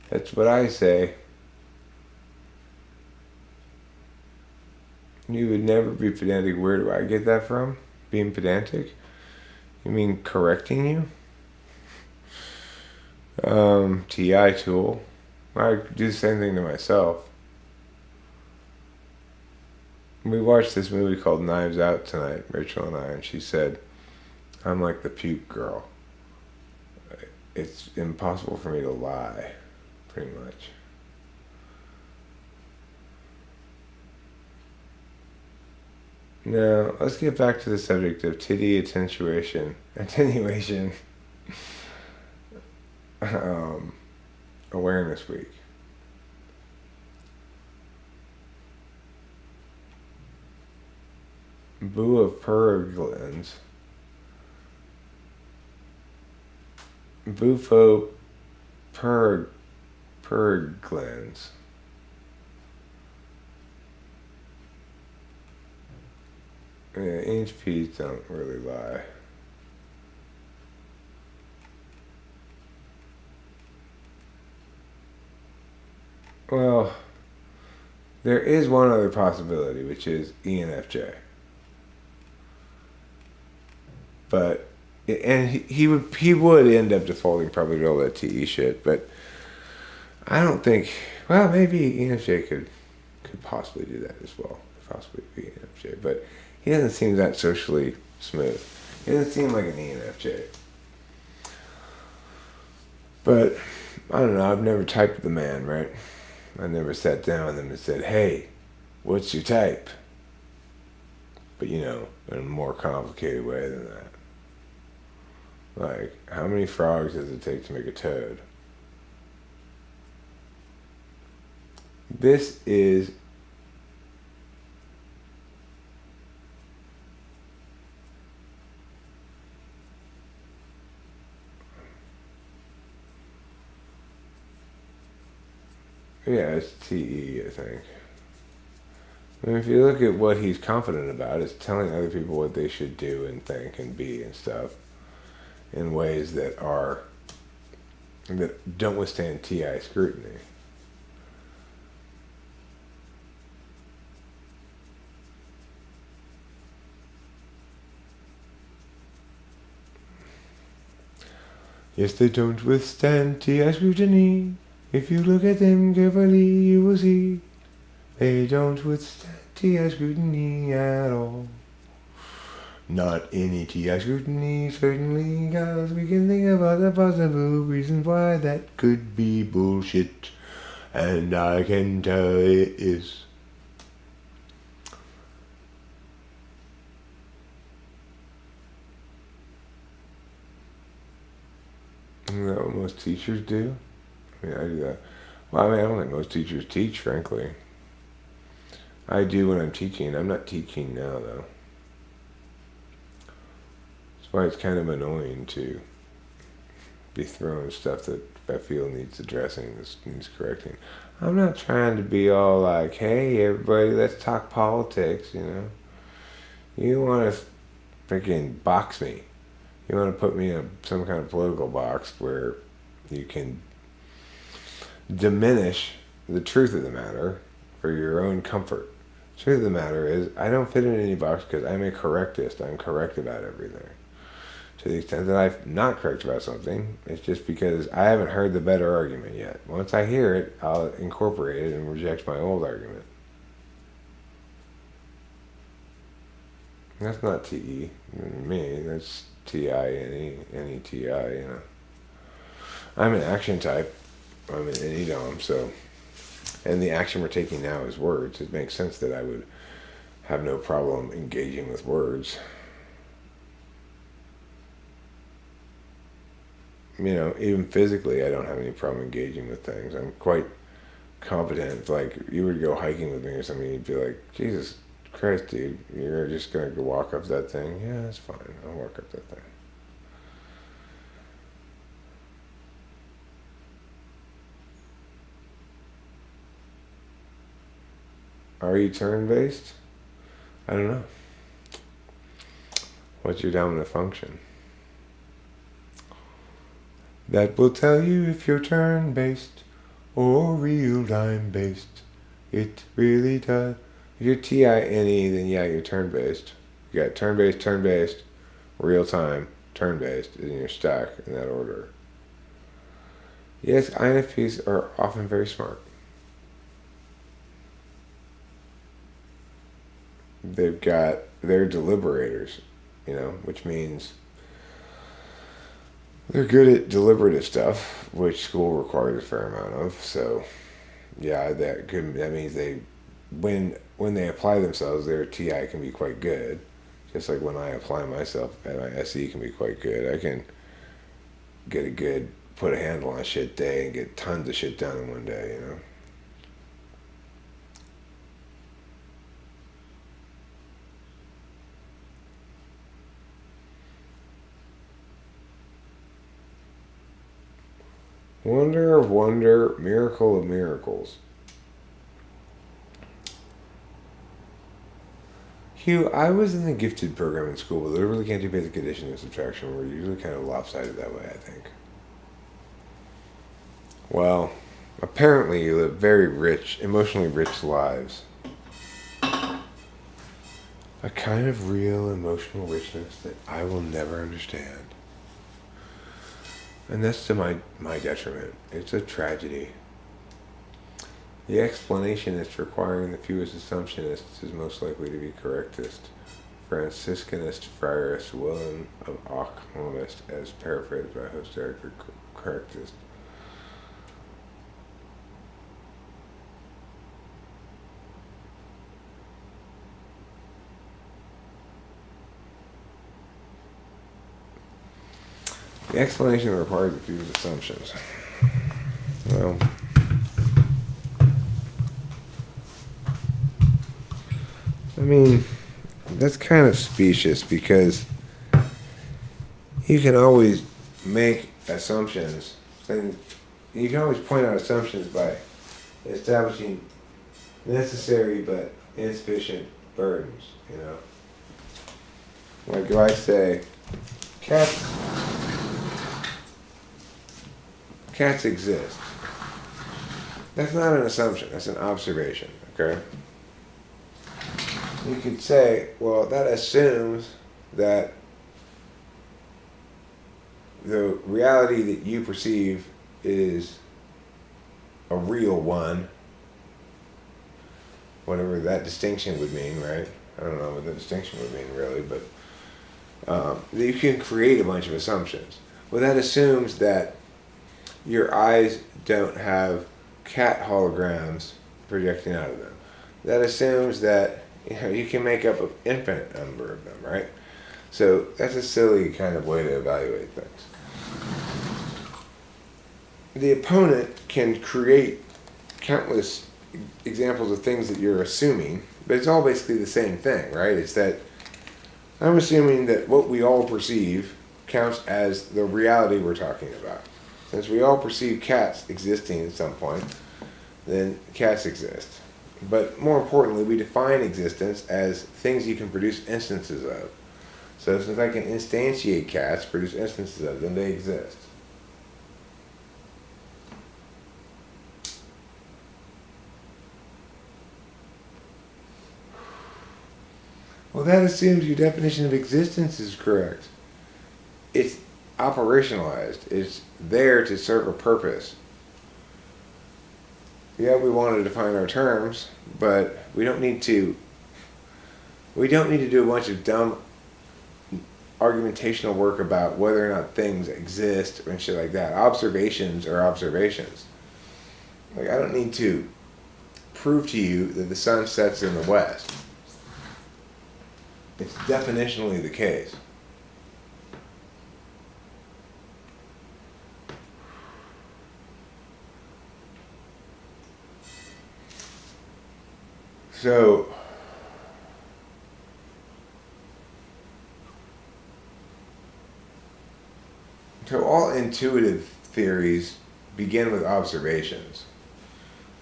That's what I say. You would never be pedantic. Where do I get that from? Being pedantic? You mean correcting you? TI tool. I do the same thing to myself. We watched this movie called Knives Out tonight, Rachel and I, and she said, I'm like the puke girl. It's impossible for me to lie, pretty much. Now, let's get back to the subject of titty attenuation. Awareness Week. Boo of Perglins. Bufo Perglins. Yeah, HPs don't really lie. Well, there is one other possibility, which is ENFJ. But and he would end up defaulting probably to all that TE shit, but I don't think. Well, maybe ENFJ could possibly do that as well. Possibly be ENFJ, but he doesn't seem that socially smooth. He doesn't seem like an ENFJ. But I don't know. I've never typed with the man, right? I never sat down with him and said, "Hey, what's your type?" But in a more complicated way than that. Like, how many frogs does it take to make a toad? This is Yeah, it's TE, I think. I mean, if you look at what he's confident about, it's telling other people what they should do and think and be and stuff in ways that don't withstand TI scrutiny. Yes, they don't withstand TI scrutiny. If you look at them carefully, you will see they don't withstand TI scrutiny at all. Not any TI scrutiny, certainly, cause we can think of other possible reasons why that could be bullshit. And I can tell it is. Isn't that what most teachers do? I mean, I do that. Well, I mean, I don't think most teachers teach, frankly. I do when I'm teaching. I'm not teaching now, though. That's why it's kind of annoying to be throwing stuff that I feel needs addressing, needs correcting. I'm not trying to be all like, hey, everybody, let's talk politics, you know. You want to freaking box me. You want to put me in some kind of political box where you can diminish the truth of the matter for your own comfort. The truth of the matter is, I don't fit in any box because I'm a correctist. I'm correct about everything. To the extent that I'm not correct about something, it's just because I haven't heard the better argument yet. Once I hear it, I'll incorporate it and reject my old argument. That's not TE. Me, that's TI, NETI, you know. I'm an action type. I'm an NEDOM, so. And the action we're taking now is words. It makes sense that I would have no problem engaging with words. You know, even physically, I don't have any problem engaging with things. I'm quite competent. If, like, you would go hiking with me or something, you'd be like, Jesus Christ, dude, you're just going to go walk up that thing? Yeah, that's fine. I'll walk up that thing. Are you turn-based? I don't know. What's your dominant function? That will tell you if you're turn-based or real-time based. It really does. If you're TINE, then yeah, you're turn-based. You got turn-based, real-time, turn-based in your stack in that order. Yes, INFPs are often very smart. They're deliberators, you know, which means they're good at deliberative stuff, which school requires a fair amount of. So, yeah, that means when they apply themselves, their TI can be quite good. Just like when I apply myself, my SE can be quite good. I can put a handle on shit day and get tons of shit done in one day, you know. Wonder of wonder, miracle of miracles. Hugh, I was in the gifted program in school, but literally can't do basic addition and subtraction. We're usually kind of lopsided that way, I think. Well, apparently you live very rich, emotionally rich lives. A kind of real emotional richness that I will never understand. And that's to my detriment. It's a tragedy. The explanationist requiring the fewest assumptionists is most likely to be correctist. Franciscanist friarist William of Ockhomist, as paraphrased by host Eric, correctist. The explanation requires a few assumptions. Well, I mean, that's kind of specious because you can always make assumptions. And you can always point out assumptions by establishing necessary but insufficient burdens, you know. Like if I say, cats exist. That's not an assumption, that's an observation, okay? You could say, well, that assumes that the reality that you perceive is a real one, whatever that distinction would mean, right? I don't know what the distinction would mean really, but you can create a bunch of assumptions. Well, that assumes that your eyes don't have cat holograms projecting out of them. That assumes that you can make up an infinite number of them, right? So that's a silly kind of way to evaluate things. The opponent can create countless examples of things that you're assuming, but it's all basically the same thing, right? It's that I'm assuming that what we all perceive counts as the reality we're talking about. Since we all perceive cats existing at some point, then cats exist. But more importantly, we define existence as things you can produce instances of. So since I can instantiate cats, produce instances of them, they exist. Well, that assumes your definition of existence is correct. It's operationalized. It's there to serve a purpose. Yeah, we want to define our terms, but we don't need to do a bunch of dumb argumentational work about whether or not things exist and shit like that. Observations are observations. Like, I don't need to prove to you that the sun sets in the west. It's definitionally the case. So all intuitive theories begin with observations.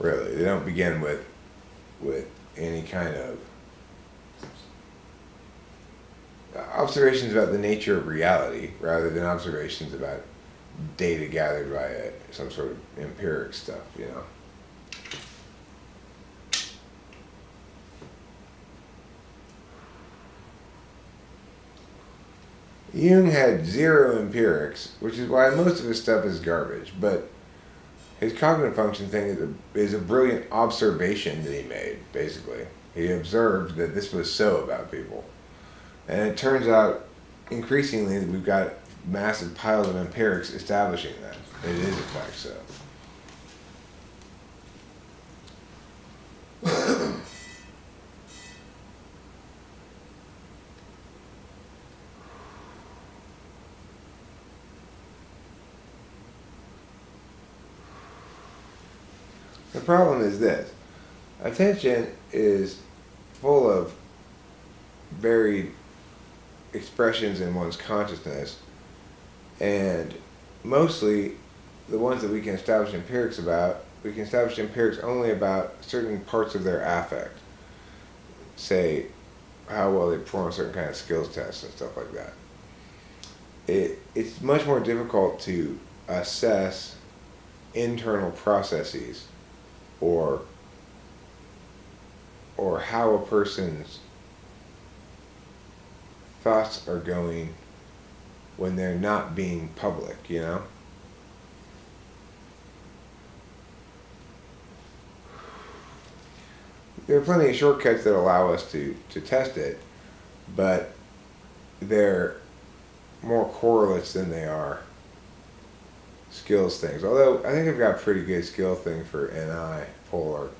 Really, they don't begin with any kind of observations about the nature of reality, rather than observations about data gathered by some sort of empiric stuff, you know. Jung had zero empirics, which is why most of his stuff is garbage, but his cognitive function thing is a brilliant observation that he made, basically. He observed that this was so about people. And it turns out, increasingly, that we've got massive piles of empirics establishing that. It is, in fact, so. The problem is this. Attention is full of varied expressions in one's consciousness, and mostly the ones that we can establish empirics about, we can establish empirics only about certain parts of their affect. Say, how well they perform certain kind of skills tests and stuff like that. It's much more difficult to assess internal processes or how a person's thoughts are going when they're not being public, you know? There are plenty of shortcuts that allow us to test it, but they're more correlates than they are skills things. Although I think I've got a pretty good skill thing for NI polar.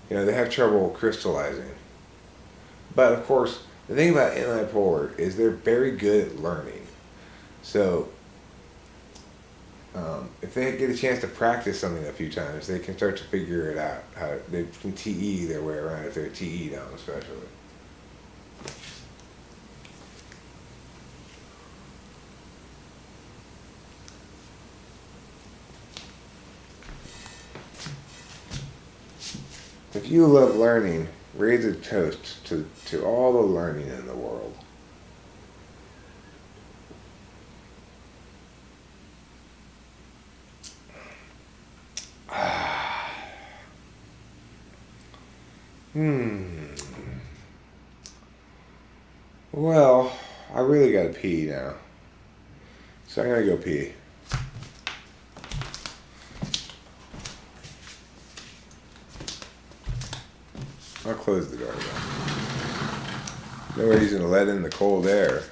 You know, they have trouble crystallizing. But of course, the thing about NI polar is they're very good at learning. So if they get a chance to practice something a few times, they can start to figure it out. How they can TE their way around if they're TE down, especially. If you love learning, raise a toast to all the learning in the world. Well, I really gotta pee now. So I'm gonna go pee. I'll close the door though. No reason to let in the cold air.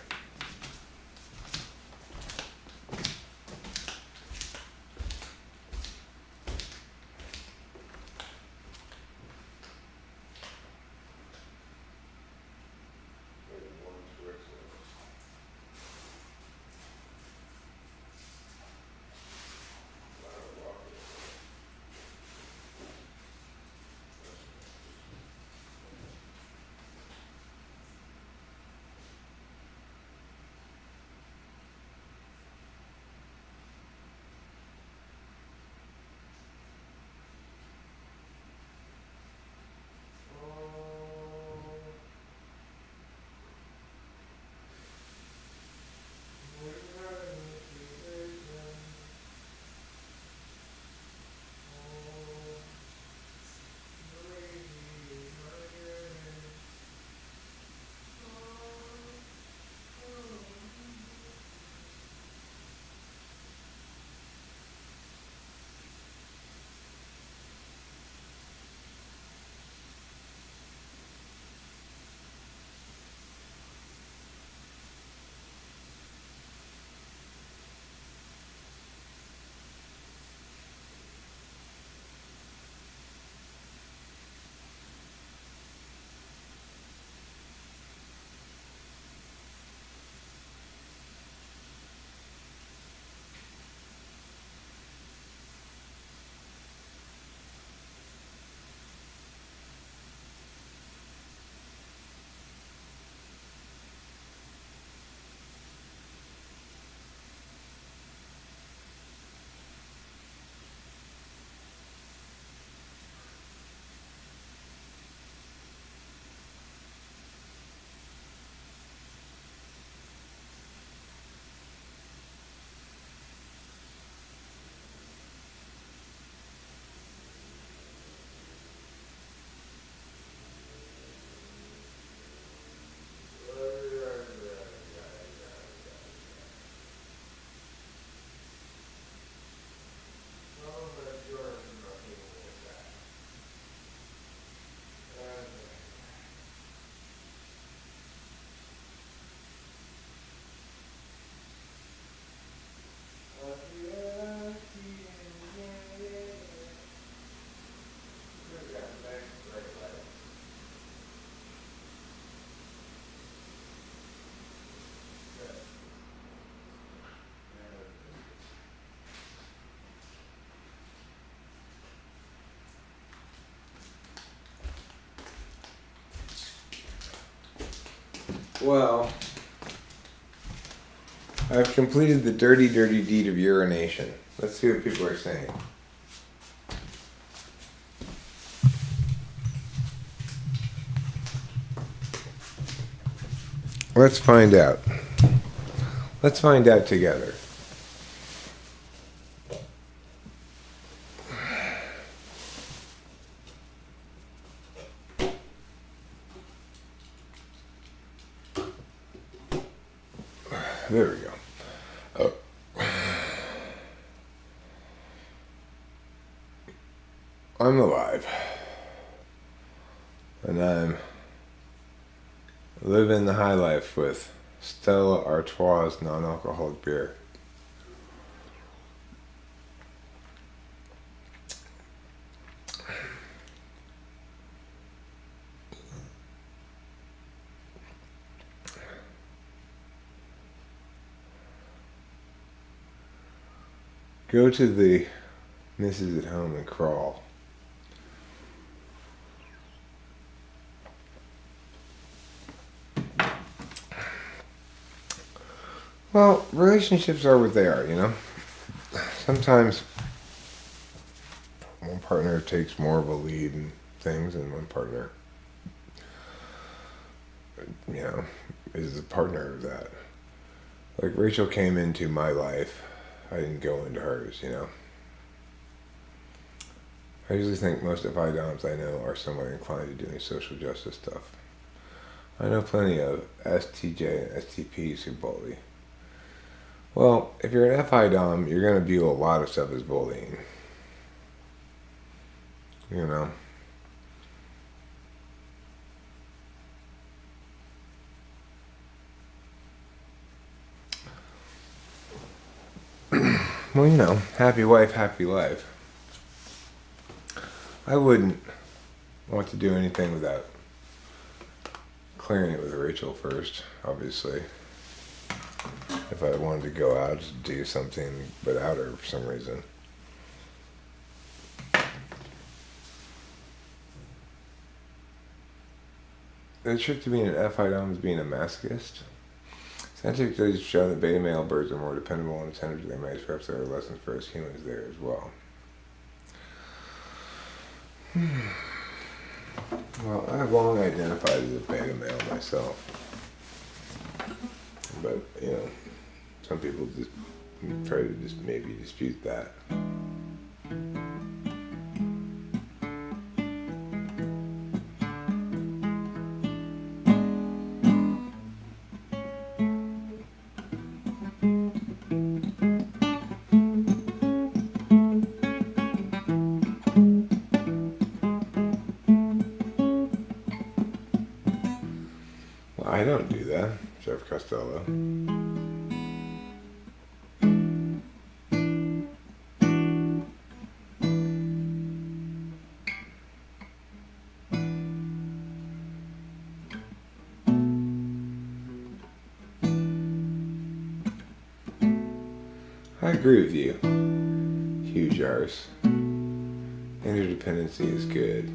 Well, I've completed the dirty, dirty deed of urination. Let's see what people are saying. Let's find out. Let's find out together. There we go. Oh. I'm alive. And I'm living the high life with Stella Artois non-alcoholic beer. Go to the missus at home and crawl. Well, relationships are what they are, you know? Sometimes one partner takes more of a lead and things, and one partner, is the partner of that. Like, Rachel came into my life. I didn't go into hers, I usually think most FI doms I know are somewhat inclined to doing social justice stuff. I know plenty of STJ and STPs who bully. Well, if you're an FI dom, you're going to view a lot of stuff as bullying. Well, happy wife, happy life. I wouldn't want to do anything without clearing it with Rachel first, obviously. If I wanted to go out to do something without her for some reason. The trick to being an FI dom is being a masochist. Scientific studies show that beta male birds are more dependable and attentive to their mates. Perhaps there are lessons for us humans there as well. Well, I've long identified as a beta male myself. But, some people just try to just maybe dispute that. I don't do that, Jeff Costello. I agree with you, huge arse. Interdependency is good.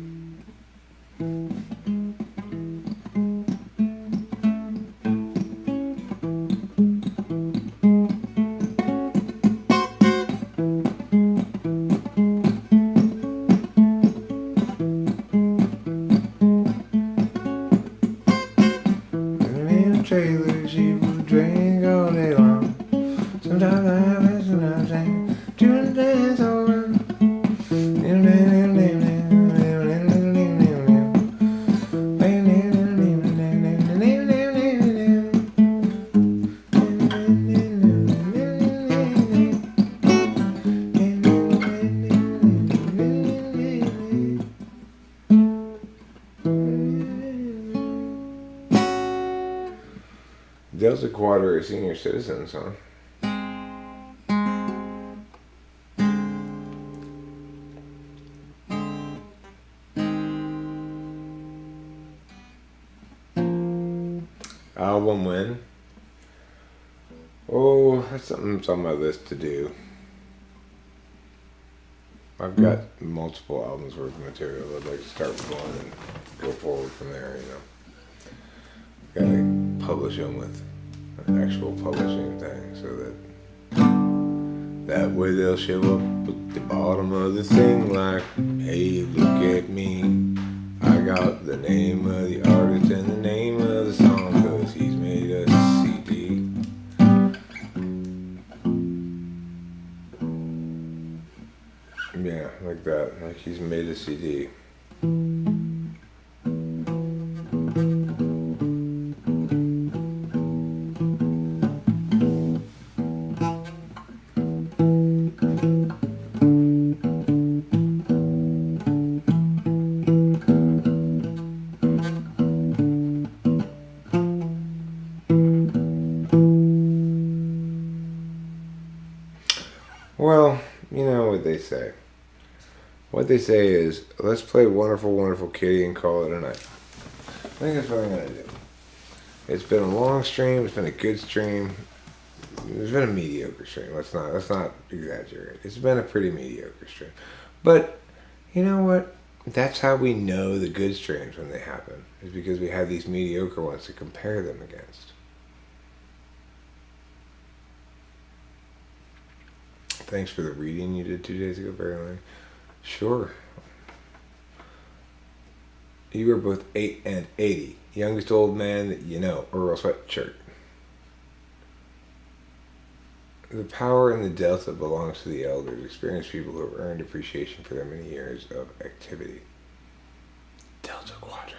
Trailer, she would drink all day long. Sometimes I have it, sometimes I ain't. Doing dance all around. Delta Quad are senior citizens, huh? Album win? Oh, that's something that's on my list to do. I've got multiple albums worth of material. I'd like to start with one and go forward from there, Gotta publish them with an actual publishing thing so that way they'll show up at the bottom of the thing like, hey, look at me. I got the name of the artist and the name of the song because he's made a CD. Yeah, like that. Like he's made a CD. Well, you know what they say. What they say is, let's play Wonderful, Wonderful Kitty and call it a night. I think that's what I'm going to do. It's been a long stream. It's been a good stream. It's been a mediocre stream. Let's not exaggerate. It's been a pretty mediocre stream. But, you know what? That's how we know the good streams when they happen. Is because we have these mediocre ones to compare them against. Thanks for the reading you did 2 days ago, Barry. Sure. You were both 8 and 80. Youngest old man that you know, Earl Sweatshirt. The power in the Delta belongs to the elders, experienced people who have earned appreciation for their many years of activity. Delta Quadra.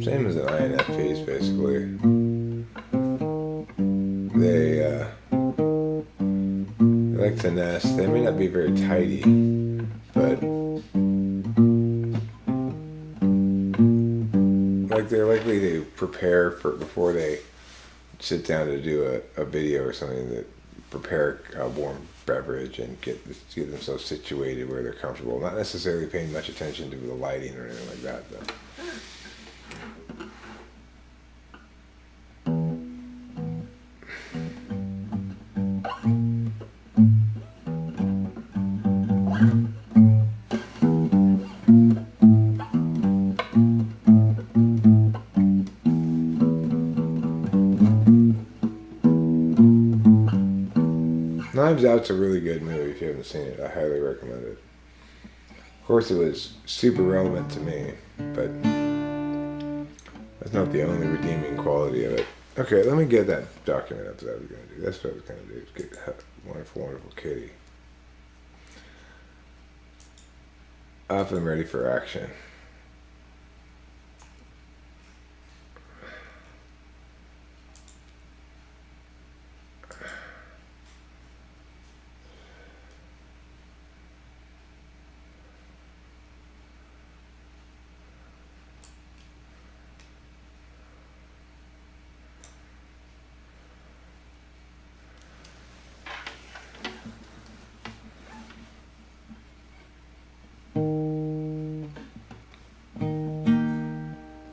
Same as an INFPs, basically. They like to nest. They may not be very tidy, but like they're likely to prepare for before they sit down to do a video or something, that prepare a warm beverage and get themselves situated where they're comfortable. Not necessarily paying much attention to the lighting or anything like that, though. Knives Out's a really good movie. If you haven't seen it, I highly recommend it. Of course, it was super relevant to me, but that's not the only redeeming quality of it. Okay, let me get that document up that I was going to do. That's what I was going to do. Get Wonderful, Wonderful Kitty up and ready for action.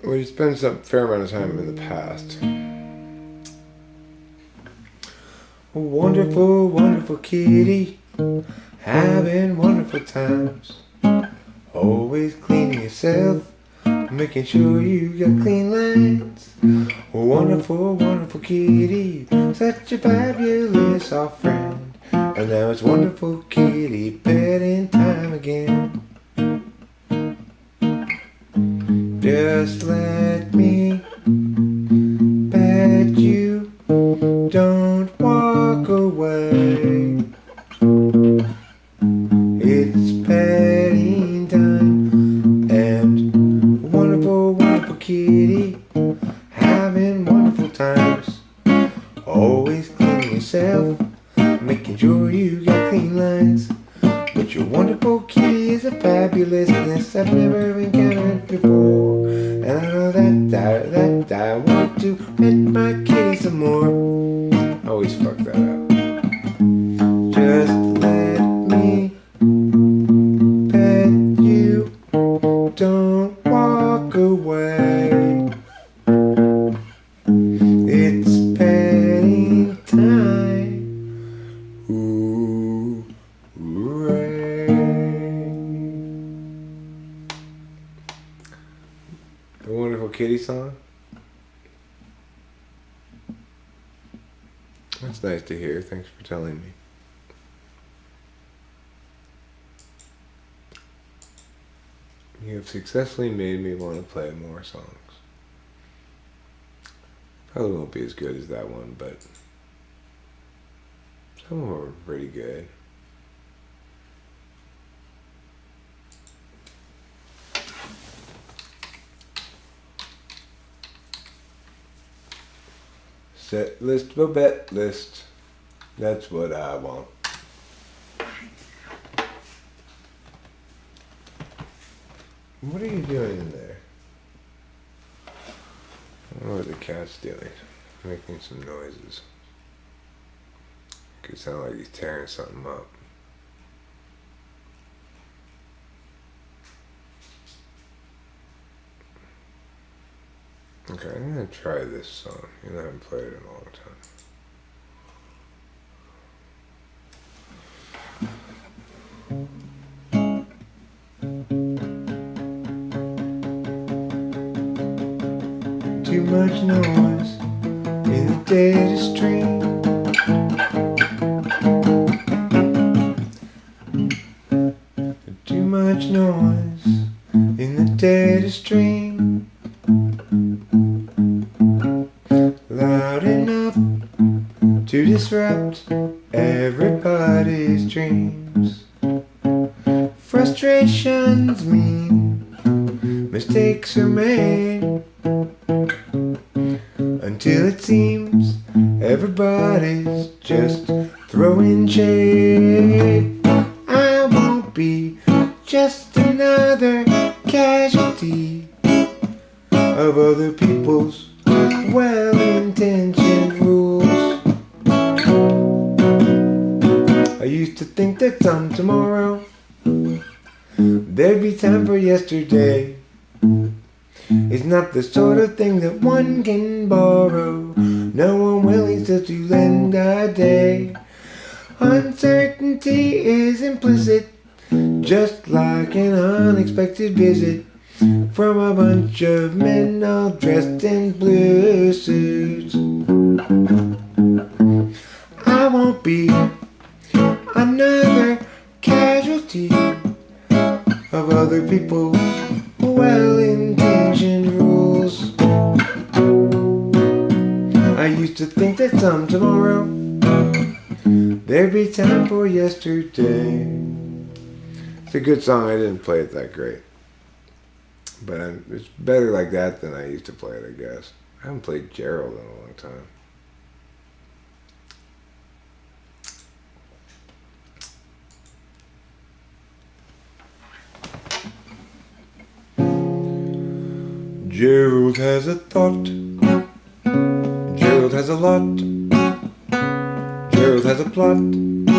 Well, you spend some fair amount of time in the past. Wonderful, wonderful kitty, having wonderful times. Always cleaning yourself, making sure you got clean lines. Wonderful, wonderful kitty, such a fabulous soft friend. And now it's wonderful kitty bedding time again. Just let me pet you, don't walk away. It's petting time, and wonderful, wonderful kitty, having wonderful times. Always cleaning yourself, making sure you got clean lines. But your wonderful kitty is a fabulousness I've never encountered before. And I know that I want to pet my kitty some more. I always fuck that up. Just let me pet you, don't walk away. It's petting time. Ooh, hooray. The Wonderful Kitty song? That's nice to hear. Thanks for telling me. You have successfully made me want to play more songs. Probably won't be as good as that one, but some of them are pretty good. Set list, Babette list. That's what I want. What are you doing in there? I don't know what the cat's doing. Making some noises. Could sound like he's tearing something up. Okay, I'm gonna try this song. I haven't played it in a long time. Too much noise in the data stream. Too much noise in the data stream. Loud enough to disrupt everybody's dreams. Frustrations mean mistakes are made, until it seems everybody's just throwing shade. I won't be just another casualty of other people's well-intentioned rules. I used to think that some tomorrow there'd be time for yesterday. It's not the sort of thing that one can borrow. No one willing to lend a day. Uncertainty is implicit, just like an unexpected visit from a bunch of men all dressed in blue suits. I won't be another casualty of other people's well-intentioned rules. I used to think that some tomorrow there'd be time for yesterday. It's a good song. I didn't play it that great, but it's better like that than I used to play it, I guess. I haven't played Gerald in a long time. Gerald has a thought. Gerald has a lot. Gerald has a plot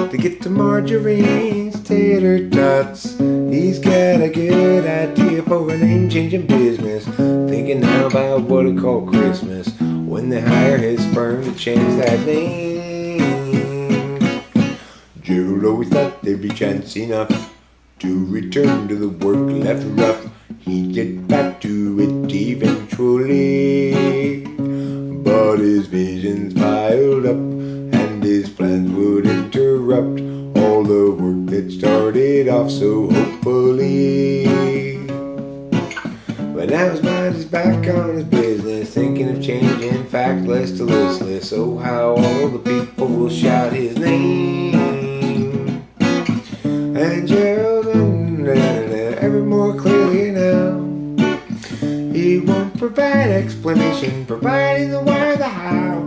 to get to Marjorie's tater tots. He's got a good idea for a name-changing business, thinking now about what to call Christmas when they hire his firm to change that name. Gerald always thought there'd be chance enough to return to the work left rough. He'd get back to it eventually, but his visions piled up and his plans would interrupt all the work that started off so hopefully. But now his mind is back on his business, thinking of changing factless to listless. Oh, how all the people will shout his name. And Gerald ever more clearly now, he won't provide explanation, providing the why, the how.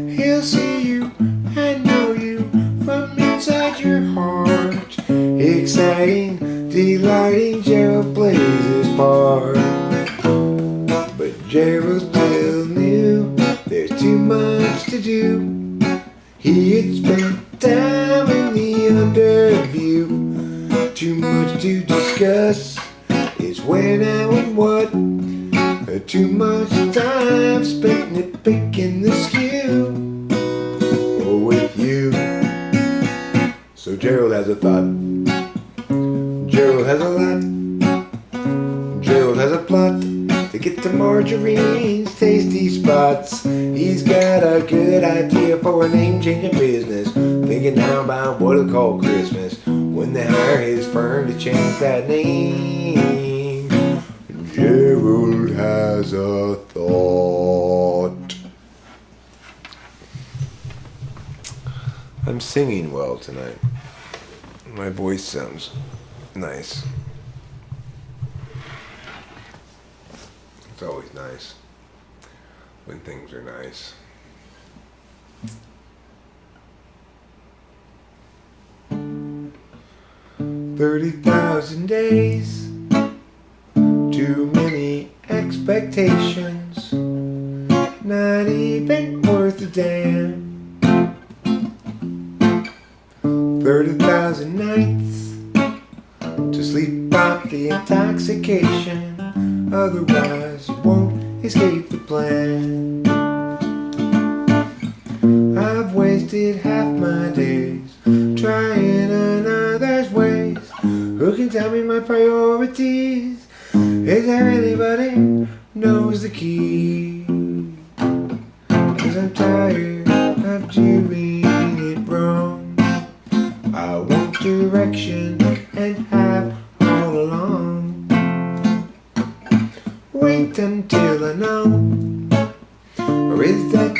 He'll see you and know you from inside your heart. Exciting, delighting, Gerald plays his part. But Gerald still knew there's too much to do. He had spent time in the underview. Too much to discuss is where, now, and what. Too much time spent nitpicking the skew with you. So Gerald has a thought. Gerald has a lot. Gerald has a plot to get to Marjorie's tasty spots. He's got a good idea for a name-changing business, thinking now about what to call Christmas when they hire his firm to change that name. Gerald has a thought. I'm singing well tonight. My voice sounds nice. It's always nice when things are nice. $30,000 days, too many expectations, not even worth a damn. 30,000 nights to sleep off the intoxication, otherwise you won't escape the plan. I've wasted half my days trying another's ways. Who can tell me my priorities? Is there anybody knows the key?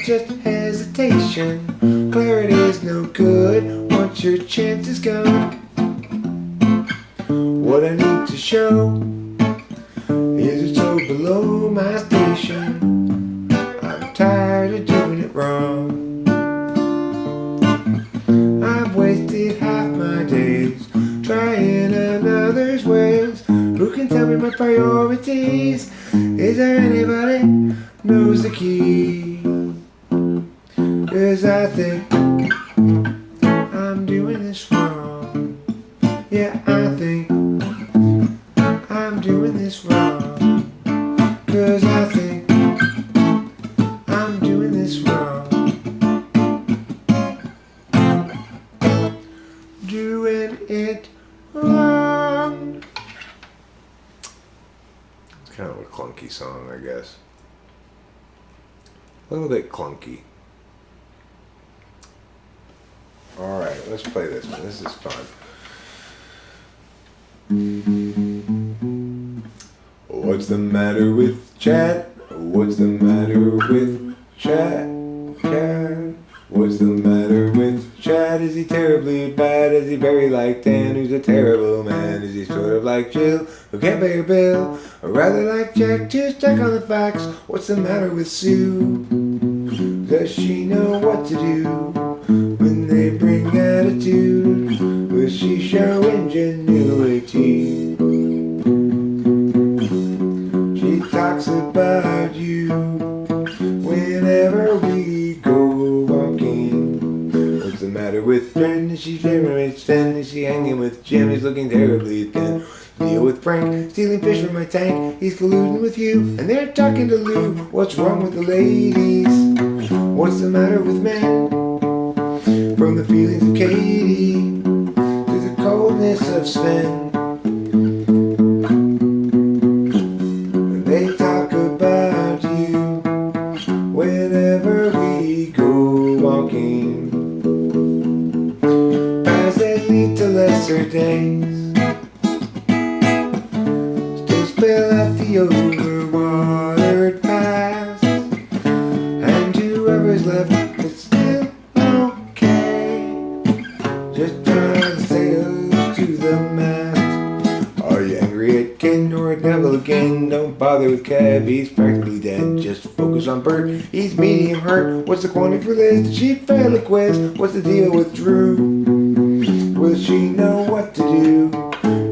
just hesitation. Clarity is no good once your chance is gone. What I need to show is it's so below my station. I'm tired of doing it wrong. I've wasted half my days trying another's ways. Who can tell me my priorities? Is there anybody knows the key? 'Cause I think I'm doing this wrong. Yeah, I think I'm doing this wrong. 'Cause I think I'm doing this wrong. Doing it wrong. It's kind of a clunky song, I guess. A little bit clunky. Alright, let's play this one. This is fun. What's the matter with chat? What's the matter with chat? Cat? What's the matter with Chad? Is he terribly bad? Is he very like Dan, who's a terrible man? Is he sort of like Jill, who can't pay her bill? Or rather like Jack, too stuck on the facts? What's the matter with Sue? Does she know what to do when they bring attitude? Will she show ingenuity? She talks about you whenever we go walking. What's the matter with Jen? Is she very thin? Is she hanging with Jim? He's looking terribly thin. Deal with Frank, stealing fish from my tank. He's colluding with you, and they're talking to Lou. What's wrong with the ladies? What's the matter with men? From the feelings of Katie to the coldness of Sven. They talk about you whenever we go walking. Paths that lead to lesser days still spill out the overwatered past, and whoever's left is still okay. Just trying to sail to the mast. Are you angry at Ken or at Neville again? Don't bother with Kev, he's practically dead. Just focus on Bert, he's medium hurt. What's the quantity for Liz? Did she fail a quiz? What's the deal with Drew? Will she know what to do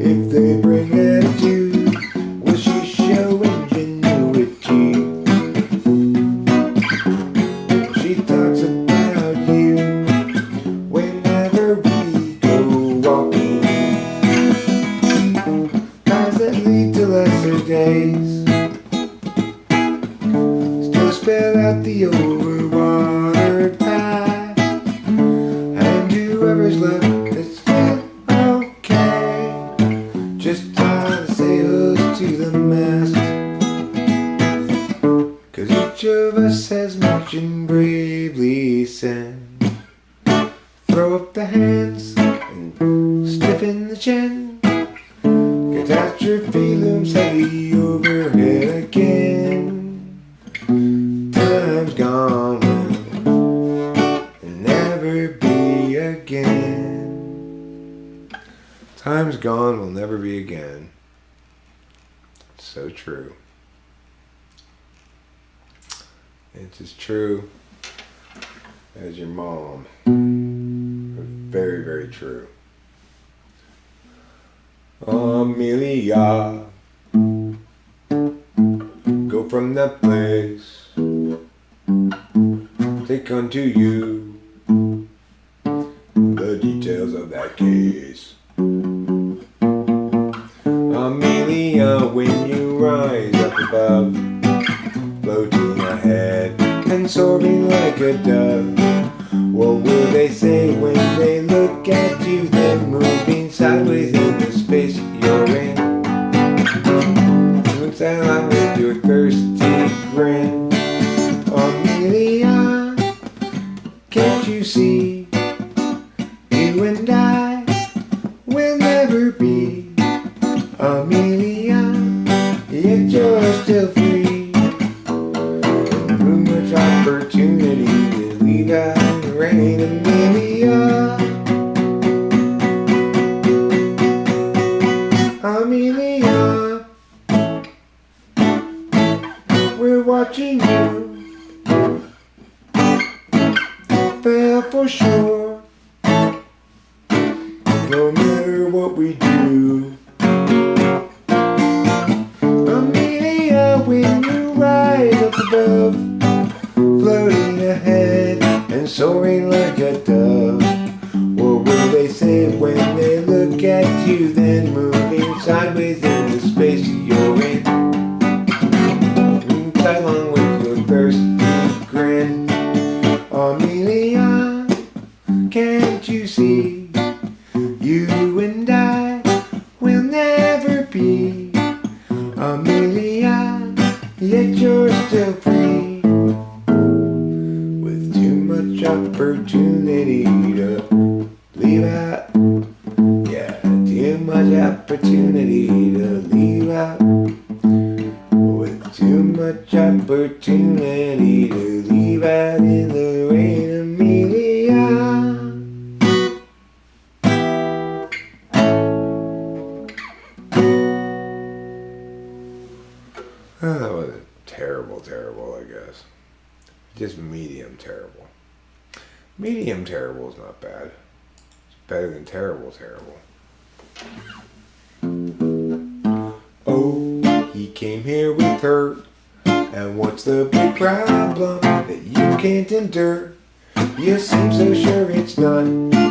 if they bring attitude? Will she show ingenuity? She talks about you whenever we go walking. Paths that lead to lesser days still spill out the overwatered past, and whoever's left is still okay. Just trying to sail us to the mast. 'Cause each of us has much and bravely sinned. Throw up the hands and stiffen the chin. Catastrophe looms heavy overhead again. Time's gone will never be again. Time's gone will never be again. So true. It's as true as your mom. Very, very true. Amelia, go from that place. Take unto you the details of that case. Amelia, when you rise up above, floating ahead and soaring like a dove, what will they say when they look at you then moving sideways in the space you're in? Looks like with your thirsty grin. Amelia, can't you see? You and I will never be. Amelia, yet you're still free. Rumors are opportunity to leave out in the rain, Amelia. Amelia, we're watching you, fail for sure, no matter what we do. Amelia, when you rise up above, floating ahead and soaring like a dove, what will they say when they look at you, then moving sideways in the space you're in? Tag along with your thirsty grin. Amelia, can't you see? You and I will never be. Amelia, yet you're still free. With too much opportunity to leave out. Yeah, too much opportunity to leave out. With too much opportunity to leave out in the rain, Amelia. Oh, that wasn't terrible, I guess. Just medium terrible. Medium terrible is not bad. It's better than terrible. Oh, he came here with her. And what's the big problem that you can't endure? You seem so sure it's not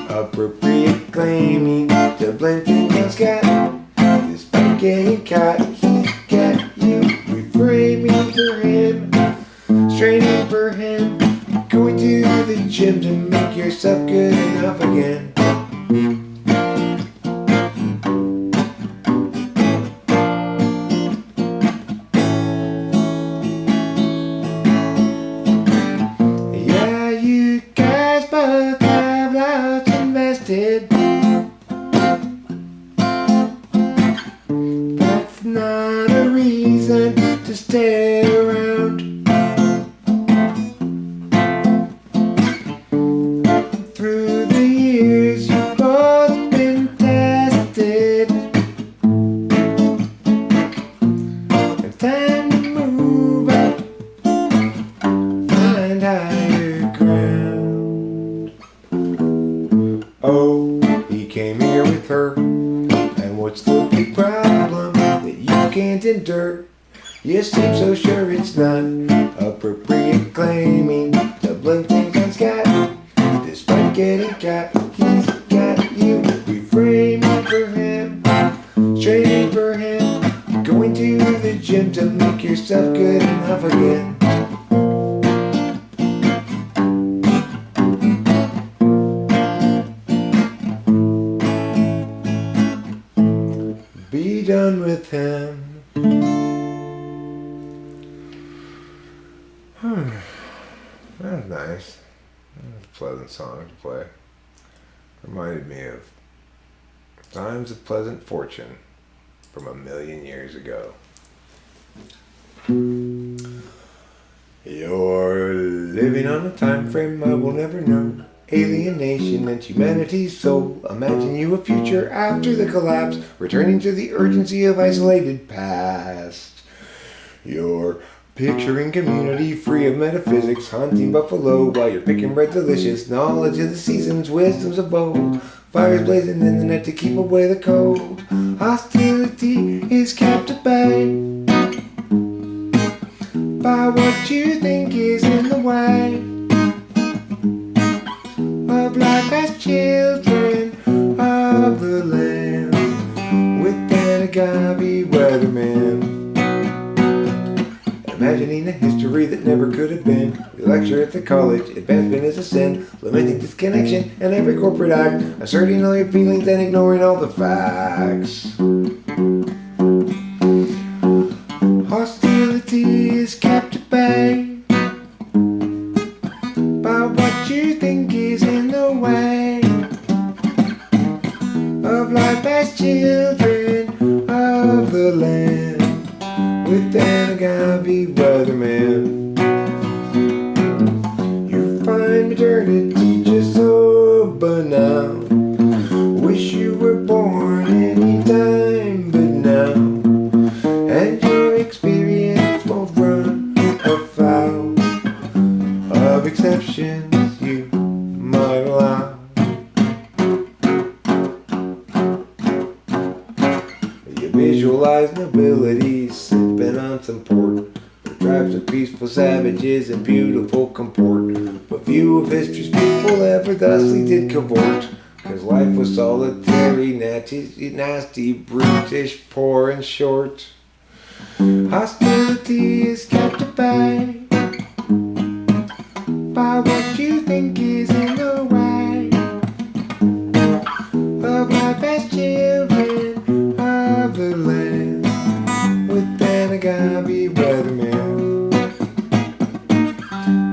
appropriate claiming to blend things on scat. Despite getting caught, he's got you reframing for him, straining for him, going to the gym to make yourself good enough again. Yeah, you guys both have lots invested. That's not a reason to stay around. Through the years you've both been tested. It's time to move up, find higher ground. Oh, he came here with her. And what's the big problem that you can't endure? You seem so sure it's not appropriate claiming to blame things on scat. Despite getting caught, he's got you reframing for him, straining for him, going to the gym to make yourself good enough again. Be done with him. That was nice. That was a pleasant song to play. Reminded me of Times of Pleasant Fortune from 1,000,000 years ago. You're living on a time frame I will never know. Alienation and humanity's soul. Imagine you a future after the collapse, returning to the urgency of isolated past. You're picturing community free of metaphysics, hunting buffalo while you're picking red delicious. Knowledge of the seasons, wisdoms of old. Fires blazing in the night to keep away the cold. Hostility is kept at bay by what you think is in the way of life as children of the land, with an agave weatherman. Imagining a history that never could have been. We lecture at the college, advancement is a sin. Lamenting disconnection and every corporate act. Asserting all your feelings and ignoring all the facts. Hostility is kept at bay by what you think is in the way of life as children of the land, with an agave weatherman. exceptions you might allow. You visualize nobility sipping on some port. Tribes of peaceful savages in beautiful comport. But few of history's people ever thusly did cavort. 'Cause life was solitary, nasty, brutish, poor and short. Hostility is captivated by what you think is in the way of life as children of the land. With an agave weatherman,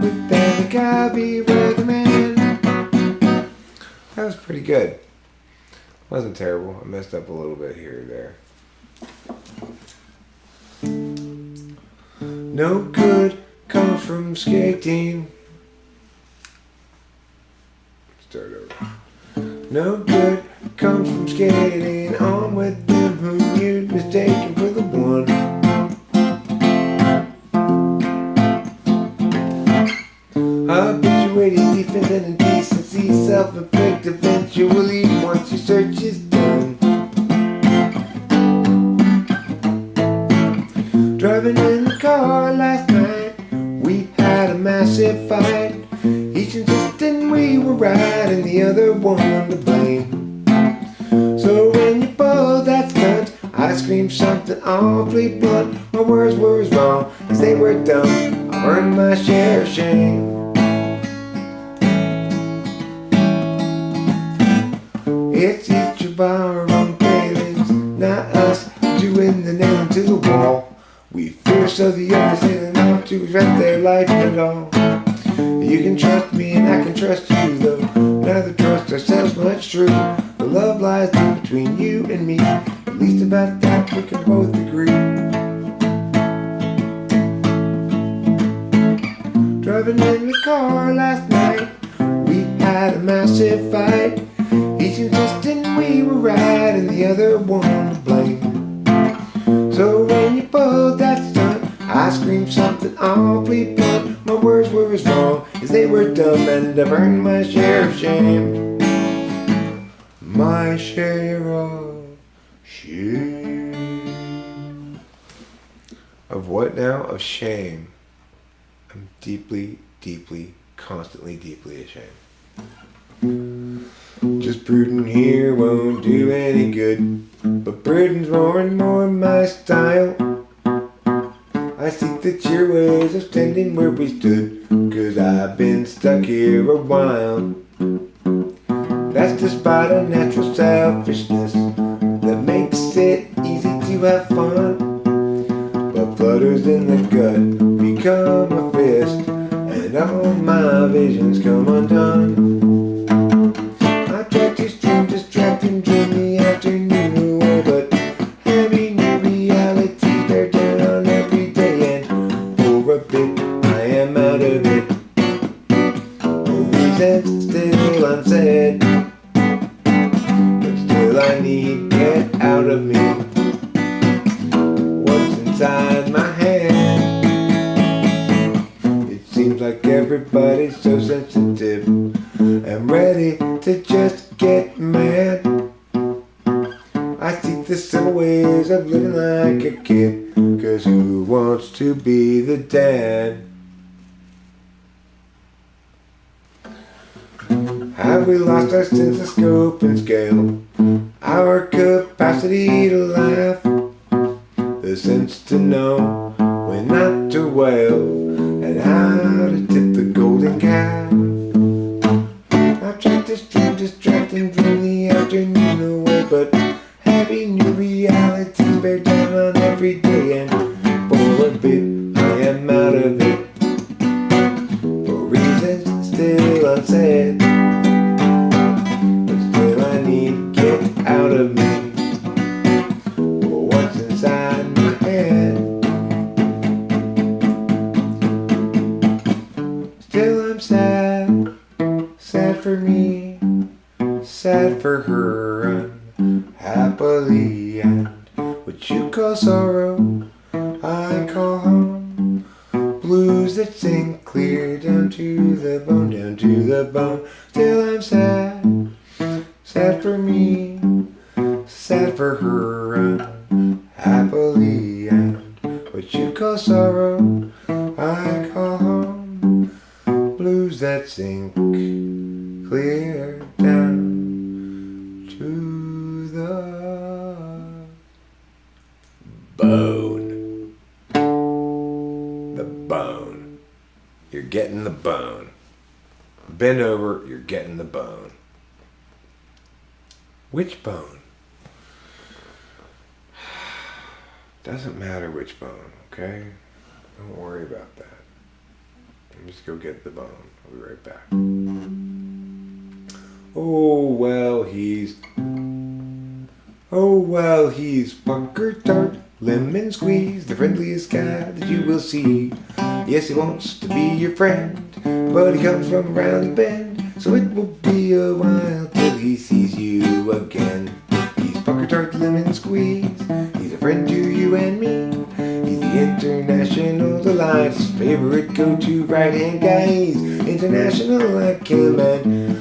with an agave weatherman. That was pretty good. Wasn't terrible. I messed up a little bit here or there. No good comes from skating. Start over. No good comes from skating on with them whom you'd mistaken for the one. Habituated defense and indecency, self-inflict eventually once your search is done. Driving in the car last night, we had a massive fight. Each insisting we were right and the other one to blame. So when you pulled that stunt, I screamed something awfully blunt. My words were as wrong as they were dumb. I earned my share of shame. It's each of our own failings, not us doing the nailing to the wall. We fear so the others sailing off to wreck their life at all. You can trust me and I can trust you, though neither trust ourselves much true. The love lies deep between you and me, at least about that we can both agree. Driving in the car last night, we had a massive fight. Each insisting we were right and the other one to blame. So when you pulled that stunt, I screamed something awfully blunt. My words were as wrong as they were dumb, and I've earned my share of shame. My share of shame. Of what now? Of shame. I'm deeply, deeply, constantly, deeply ashamed. Just brooding here won't do any good, but brooding's more and more my style. I seek the cheer ways of standing where we stood, 'cause I've been stuck here a while. That's despite a natural selfishness that makes it easy to have fun. But flutters in the gut become a fist, and all my visions come undone. I tried to stream, distract and dream the afternoon away, but heavy new realities bear down on every day, and for a bit I am out of it. For reasons still unsaid, but still I need get out of me what's inside my head. It seems like everybody's so sensitive and ready to just get mad. I seek the simple ways of living like a kid, 'cause who wants to be the dad? Have we lost our sense of scope and scale, our capacity to laugh, the sense to know when not to wail, and how to tip the golden calf? I've tried to stream, distract and dream the afternoon away, but heavy new realities bear down on every day, and for a bit I am out of it, for reasons still unsaid, but still I need to get out of me for what's inside my head. Still I'm sad, sad for me, sad for her, unhappily, and what you call sorrow I call home. Blues that sink clear down to the bone, down to the bone. Still I'm sad, sad for me, sad for her, happily, and what you call sorrow, I call home. Blues that sink clear down to the bone. The bone. You're getting the bone. Bend over, you're getting the bone. Which bone? Doesn't matter which bone, okay? Don't worry about that. Just go get the bone. I'll be right back. Oh, well, he's pucker tart, lemon squeeze, the friendliest guy that you will see. Yes, he wants to be your friend, but he comes from around the bend, so it will be a while till he sees you again. He's pucker tart, lemon squeeze, he's a friend to you and me. He's the international delight's favorite go-to right-hand guy. He's international like him and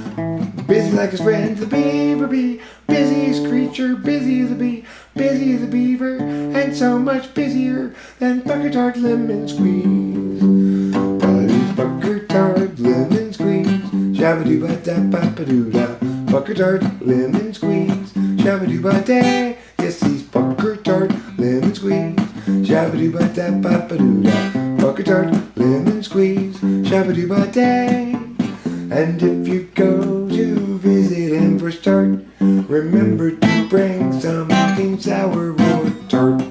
busy like his friend the beaver bee. Busiest creature, busy as a bee, busy as a beaver, and so much busier than pucker tart lemon squeeze. But he's pucker tart lemon squeeze, shabba-doo-ba-da-ba-ba-doo-da. Pucker tart lemon squeeze, shabba-doo-ba-da. Yes, he's pucker tart lemon squeeze, shabba-doo-ba-da-ba-ba-doo-da. Pucker tart lemon squeeze, shabba-doo-ba-da. And if you go to visit him for a start, remember to bring something sour or tart.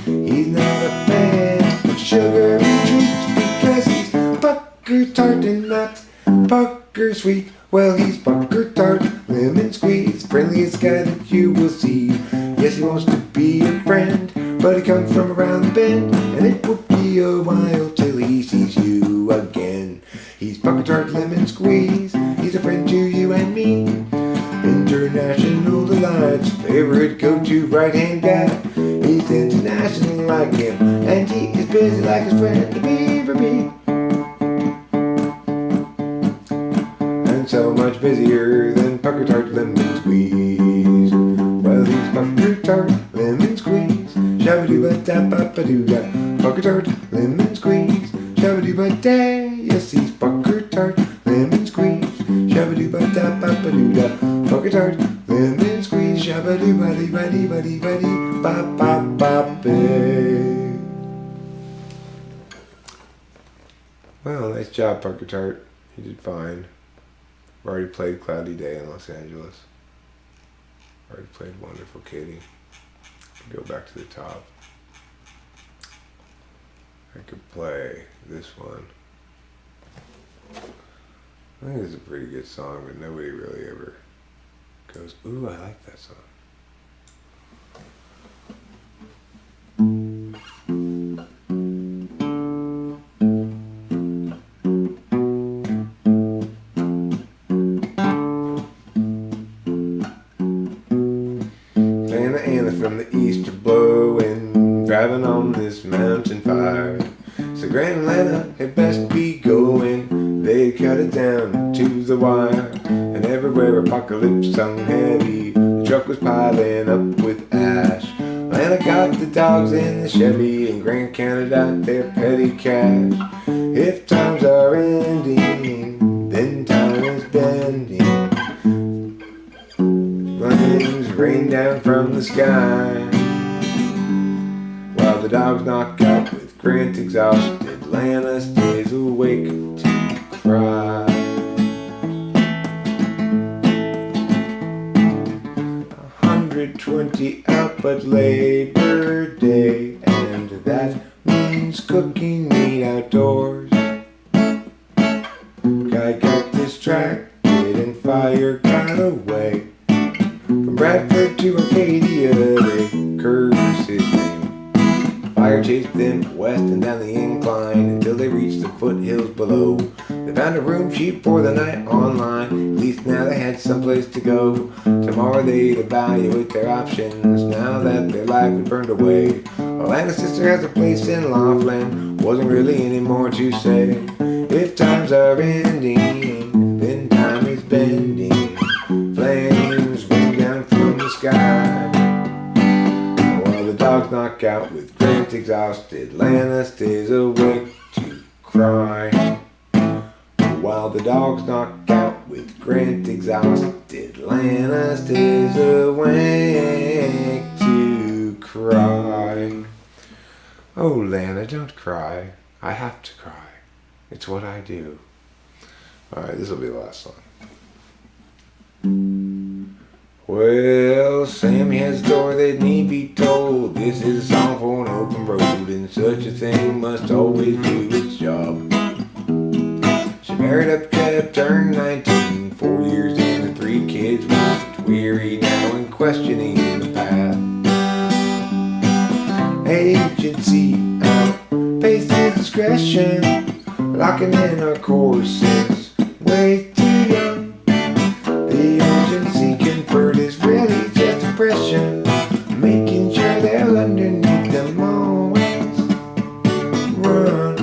He's not a fan of sugary treats because he's pucker tart and not pucker sweet. Well, he's pucker tart, lemon squeeze, friendliest guy that you will see. Yes, he wants to be your friend, but he comes from around the bend, and it will be a while till he sees you again. He's pucker tart, lemon squeeze, he's a friend to you and me. International delight's favorite go-to right-hand guy. He's international like him, and he is busy like his friend the beaver bee. And so much busier than pucker tart lemon squeeze. Well, he's pucker tart lemon squeeze, shabba-doo-ba-da-ba-ba-doo-da. Pucker tart lemon squeeze, shabba-doo-ba-da. Yes, he's pucker tart lemon squeeze, shabba-doo-ba-da-ba-ba-doo-da. Pucker tart lemon squeeze, shabba-doo-ba-dee-ba-dee-ba-dee-ba-ba-ba-ba. Well, nice job, pucker tart. You did fine. I've already played Cloudy Day in Los Angeles. Already played Wonderful Katie. Go back to the top. I could play this one. I think it's a pretty good song, but nobody really ever goes, ooh, I like that song. Santa Ana from the east are blowing, driving on this mountain fire. So Grand Atlanta had best be going, they cut it down to the wire. And everywhere apocalypse hung heavy, the truck was piling up with ash. Atlanta got the dogs in the Chevy, and Grand Canada their petty cash. If times are ending, then time is bending. Flames rain down from the sky, while the dogs knock out with Grant exhausted. Atlanta stays awake to cry. 120 out but Labor Day, and that means cooking meat outdoors. Guy got distracted and fire got away. From Bradford to Arcadia they cursed his name. Fire chased them west and down the incline until they reached the foothills below. They found a room cheap for the night online. At least now they had someplace to go. Tomorrow they'd evaluate their options now that their life had burned away. Lana's sister has a place in Laughlin. Wasn't really any more to say. If times are ending, then time is bending. Flames rain down from the sky. While the dogs knock out with Grant exhausted, Lana stays awake to cry. While the dogs knock out with Grant exhausted, Lana stays awake to cry. Oh, Lana, don't cry. I have to cry. It's what I do. Alright, this will be the last song. Well, Sammy has a door that need be told. This is a song for an open road, and such a thing must always do its job. She married up, kept, turned 19, 4 years in and 3 kids, wasn't weary now and questioning the path. Agency outpaces discretion, locking in our courses, way too young. The urgency conferred is really just oppression, making sure they're underneath them always run.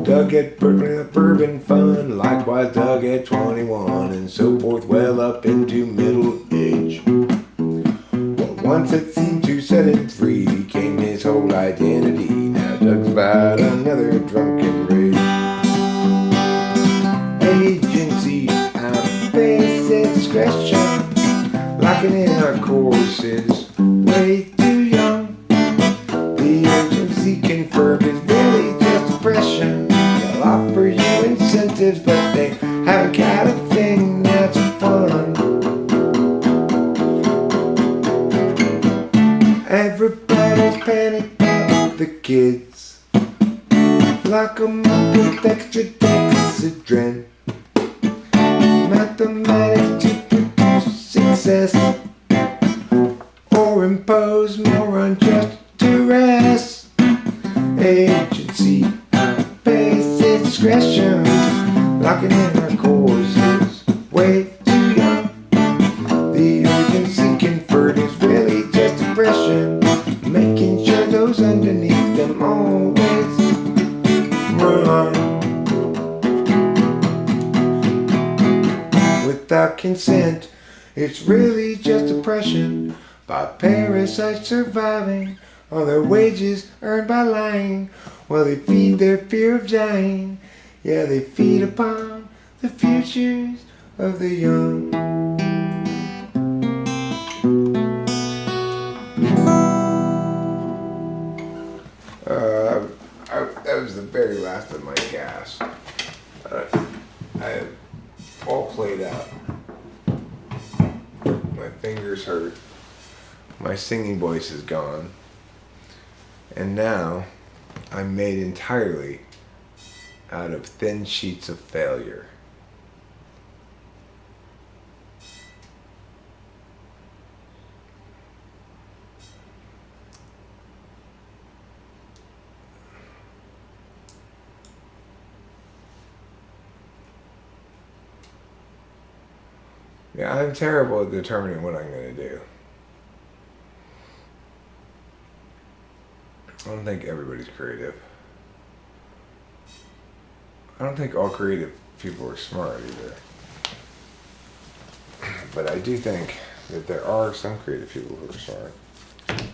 Doug at Bourbon Fun, likewise Doug at 21, and so forth well up into middle age. Well, once it seemed to set him free, became his whole identity. Now Doug's about another drunken rage. Agency outpaces discretion, locking in our courses, way too young. The urgency conferred is really just oppression. They'll offer you incentives, but they haven't got a thing that's fun. Everybody's panicked about the kids. Lock 'em up with extra dexedrine. Mathematics to produce success, or impose more unjust duress. Agency outpaces discretion, locking in our courses, way too young. The urgency conferred is really just oppression, making sure those underneath them always run. Without consent, it's really just oppression by parasites surviving on their wages earned by lying, while they feed their fear of dying. Yeah, they feed upon the futures of the young. That was the very last of my gas. I have all played out. My fingers hurt. My singing voice is gone. And now I'm made entirely out of thin sheets of failure. Yeah, I'm terrible at determining what I'm going to do. I don't think everybody's creative. I don't think all creative people are smart either. But I do think that there are some creative people who are smart. What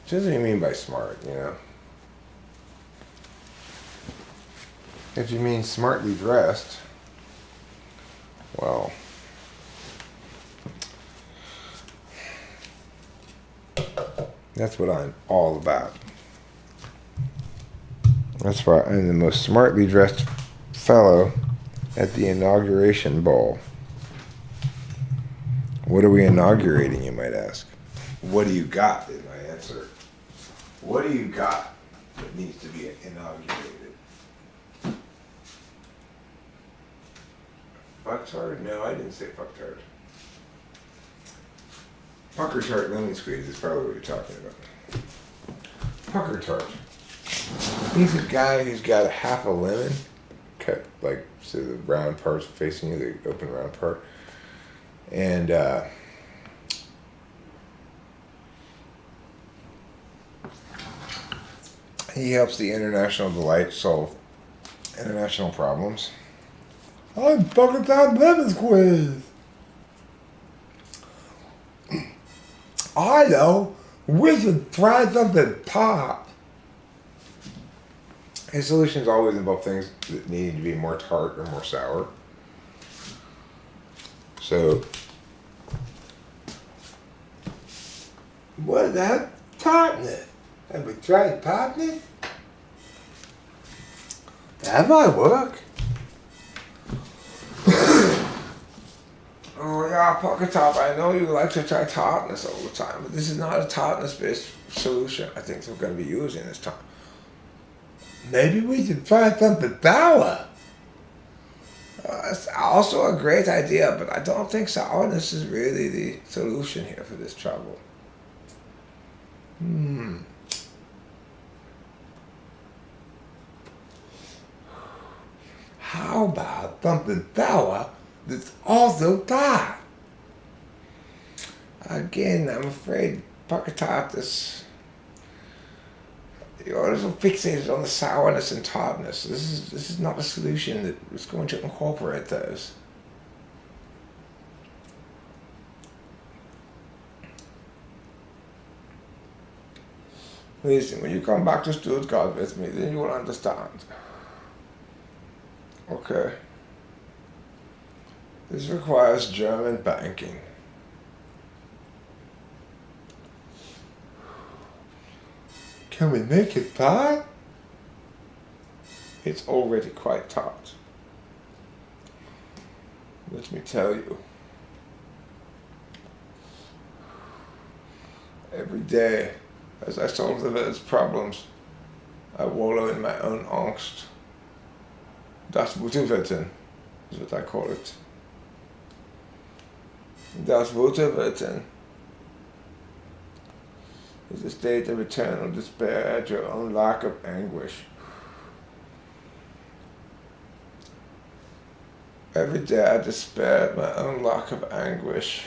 does he mean by smart, you know? If you mean smartly dressed, well, that's what I'm all about. That's why I'm the most smartly dressed fellow at the inauguration ball. What are we inaugurating, you might ask? What do you got, is my answer. What do you got that needs to be inaugurated? Fucktard? No, I didn't say fucktard. Pucker tart lemon squeeze is probably what you're talking about. Pucker tart. He's a guy who's got half a lemon cut, like, so the round part's facing you, the open round part. And He helps the International Delight solve international problems. I'm fucking top lemons quiz. I know. We should try something top. His solutions always involve things that need to be more tart or more sour. So, what is that? Tartness. Have we tried tartness? That might work. Oh yeah, Pocket Top, I know you like to try tartness all the time, but this is not a tartness-based solution I think we're going to be using this time. Maybe we should try something sour. It's also a great idea, but I don't think sourness is really the solution here for this trouble. How about something sour that's also tart? Again, I'm afraid Pocket Top, you're so fixated on the sourness and tartness. This is not a solution that is going to incorporate those. Listen, when you come back to Stuttgart with me, then you will understand. Okay. This requires German banking. Can we make it tart? It's already quite tart. Let me tell you. Every day, as I solve the world's problems, I wallow in my own angst. Das Wutewirten is what I call it. Das Wutewirten is a state of eternal despair at your own lack of anguish. Every day I despair at my own lack of anguish.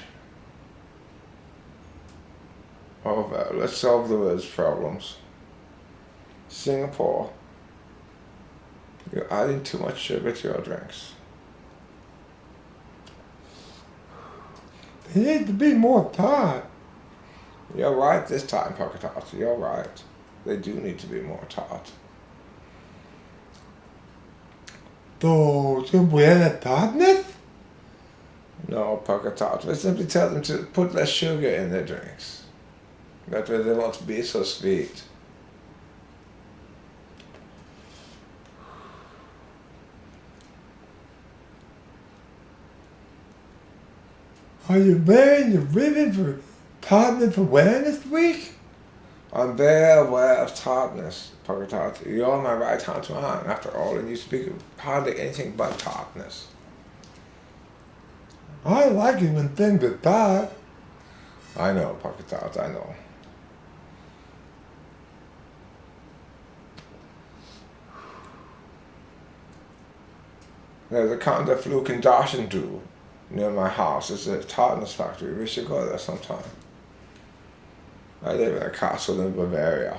Oh well, let's solve the world's problems. Singapore, you're adding too much sugar to your drinks. They need to be more tart. You're right this time, Pocket Tart. You're right. They do need to be more tart. So, should we add a tartness? No, Pocket Tart. We simply tell them to put less sugar in their drinks. That way they won't be so sweet. Are you wearing the ribbon for Tartness Awareness Week? I'm very aware of tartness, Pocket Tart. You're my right-hand man, after all, and you speak hardly anything but tartness. I like it when things are tart. I know, Pocket Tart, I know. There's a kind of fluke in Darshindru near my house. It's a tartness factory. We should go there sometime. I live in a castle in Bavaria.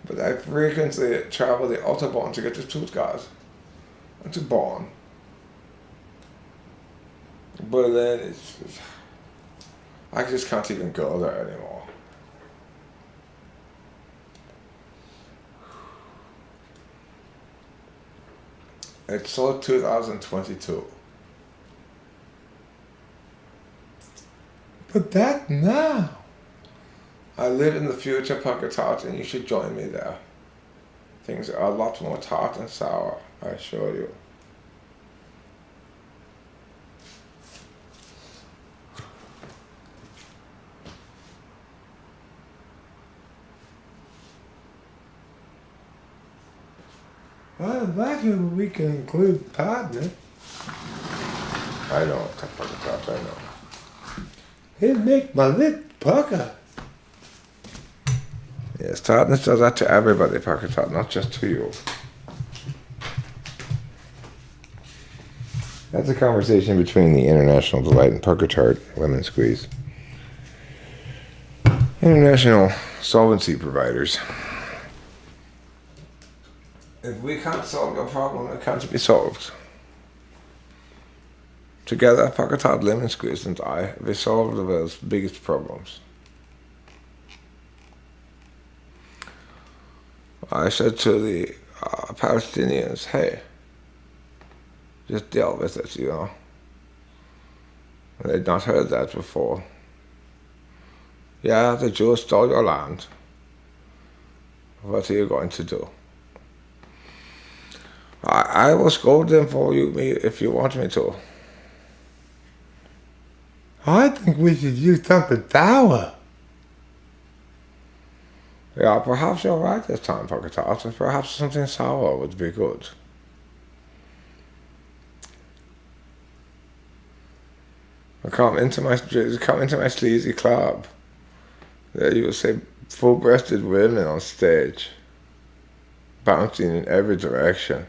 But I frequently travel the Autobahn to get to Stuttgart and to Bonn. Berlin I just can't even go there anymore. It's so 2022. But that now. I live in the future, Pocket Tart, and you should join me there. Things are a lot more tart and sour, I assure you. Well, imagine we can include tartness. I know, Pocket Tart, I know. It makes my lip pucker. Yes, tartness does that to everybody, Pocket Tart, not just to you. That's a conversation between the International Delight and Pocket Tart Lemon Squeeze. International solvency providers. If we can't solve your problem, it can't be solved. Together, Pakistan, Lemon Squeeze and I, we solved the world's biggest problems. I said to the Palestinians, hey, just deal with it, you know. They'd not heard that before. Yeah, the Jews stole your land. What are you going to do? I will scold them for you if you want me to. I think we should use something sour. Yeah, perhaps you're right this time, Pakistan. Perhaps something sour would be good. Come into my sleazy club. There you will see full-breasted women on stage, bouncing in every direction.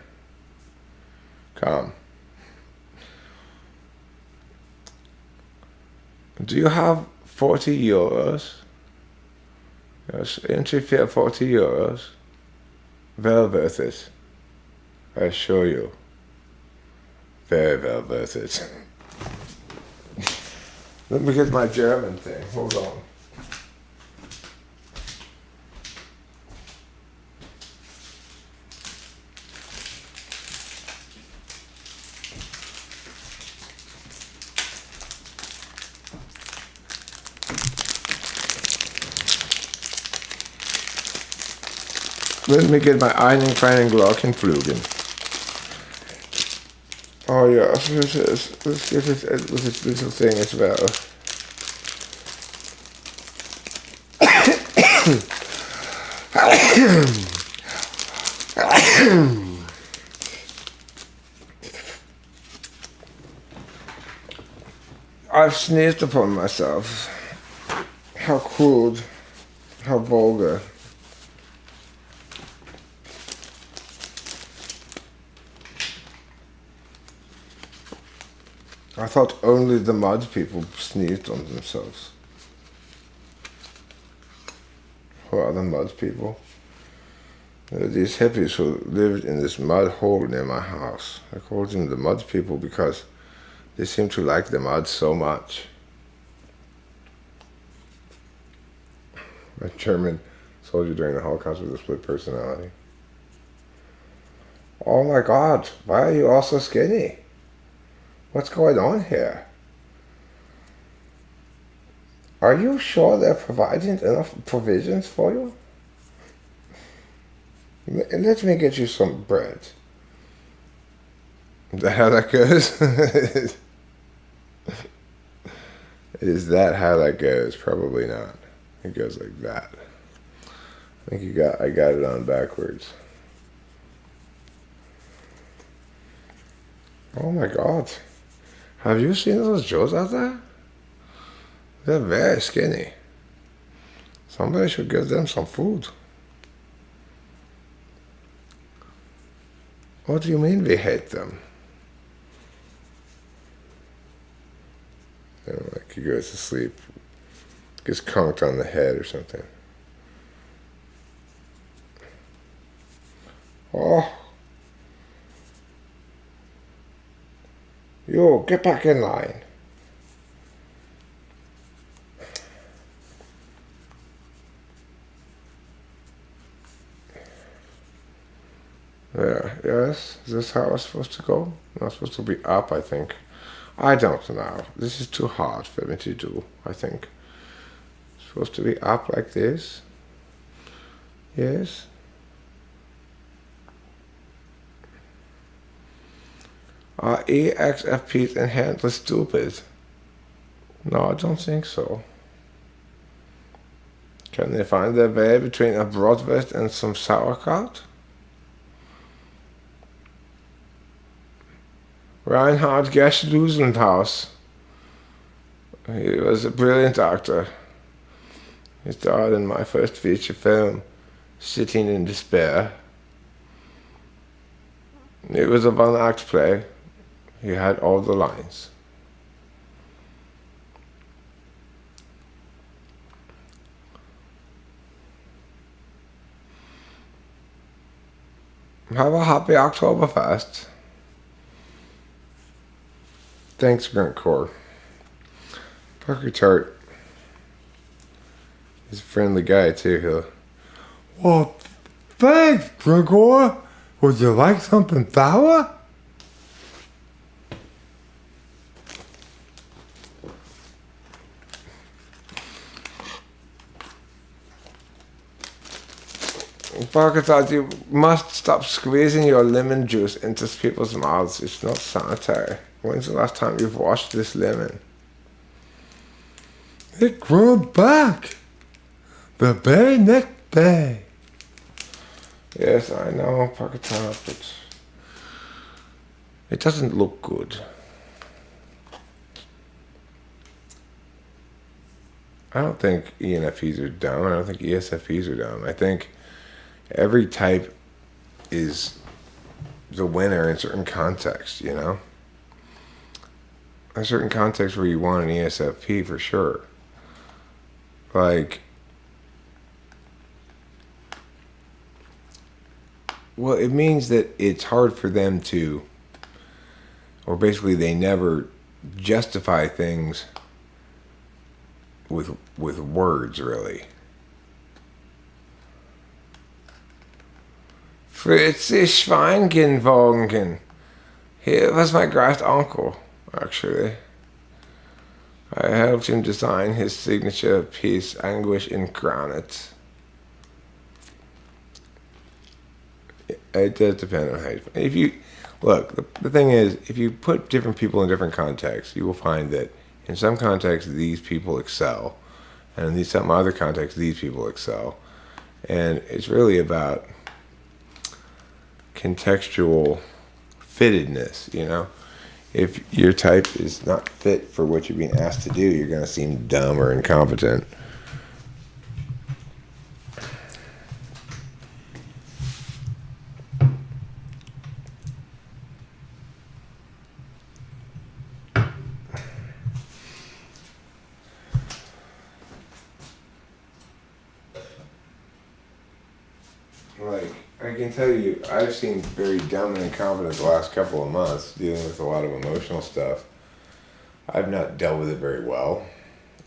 Come. Do you have 40 euros? Yes, entry fee of 40 euros. Well worth it. I assure you. Very well worth it. Let me get my German thing. Hold on. Let me get my einen kleinen Glockenflugen. Oh yes, this is this little thing as well. I've sneezed upon myself. How crude, how vulgar. I thought only the mud people sneezed on themselves. Who are the mud people? They're these hippies who lived in this mud hole near my house. I called them the mud people because they seem to like the mud so much. A German soldier during the Holocaust with a split personality. Oh my God, why are you all so skinny? What's going on here? Are you sure they're providing enough provisions for you? Let me get you some bread. Is that how that goes? Is that how that goes? Probably not. It goes like that. I think I got it on backwards. Oh my God. Have you seen those Joes out there? They're very skinny. Somebody should give them some food. What do you mean we hate them? You know, like he goes to sleep, gets conked on the head or something. Oh. You, get back in line. Yeah, yes, is this how it's supposed to go? I'm supposed to be up, I think. I don't know. This is too hard for me to do, I think. It's supposed to be up like this. Yes. Are EXFPs inherently stupid? No, I don't think so. Can they find their way between a bratwurst and some sauerkraut? Reinhard Gersch-Lusenhaus. He was a brilliant actor. He starred in my first feature film, Sitting in Despair. It was a one-act play. He had all the lines. Have a happy Oktoberfest. Thanks, Grunt Core. Parker Tart is a friendly guy, too. He'll, well, thanks, Gregor. Would you like something sour? Parker thought you must stop squeezing your lemon juice into people's mouths. It's not sanitary. When's the last time you've washed this lemon? It grew back the very next day. Yes, I know, Parker thought, but it doesn't look good. I don't think ENFPs are dumb. I don't think ESFPs are dumb. I think every type is the winner in certain contexts, you know? There's certain contexts where you want an ESFP for sure. Like, well, it means that it's hard for them to, or basically they never justify things with words, really. Fritz ist Schweingenwagen. He was my great uncle, actually. I helped him design his signature piece, Anguish in Granite. It does depend on how you... If you... Look, the thing is, if you put different people in different contexts, you will find that in some contexts, these people excel. And in some other contexts, these people excel. And it's really about contextual fittedness, you know? If your type is not fit for what you're being asked to do, you're going to seem dumb or incompetent. Like, I can tell you, I've seen very dumb and incompetent the last couple of months dealing with a lot of emotional stuff. I've not dealt with it very well.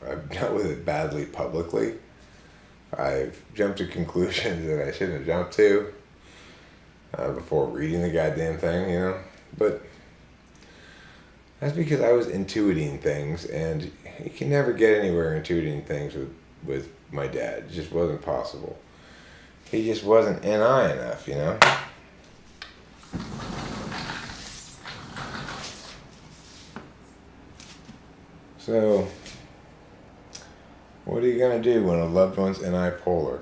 I've dealt with it badly publicly. I've jumped to conclusions that I shouldn't have jumped to before reading the goddamn thing, you know? But that's because I was intuiting things, and you can never get anywhere intuiting things with my dad. It just wasn't possible. He just wasn't NI enough, you know? So, what are you going to do when a loved one's NI polar?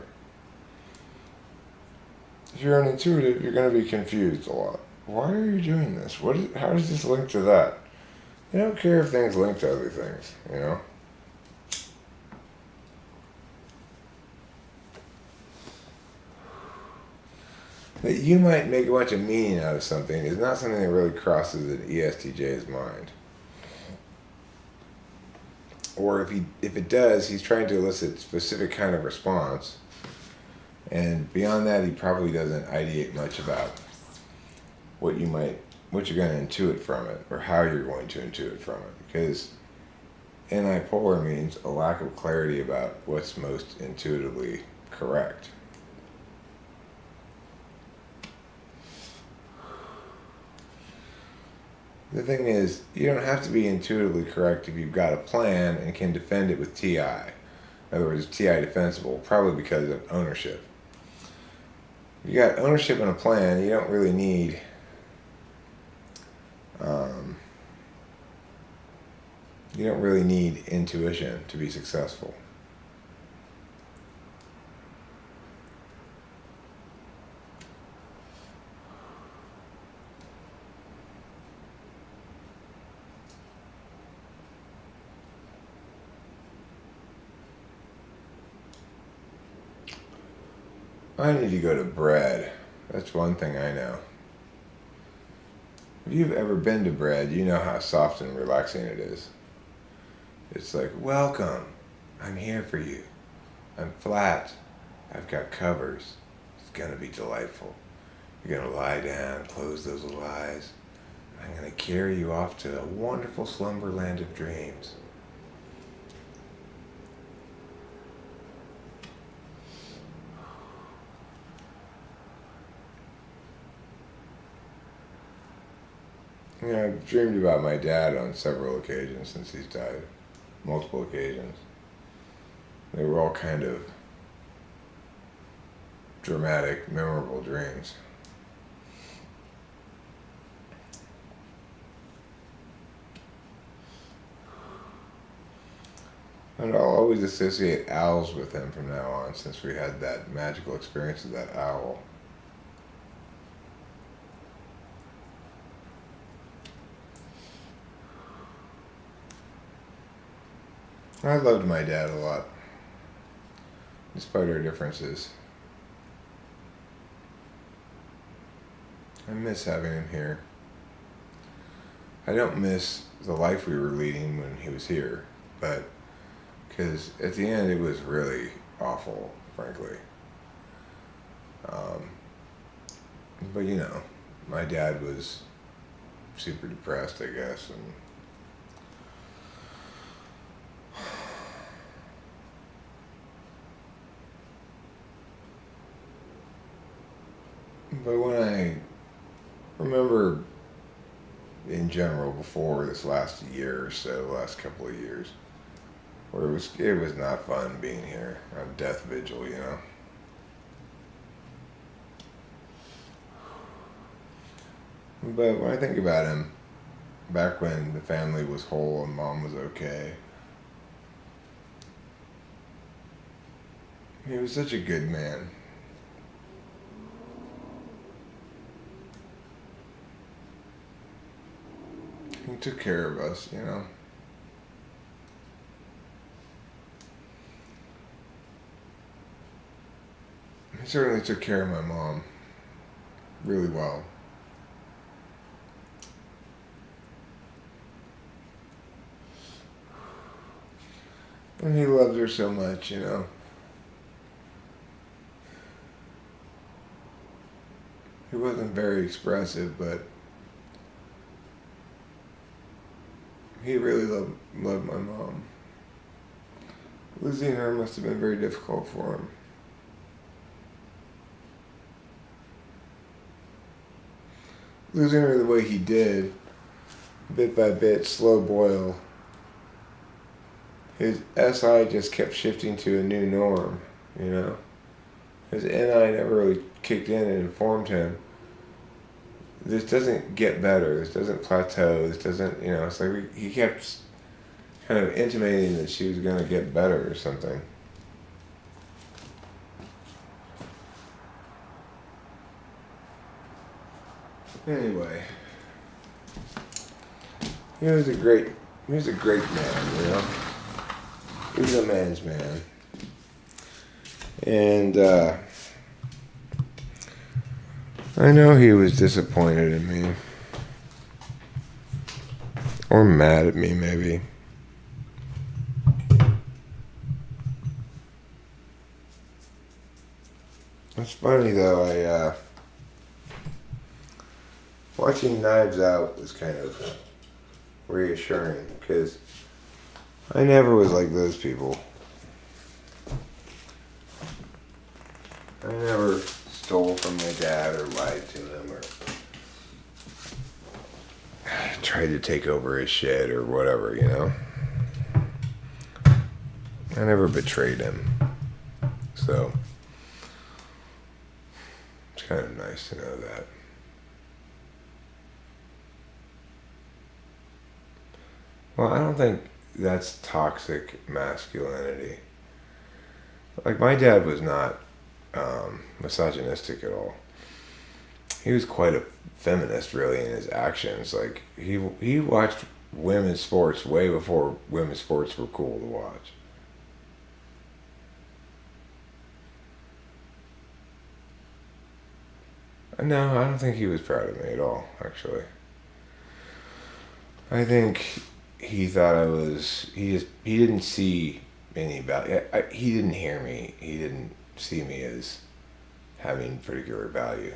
If you're an intuitive, you're going to be confused a lot. Why are you doing this? How does this link to that? You don't care if things link to other things, you know? That you might make a bunch of meaning out of something is not something that really crosses an ESTJ's mind. Or if it does, he's trying to elicit a specific kind of response. And beyond that, he probably doesn't ideate much about what you're going to intuit from it, or how you're going to intuit from it. Because antipolar means a lack of clarity about what's most intuitively correct. The thing is, you don't have to be intuitively correct if you've got a plan and can defend it with TI. In other words, TI defensible, probably because of ownership. If you got ownership in a plan, you don't really need intuition to be successful. I need to go to bread. That's one thing I know. If you've ever been to bread, you know how soft and relaxing it is. It's like, welcome. I'm here for you. I'm flat. I've got covers. It's gonna be delightful. You're going to lie down, close those little eyes. I'm going to carry you off to a wonderful slumber land of dreams. You know, I've dreamed about my dad on several occasions since he's died. Multiple occasions. They were all kind of dramatic, memorable dreams. And I'll always associate owls with him from now on, since we had that magical experience of that owl. I loved my dad a lot, despite our differences. I miss having him here. I don't miss the life we were leading when he was here, but because at the end it was really awful, frankly. But you know, my dad was super depressed, I guess, and but when I remember in general before this last year or so, last couple of years, where it was not fun being here on death vigil, you know. But when I think about him, back when the family was whole and mom was okay, he was such a good man. He took care of us, you know. He certainly took care of my mom really well. And he loved her so much, you know. He wasn't very expressive, but he really loved my mom. Losing her must have been very difficult for him. Losing her the way he did, bit by bit, slow boil, his SI just kept shifting to a new norm, you know. His NI never really kicked in and informed him, this doesn't get better, this doesn't plateau, this doesn't, you know, it's like he kept kind of intimating that she was going to get better or something. Anyway, he was a great man, you know. He was a man's man. And I know he was disappointed in me. Or mad at me, maybe. It's funny though, watching Knives Out was kind of reassuring, because I never was like those people. I never stole from my dad or lied to him or tried to take over his shit or whatever, you know. I never betrayed him. So it's kind of nice to know that. Well, I don't think that's toxic masculinity. Like, my dad was not misogynistic at all. He was quite a feminist, really, in his actions. Like, he watched women's sports way before women's sports were cool to watch. No, I don't think he was proud of me at all, actually. I think he thought I was, he didn't see any value. He didn't hear me. He didn't see me as having particular value.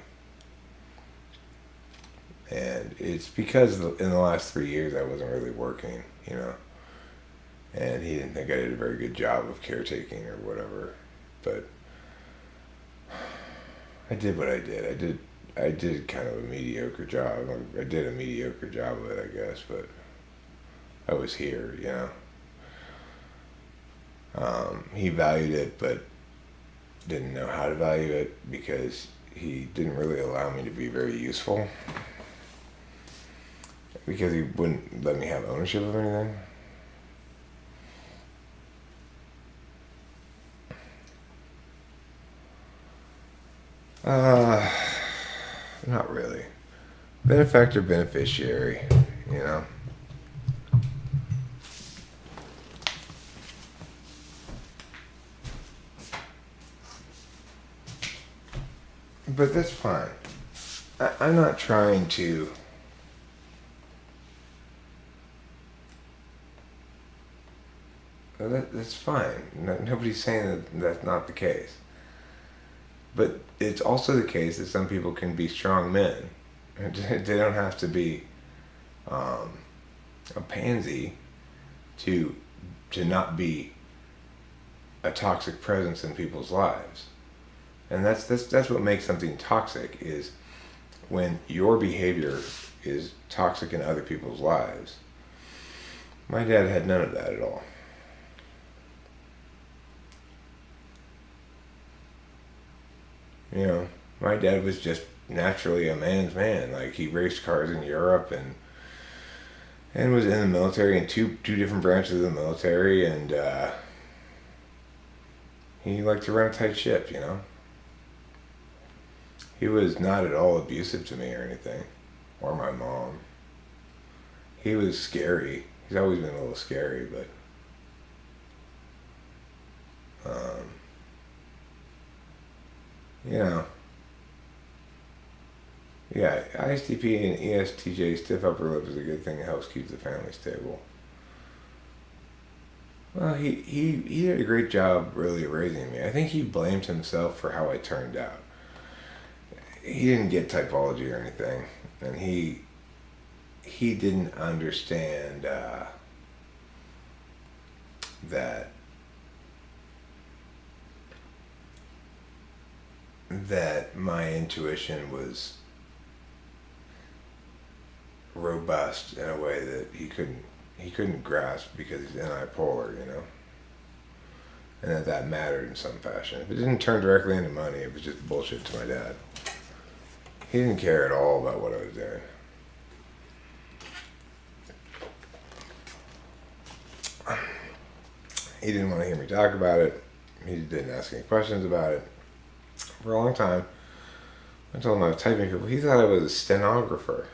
And it's because in the last 3 years I wasn't really working, you know. And he didn't think I did a very good job of caretaking or whatever. But I did what I did. I did kind of a mediocre job. I did a mediocre job of it, I guess, but I was here, you know. He valued it, but didn't know how to value it because he didn't really allow me to be very useful. Because he wouldn't let me have ownership of anything. Not really. Benefactor, beneficiary, you know. But that's fine. I'm not trying to... That's fine. Nobody's saying that that's not the case. But it's also the case that some people can be strong men. They don't have to be a pansy to not be a toxic presence in people's lives. And that's what makes something toxic, is when your behavior is toxic in other people's lives. My dad had none of that at all. You know, my dad was just naturally a man's man. Like, he raced cars in Europe and was in the military in two different branches of the military, and he liked to run a tight ship, you know. He was not at all abusive to me or anything, or my mom. He was scary. He's always been a little scary, but you know, yeah, ISTP and ESTJ, stiff upper lip, is a good thing. It helps keep the family stable. Well, he did a great job really raising me. I think he blamed himself for how I turned out. He didn't get typology or anything, and he didn't understand that my intuition was robust in a way that he couldn't grasp, because he's anti-polar, you know, and that mattered in some fashion. If it didn't turn directly into money, it was just bullshit to my dad. He didn't care at all about what I was doing. He didn't want to hear me talk about it. He didn't ask any questions about it. For a long time, I told him I was typing people. He thought I was a stenographer.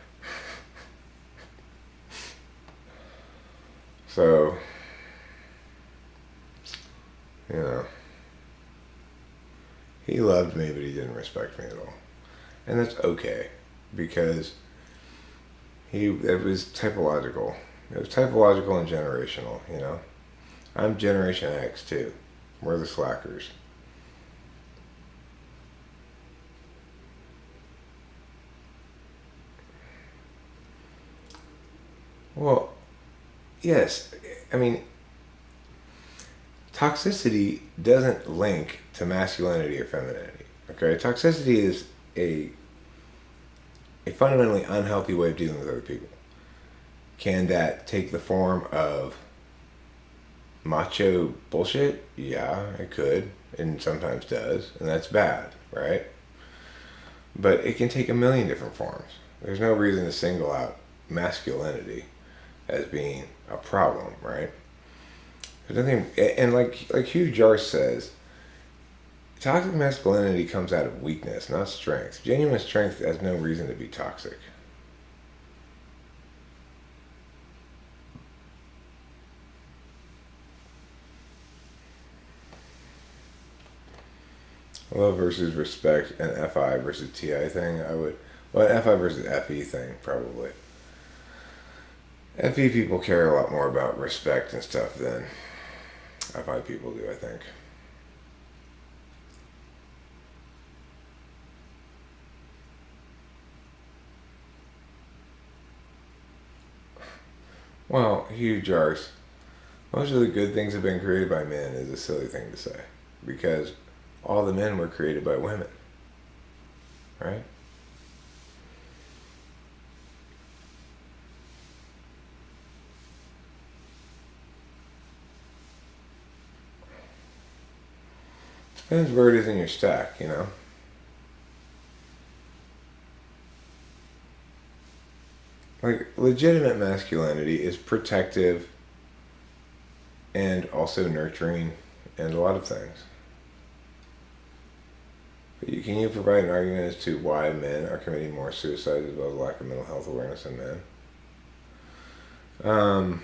So, you know, he loved me, but he didn't respect me at all. And that's okay, because it was typological. It was typological and generational, you know. I'm Generation X too. We're the slackers. Well, yes. I mean, toxicity doesn't link to masculinity or femininity. Okay, toxicity is a fundamentally unhealthy way of dealing with other people. Can that take the form of macho bullshit? Yeah, it could, and sometimes does, and that's bad, right? But it can take a million different forms. There's no reason to single out masculinity as being a problem, right? There's nothing, and like Hugh Jarse says, toxic masculinity comes out of weakness, not strength. Genuine strength has no reason to be toxic. Love versus respect, and FI versus TI thing, an FI versus FE thing, probably. FE people care a lot more about respect and stuff than FI people do, I think. Well, huge jars. Most of the good things have been created by men is a silly thing to say. Because all the men were created by women. Right? Depends where it is in your stack, you know? Like, legitimate masculinity is protective and also nurturing and a lot of things. But can you provide an argument as to why men are committing more suicides as well as lack of mental health awareness than men?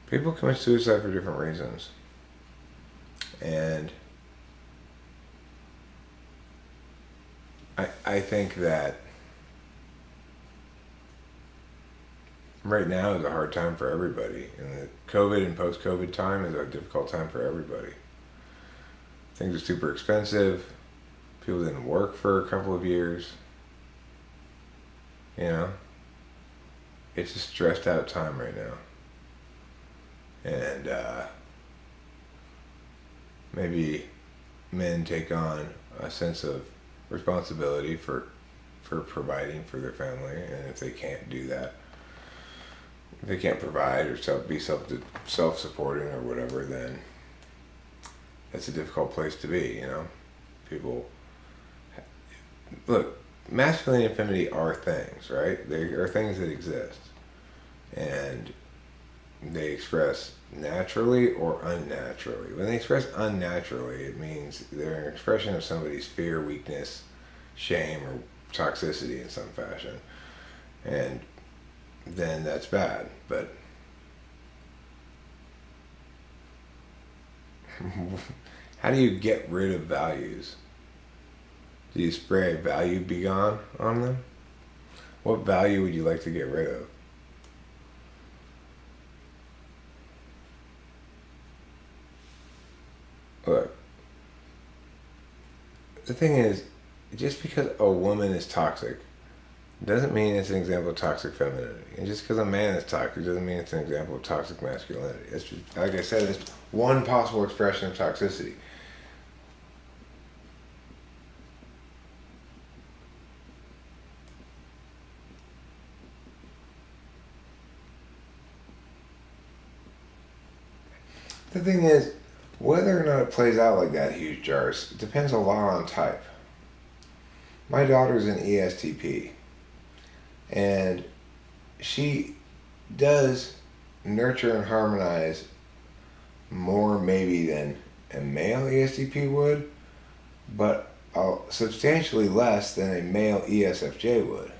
People commit suicide for different reasons. And I think that right now is a hard time for everybody. And the COVID and post-COVID time is a difficult time for everybody. Things are super expensive. People didn't work for a couple of years. You know? It's a stressed out time right now. And maybe men take on a sense of responsibility for providing for their family, and if they can't do that, if they can't provide or be self-supporting or whatever, then that's a difficult place to be, you know? People, look, masculinity and femininity are things, right? They are things that exist. And they express naturally or unnaturally. When they express unnaturally, it means they're an expression of somebody's fear, weakness, shame, or toxicity in some fashion. And then that's bad. But how do you get rid of values? Do you spray value begone on them? What value would you like to get rid of? Look, the thing is, just because a woman is toxic doesn't mean it's an example of toxic femininity. And just because a man is toxic doesn't mean it's an example of toxic masculinity. It's just, like I said, it's one possible expression of toxicity. The thing is, whether or not it plays out like that, huge jars, it depends a lot on type. My daughter's an ESTP, and she does nurture and harmonize more maybe than a male ESTP would, but substantially less than a male ESFJ would.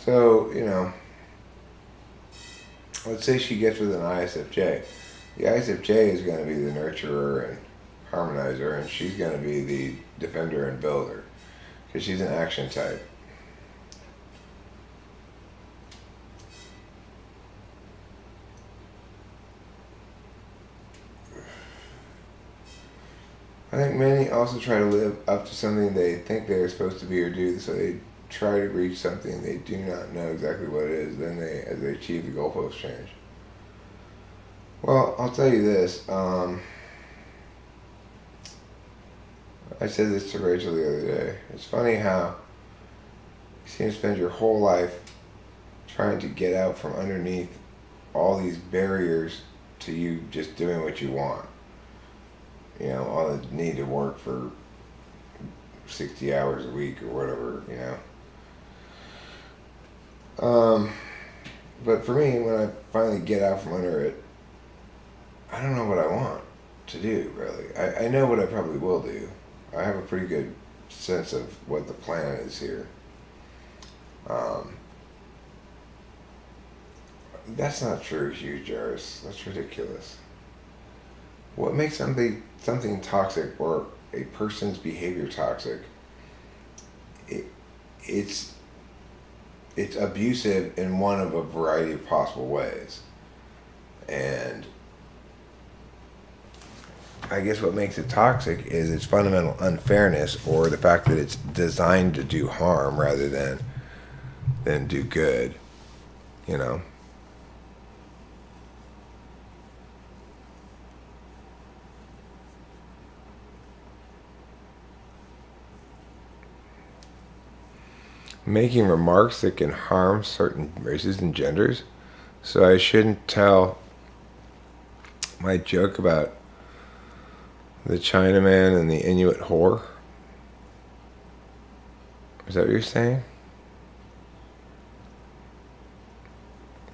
So, you know, let's say she gets with an ISFJ. The ISFJ is going to be the nurturer and harmonizer, and she's going to be the defender and builder, because she's an action type. I think many also try to live up to something they think they're supposed to be or do, so they try to reach something they do not know exactly what it is. Then as they achieve, the goalposts change. Well, I'll tell you this. I said this to Rachel the other day. It's funny how you seem to spend your whole life trying to get out from underneath all these barriers to you just doing what you want. You know, all the need to work for 60 hours a week or whatever, you know. But for me, when I finally get out from under it, I don't know what I want to do, really. I know what I probably will do. I have a pretty good sense of what the plan is here. That's not true, huge jars. That's ridiculous. What makes something toxic or a person's behavior toxic? It's abusive in one of a variety of possible ways. And I guess what makes it toxic is its fundamental unfairness, or the fact that it's designed to do harm rather than do good, you know. Making remarks that can harm certain races and genders. So I shouldn't tell my joke about the Chinaman and the Inuit whore? Is that what you're saying?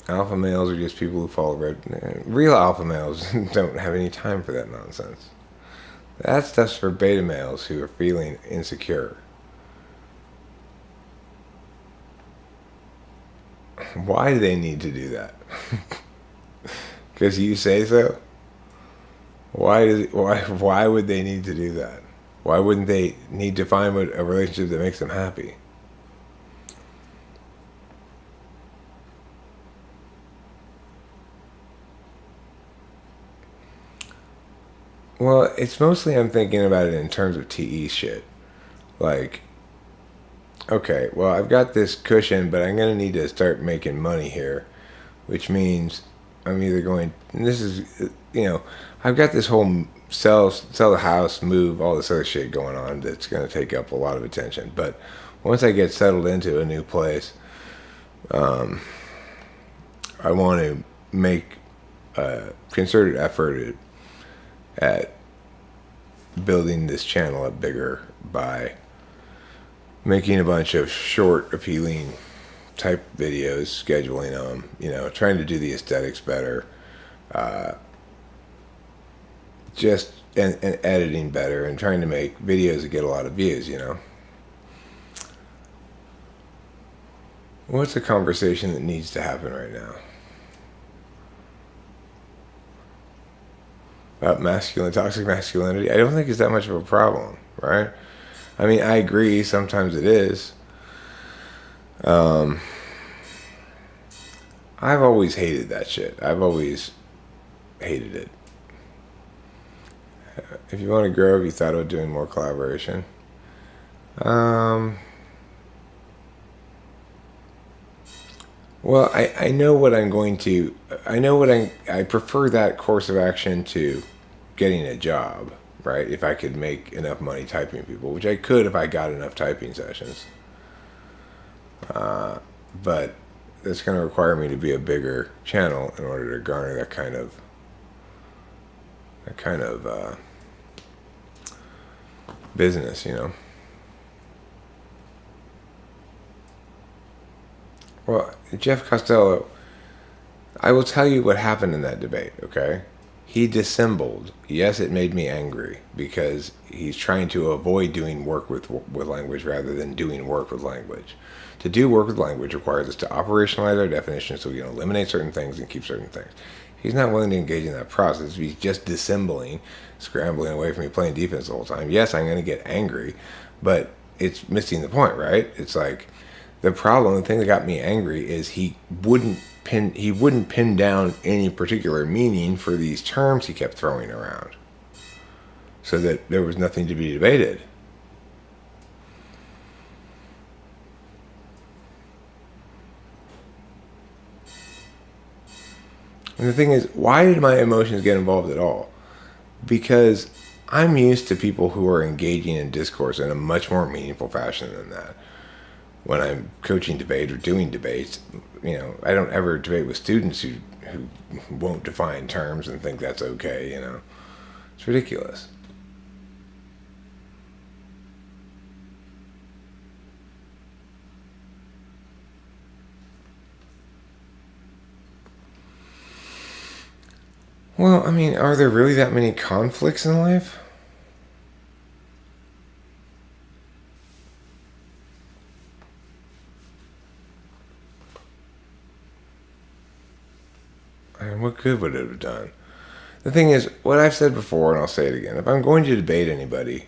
Alpha males are just people who follow real alpha males don't have any time for that nonsense. That stuff's for beta males who are feeling insecure. Why do they need to do that? Because you say so? Why would they need to do that? Why wouldn't they need to find a relationship that makes them happy? Well, it's mostly I'm thinking about it in terms of TE shit. Like, okay, well, I've got this cushion, but I'm going to need to start making money here, which means I'm either going, and this is, I've got this whole sell the house, move, all this other shit going on that's going to take up a lot of attention. But once I get settled into a new place, I want to make a concerted effort at building this channel up bigger by making a bunch of short, appealing type videos, scheduling them, trying to do the aesthetics better, just and editing better, and trying to make videos that get a lot of views, What's a conversation that needs to happen right now? About toxic masculinity? I don't think it's that much of a problem, right? I mean, I agree, sometimes it is. I've always hated that shit. I've always hated it. If you want to grow, have you thought about doing more collaboration? Well, I know what I'm going to... I prefer that course of action to getting a job, right? If I could make enough money typing people, which I could if I got enough typing sessions. But that's going to require me to be a bigger channel in order to garner that kind of business, Well, Jeff Costello, I will tell you what happened in that debate, okay? He dissembled. Yes, it made me angry because he's trying to avoid doing work with language rather than doing work with language. To do work with language requires us to operationalize our definitions so we can eliminate certain things and keep certain things. He's not willing to engage in that process. He's just dissembling, scrambling away from me, playing defense the whole time. Yes, I'm going to get angry, but it's missing the point, right? It's like the thing that got me angry is he wouldn't pin down any particular meaning for these terms he kept throwing around, so that there was nothing to be debated. And the thing is, why did my emotions get involved at all? Because I'm used to people who are engaging in discourse in a much more meaningful fashion than that. When I'm coaching debate or doing debates, I don't ever debate with students who won't define terms and think that's okay, It's ridiculous. Well, I mean, are there really that many conflicts in life? I mean, what good would it have done? The thing is, what I've said before, and I'll say it again, if I'm going to debate anybody,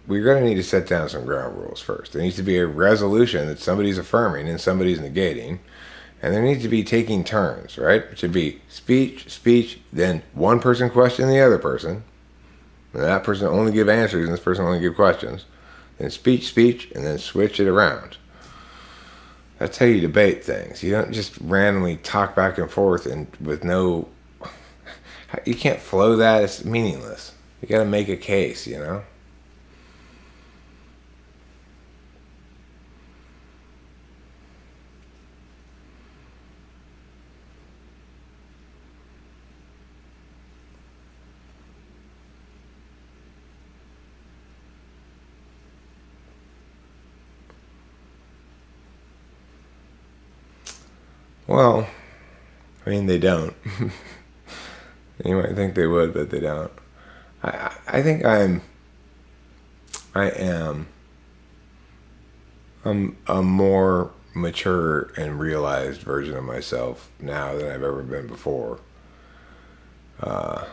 we're going to need to set down some ground rules first. There needs to be a resolution that somebody's affirming and somebody's negating, And there needs to be taking turns, right? It should be speech, then one person question the other person, and that person only give answers, and this person only give questions. Then speech, and then switch it around. That's how you debate things. You don't just randomly talk back and forth and with no... You can't flow that. It's meaningless. You got to make a case, you know? Well, I mean, they don't. You might think they would, but they don't. I think I'm a more mature and realized version of myself now than I've ever been before. I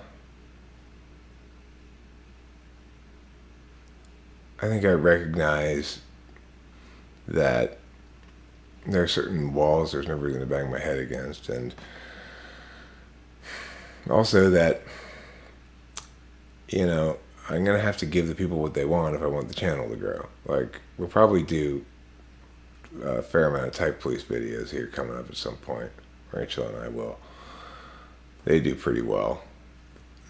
think I recognize that there are certain walls there's no reason to bang my head against, and also that, you know, I'm going to have to give the people what they want if I want the channel to grow. Like, we'll probably do a fair amount of Type Police videos here coming up at some point. Rachel and I will. They do pretty well.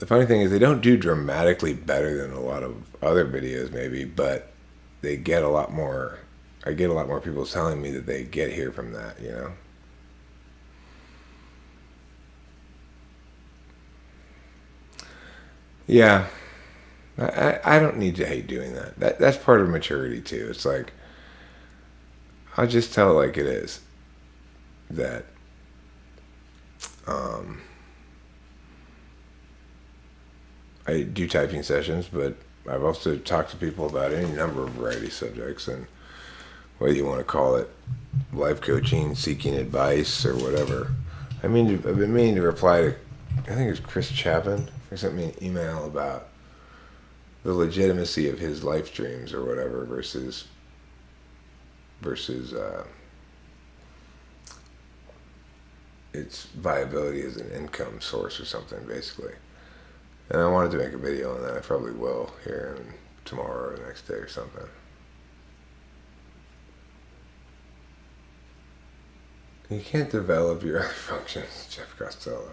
The funny thing is they don't do dramatically better than a lot of other videos maybe, but they get a lot more... I get a lot more people telling me that they get here from that, you know? Yeah. I don't need to hate doing that. That's part of maturity too. It's like, I'll just tell it like it is. That I do typing sessions, but I've also talked to people about any number of variety subjects, and whether you want to call it life coaching, seeking advice, or whatever. I mean, I've been meaning to reply to, I think it was Chris Chapin, who sent me an email about the legitimacy of his live streams or whatever versus its viability as an income source or something, basically. And I wanted to make a video on that. I probably will here and tomorrow or the next day or something. You can't develop your other functions, Jeff Costello.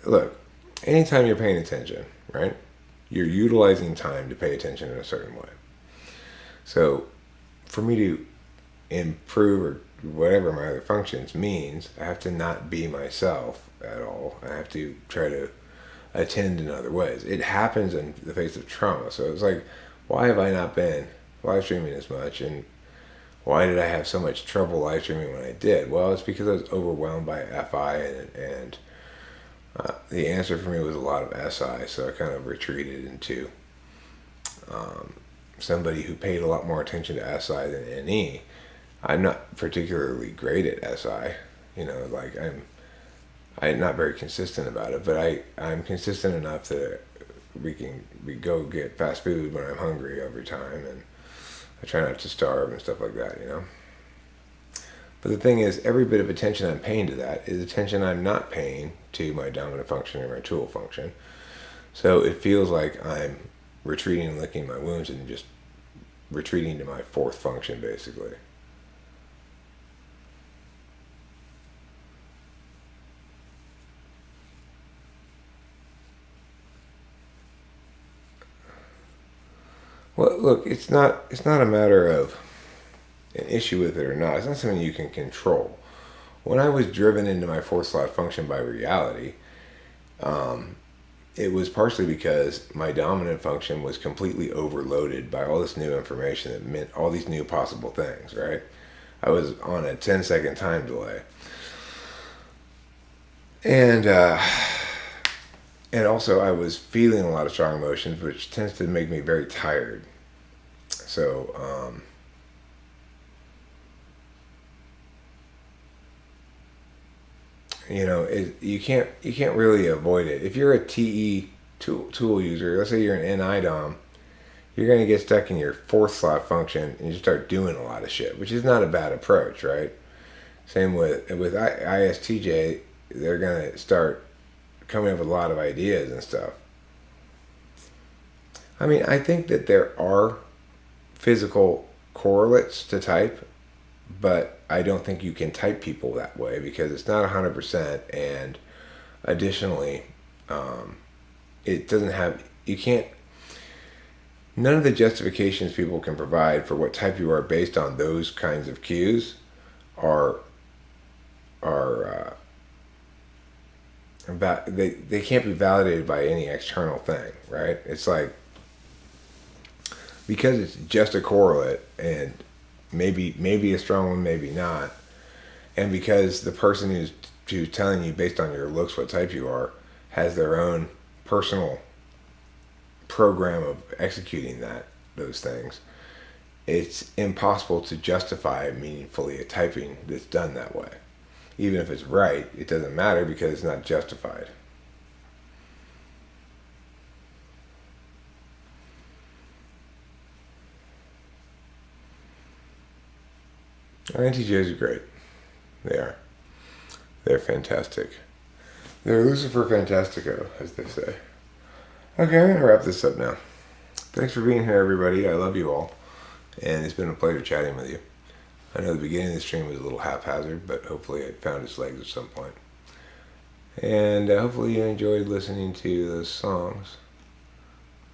Look, anytime you're paying attention, right? You're utilizing time to pay attention in a certain way. So, for me to improve or whatever my other functions means, I have to not be myself at all. I have to try to attend in other ways. It happens in the face of trauma. So it's like, why have I not been live streaming as much, and why did I have so much trouble live streaming when I did? Well, it's because I was overwhelmed by FI, and the answer for me was a lot of SI, so I kind of retreated into somebody who paid a lot more attention to SI than NE. I'm not particularly great at SI, you know, like I'm not very consistent about it, but I'm consistent enough that we go get fast food when I'm hungry every time, and I try not to starve and stuff like that, you know. But the thing is, every bit of attention I'm paying to that is attention I'm not paying to my dominant function or my tool function. So it feels like I'm retreating and licking my wounds and just retreating to my fourth function, basically. Well, look, it's not a matter of an issue with it or not. It's not something you can control. When I was driven into my fourth slot function by reality, it was partially because my dominant function was completely overloaded by all this new information that meant all these new possible things, right? I was on a 10-second time delay. And also I was feeling a lot of strong emotions, which tends to make me very tired. So, you know, you can't really avoid it. If you're a TE tool user, let's say you're an NI DOM, you're going to get stuck in your fourth slot function and you start doing a lot of shit, which is not a bad approach, right? Same with ISTJ, they're gonna start coming up with a lot of ideas and stuff. I mean, I think that there are physical correlates to type, but I don't think you can type people that way because it's not 100%. And additionally, it doesn't have, you can't, none of the justifications people can provide for what type you are based on those kinds of cues are they can't be validated by any external thing, right? It's like, because it's just a correlate, and maybe a strong one, maybe not, and because the person who's telling you based on your looks what type you are has their own personal program of executing those things, it's impossible to justify meaningfully a typing that's done that way. Even if it's right, it doesn't matter because it's not justified. Our NTJs are great. They are. They're fantastic. They're Lucifer Fantastico, as they say. Okay, I'm going to wrap this up now. Thanks for being here, everybody. I love you all. And it's been a pleasure chatting with you. I know the beginning of the stream was a little haphazard, but hopefully it found its legs at some point. And hopefully you enjoyed listening to those songs.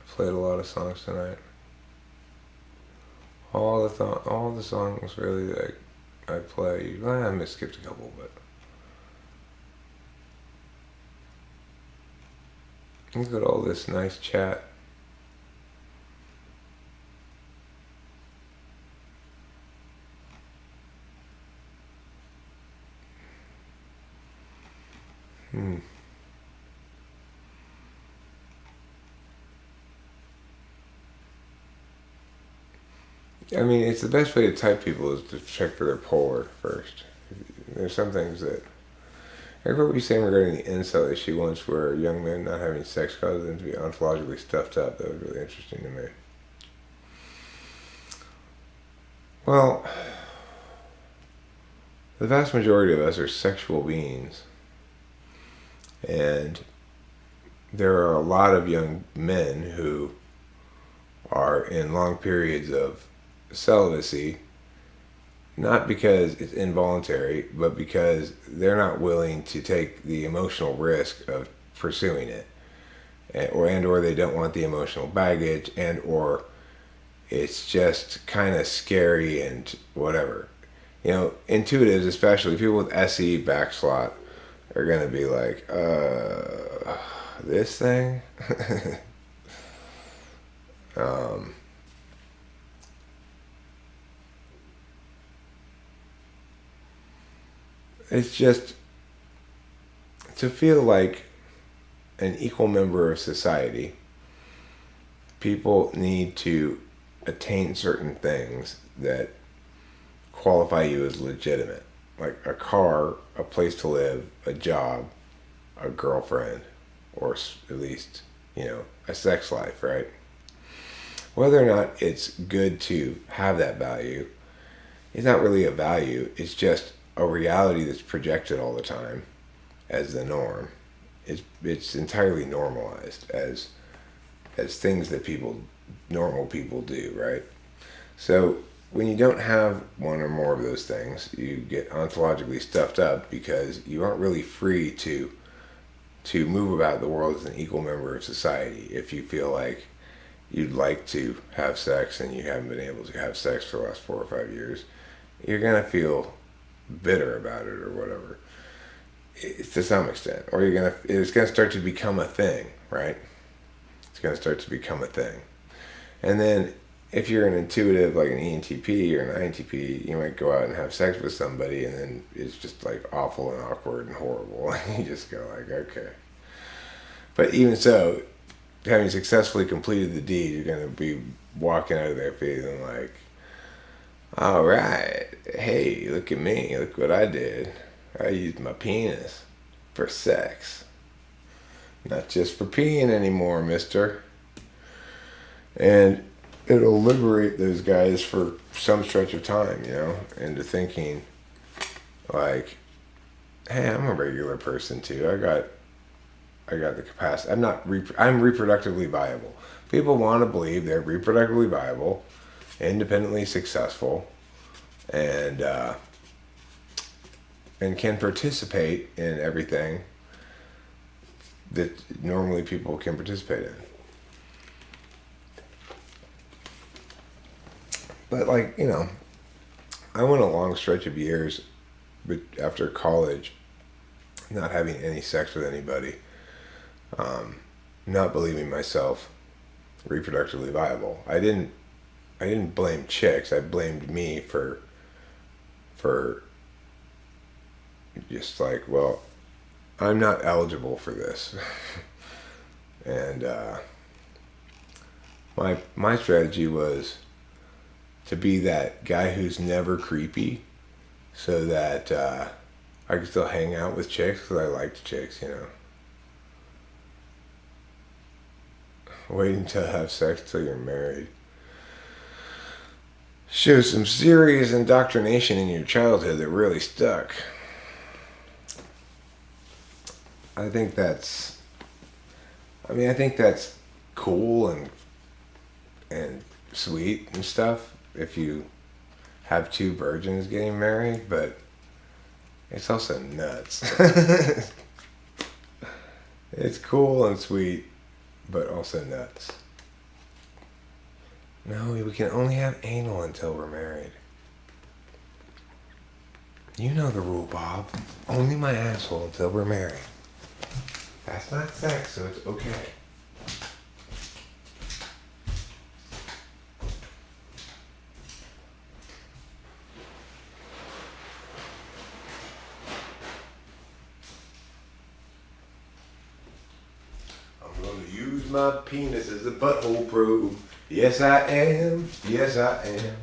I played a lot of songs tonight. All the songs really that I play. I skipped a couple, but look at all this nice chat. I mean, it's the best way to type people is to check for their polar first. There's some things that... I remember what you saying regarding the incel issue once, where young men not having sex causes them to be ontologically stuffed up. That was really interesting to me. Well, the vast majority of us are sexual beings. And there are a lot of young men who are in long periods of celibacy, not because it's involuntary, but because they're not willing to take the emotional risk of pursuing it, or they don't want the emotional baggage, and or it's just kind of scary and whatever. You know, intuitives, especially people with SE backslot, are gonna be like, this thing. It's just to feel like an equal member of society. People need to attain certain things that qualify you as legitimate, like a car, a place to live, a job, a girlfriend, or at least, a sex life, right? Whether or not it's good to have that value, it's not really a value. It's just a reality that's projected all the time as the norm. It's entirely normalized as things that normal people do, right? So when you don't have one or more of those things, you get ontologically stuffed up because you aren't really free to move about the world as an equal member of society. If you feel like you'd like to have sex and you haven't been able to have sex for the last 4 or 5 years, you're going to feel bitter about it or whatever, to some extent. Or it's going to start to become a thing, right? It's going to start to become a thing. And then if you're an intuitive, like an ENTP or an INTP, you might go out and have sex with somebody and then it's just like awful and awkward and horrible. And you just go like, okay. But even so, having successfully completed the deed, you're going to be walking out of there feeling like, all right, hey, look at me, look what I did. I used my penis for sex. Not just for peeing anymore, mister. And it'll liberate those guys for some stretch of time, into thinking, Like, hey, I'm a regular person too. I got the capacity. I'm reproductively viable. People want to believe they're reproductively viable, independently successful, and can participate in everything that normally people can participate in. But like, I went a long stretch of years, but after college, not having any sex with anybody, not believing myself reproductively viable. I didn't blame chicks. I blamed me for just like, well, I'm not eligible for this. And my strategy was to be that guy who's never creepy, so that I could still hang out with chicks because I liked chicks, Waiting to have sex till you're married shows some serious indoctrination in your childhood that really stuck. I think that's cool and sweet and stuff if you have two virgins getting married, but it's also nuts. It's cool and sweet, but also nuts. No, we can only have anal until we're married. You know the rule, Bob. Only my asshole until we're married. That's not sex, so it's okay. I'm gonna use my penis as a butthole probe. Yes, I am. Yes, I am.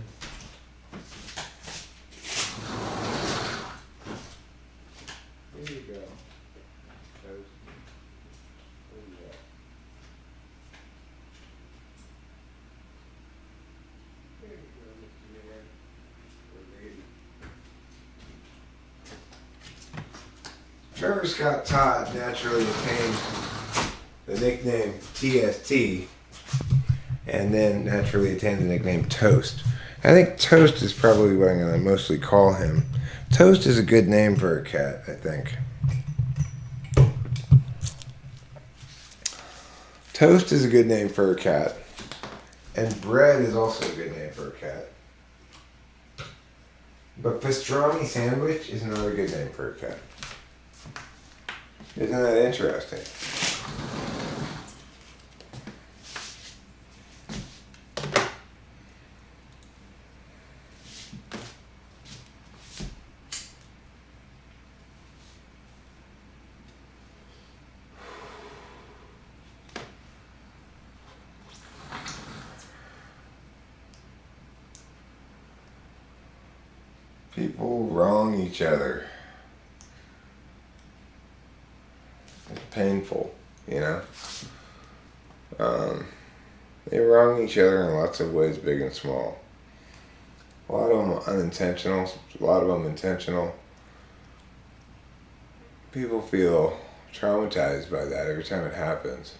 There you go. Trevor Scott Todd naturally attained the nickname TST, and then naturally attained the nickname Toast. I think Toast is probably what I'm going to mostly call him. Toast is a good name for a cat, I think. Toast is a good name for a cat. And Bread is also a good name for a cat. But Pastrami Sandwich is not a good name for a cat. Isn't that interesting? People wrong each other. It's painful, They wrong each other in lots of ways, big and small. A lot of them unintentional, a lot of them intentional. People feel traumatized by that every time it happens.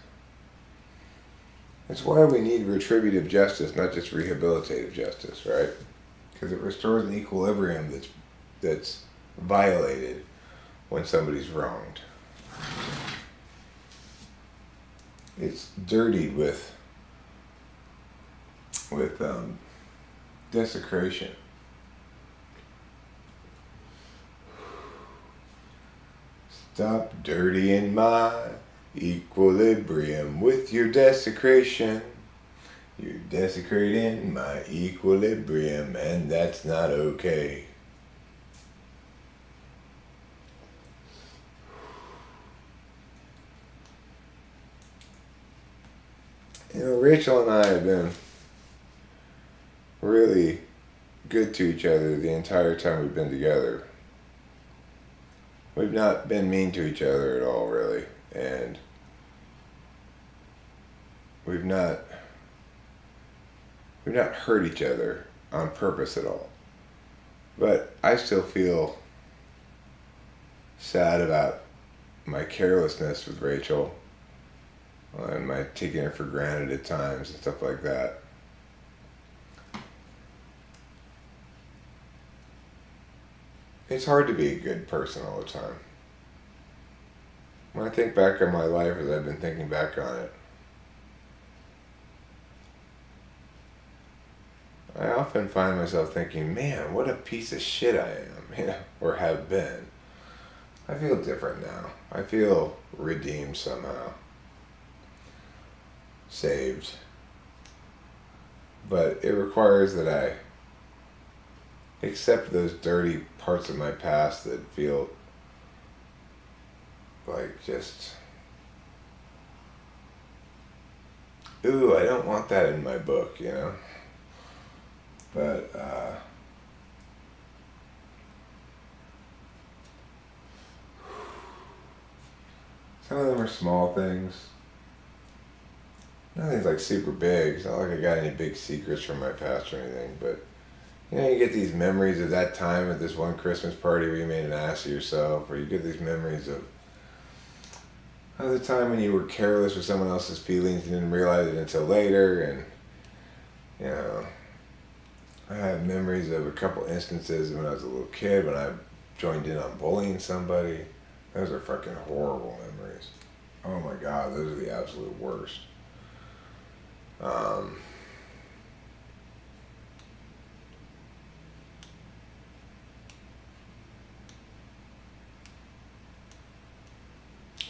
It's why we need retributive justice, not just rehabilitative justice, right? Because it restores an equilibrium that's violated when somebody's wronged. It's dirtied with desecration. Stop dirtying my equilibrium with your desecration. You're desecrating my equilibrium, and that's not okay. Rachel and I have been really good to each other the entire time we've been together. We've not been mean to each other at all, really, and we've not hurt each other on purpose at all. But I still feel sad about my carelessness with Rachel and my taking her for granted at times and stuff like that. It's hard to be a good person all the time. When I think back on my life as I've been thinking back on it, I often find myself thinking, man, what a piece of shit I am, or have been. I feel different now. I feel redeemed somehow. Saved. But it requires that I accept those dirty parts of my past that feel like just, ooh, I don't want that in my book, But, some of them are small things. Nothing's like super big. It's not like I got any big secrets from my past or anything, but you get these memories of that time at this one Christmas party where you made an ass of yourself, or you get these memories of the time when you were careless with someone else's feelings and didn't realize it until later, and I have memories of a couple instances when I was a little kid when I joined in on bullying somebody. Those are fucking horrible memories. Oh my God, those are the absolute worst.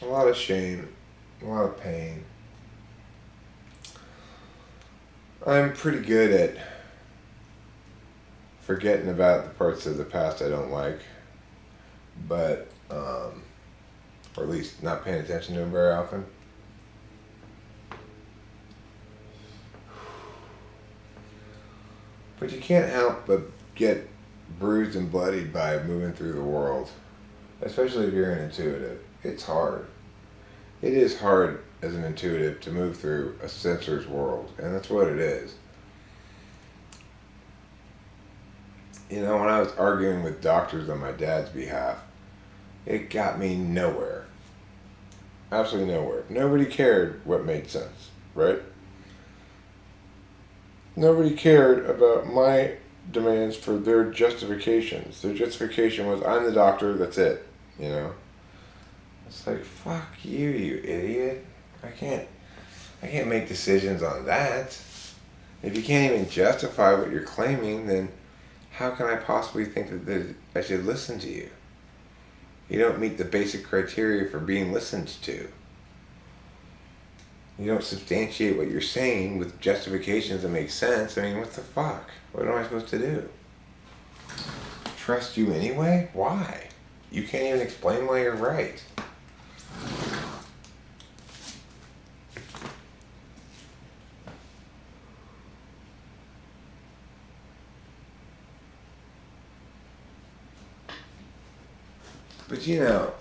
A lot of shame, a lot of pain. I'm pretty good at forgetting about the parts of the past I don't like, but, or at least not paying attention to them very often. But you can't help but get bruised and bloodied by moving through the world, especially if you're an intuitive. It's hard. It is hard as an intuitive to move through a sensor's world, and that's what it is. When I was arguing with doctors on my dad's behalf, it got me nowhere. Absolutely nowhere. Nobody cared what made sense, right? Nobody cared about my demands for their justifications. Their justification was, I'm the doctor, that's it, It's like, fuck you, you idiot. I can't make decisions on that. If you can't even justify what you're claiming, then how can I possibly think that I should listen to you? You don't meet the basic criteria for being listened to. You don't substantiate what you're saying with justifications that make sense. I mean, what the fuck? What am I supposed to do? Trust you anyway? Why? You can't even explain why you're right. But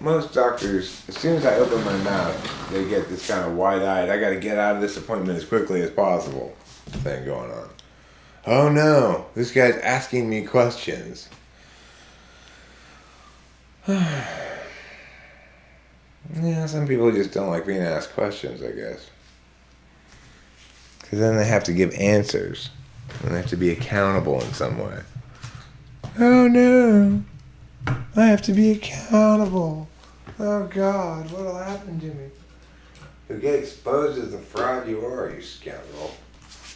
most doctors, as soon as I open my mouth, they get this kind of wide-eyed, I gotta get out of this appointment as quickly as possible thing going on. Oh no, this guy's asking me questions. Yeah, some people just don't like being asked questions, I guess. Because then they have to give answers. And they have to be accountable in some way. Oh no, I have to be accountable. Oh God, what'll happen to me? You'll get exposed as the fraud you are, you scoundrel.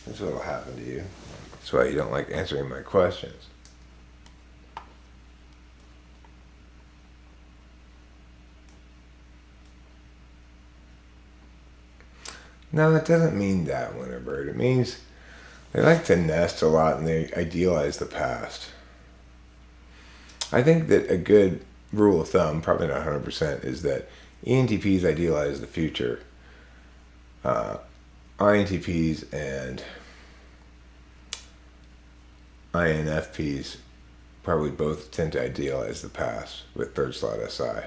That's what'll happen to you. That's why you don't like answering my questions. No, that doesn't mean that, Winterbird. It means they like to nest a lot and they idealize the past. I think that a good rule of thumb, probably not 100%, is that ENTPs idealize the future. INTPs and INFPs probably both tend to idealize the past with third slot SI.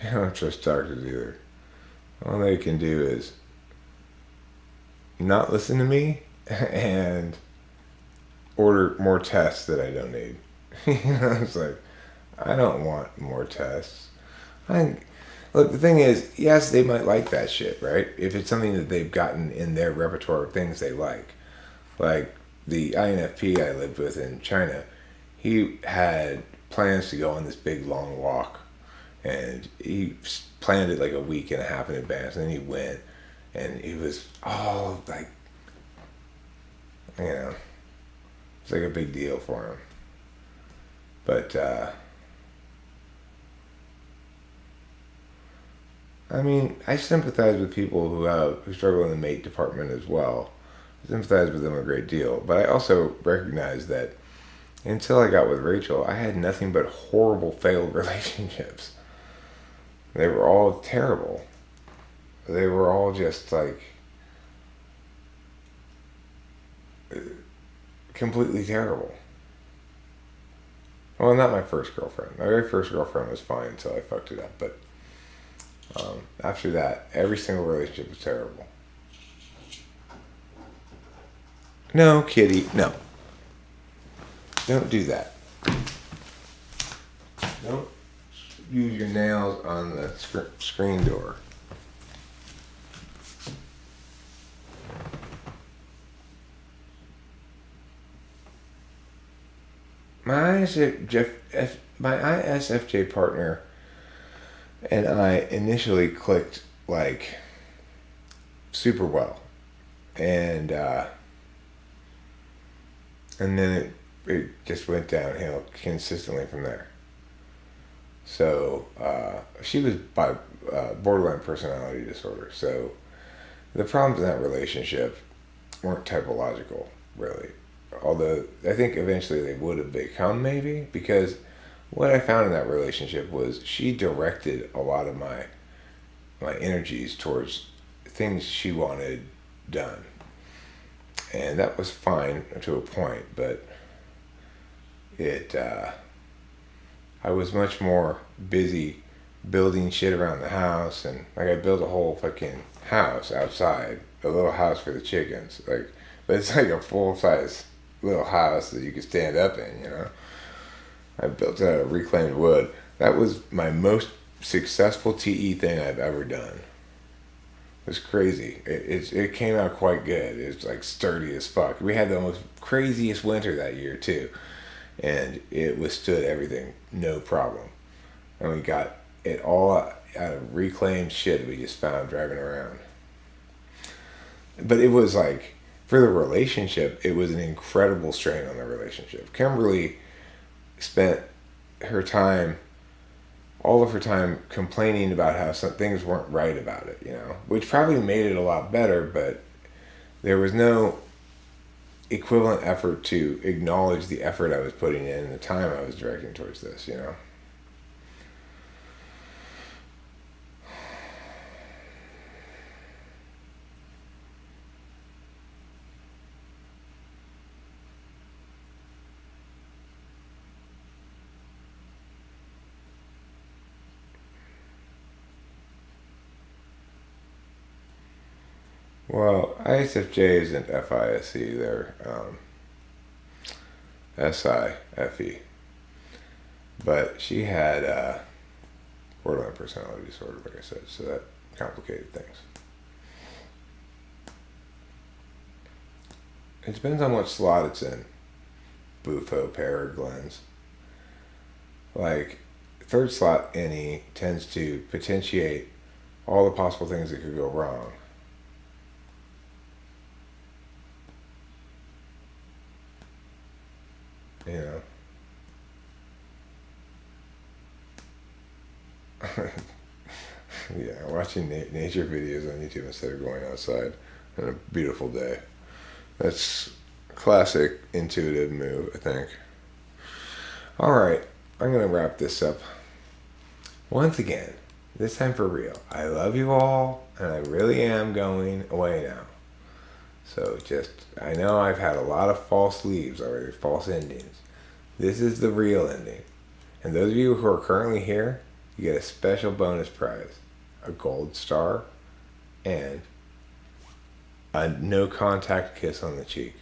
I don't trust doctors either. All they can do is not listen to me and order more tests that I don't need. It's like, I don't want more tests. Look, the thing is, yes, they might like that shit, right? If it's something that they've gotten in their repertoire of things they like. Like the INFP I lived with in China, he had plans to go on this big long walk, and he planned it like a week and a half in advance, and then he went, and he was all like, it's like a big deal for him. But I mean, I sympathize with people who struggle in the mate department as well. I sympathize with them a great deal, but I also recognize that until I got with Rachel, I had nothing but horrible failed relationships. They were all terrible. They were all just like completely terrible. Well, not my first girlfriend. My very first girlfriend was fine until I fucked it up, but after that, every single relationship was terrible. No, kitty, no. Don't do that. Don't use your nails on the screen door. My ISFJ partner and I initially clicked like super well, and then it just went downhill consistently from there. So she was by borderline personality disorder. So the problems in that relationship weren't typological, really. Although I think eventually they would have become, maybe, because what I found in that relationship was she directed a lot of my energies towards things she wanted done. And that was fine to a point, but I was much more busy building shit around the house, and like I built a whole fucking house outside, a little house for the chickens, like, but it's like a full-size little house that you could stand up in, I built it out of reclaimed wood. That was my most successful TE thing I've ever done. It was crazy. It came out quite good. It was like sturdy as fuck. We had the most craziest winter that year too, and it withstood everything, no problem. And we got it all out of reclaimed shit we just found driving around. But it was like, for the relationship, it was an incredible strain on the relationship. Kimberly spent all of her time complaining about how some things weren't right about it, which probably made it a lot better, but there was no equivalent effort to acknowledge the effort I was putting in and the time I was directing towards this, Well, ISFJ isn't FISE, they're SIFE. But she had borderline personality disorder, like I said, so that complicated things. It depends on what slot it's in. Bufo, Peregrines. Like, third slot any tends to potentiate all the possible things that could go wrong. Yeah, watching nature videos on YouTube instead of going outside on a beautiful day. That's a classic intuitive move, I think. Alright, I'm going to wrap this up. Once again, this time for real. I love you all, and I really am going away now. So I know I've had a lot of false leaves already, false endings. This is the real ending. And those of you who are currently here, you get a special bonus prize. A gold star and A no contact kiss on the cheek.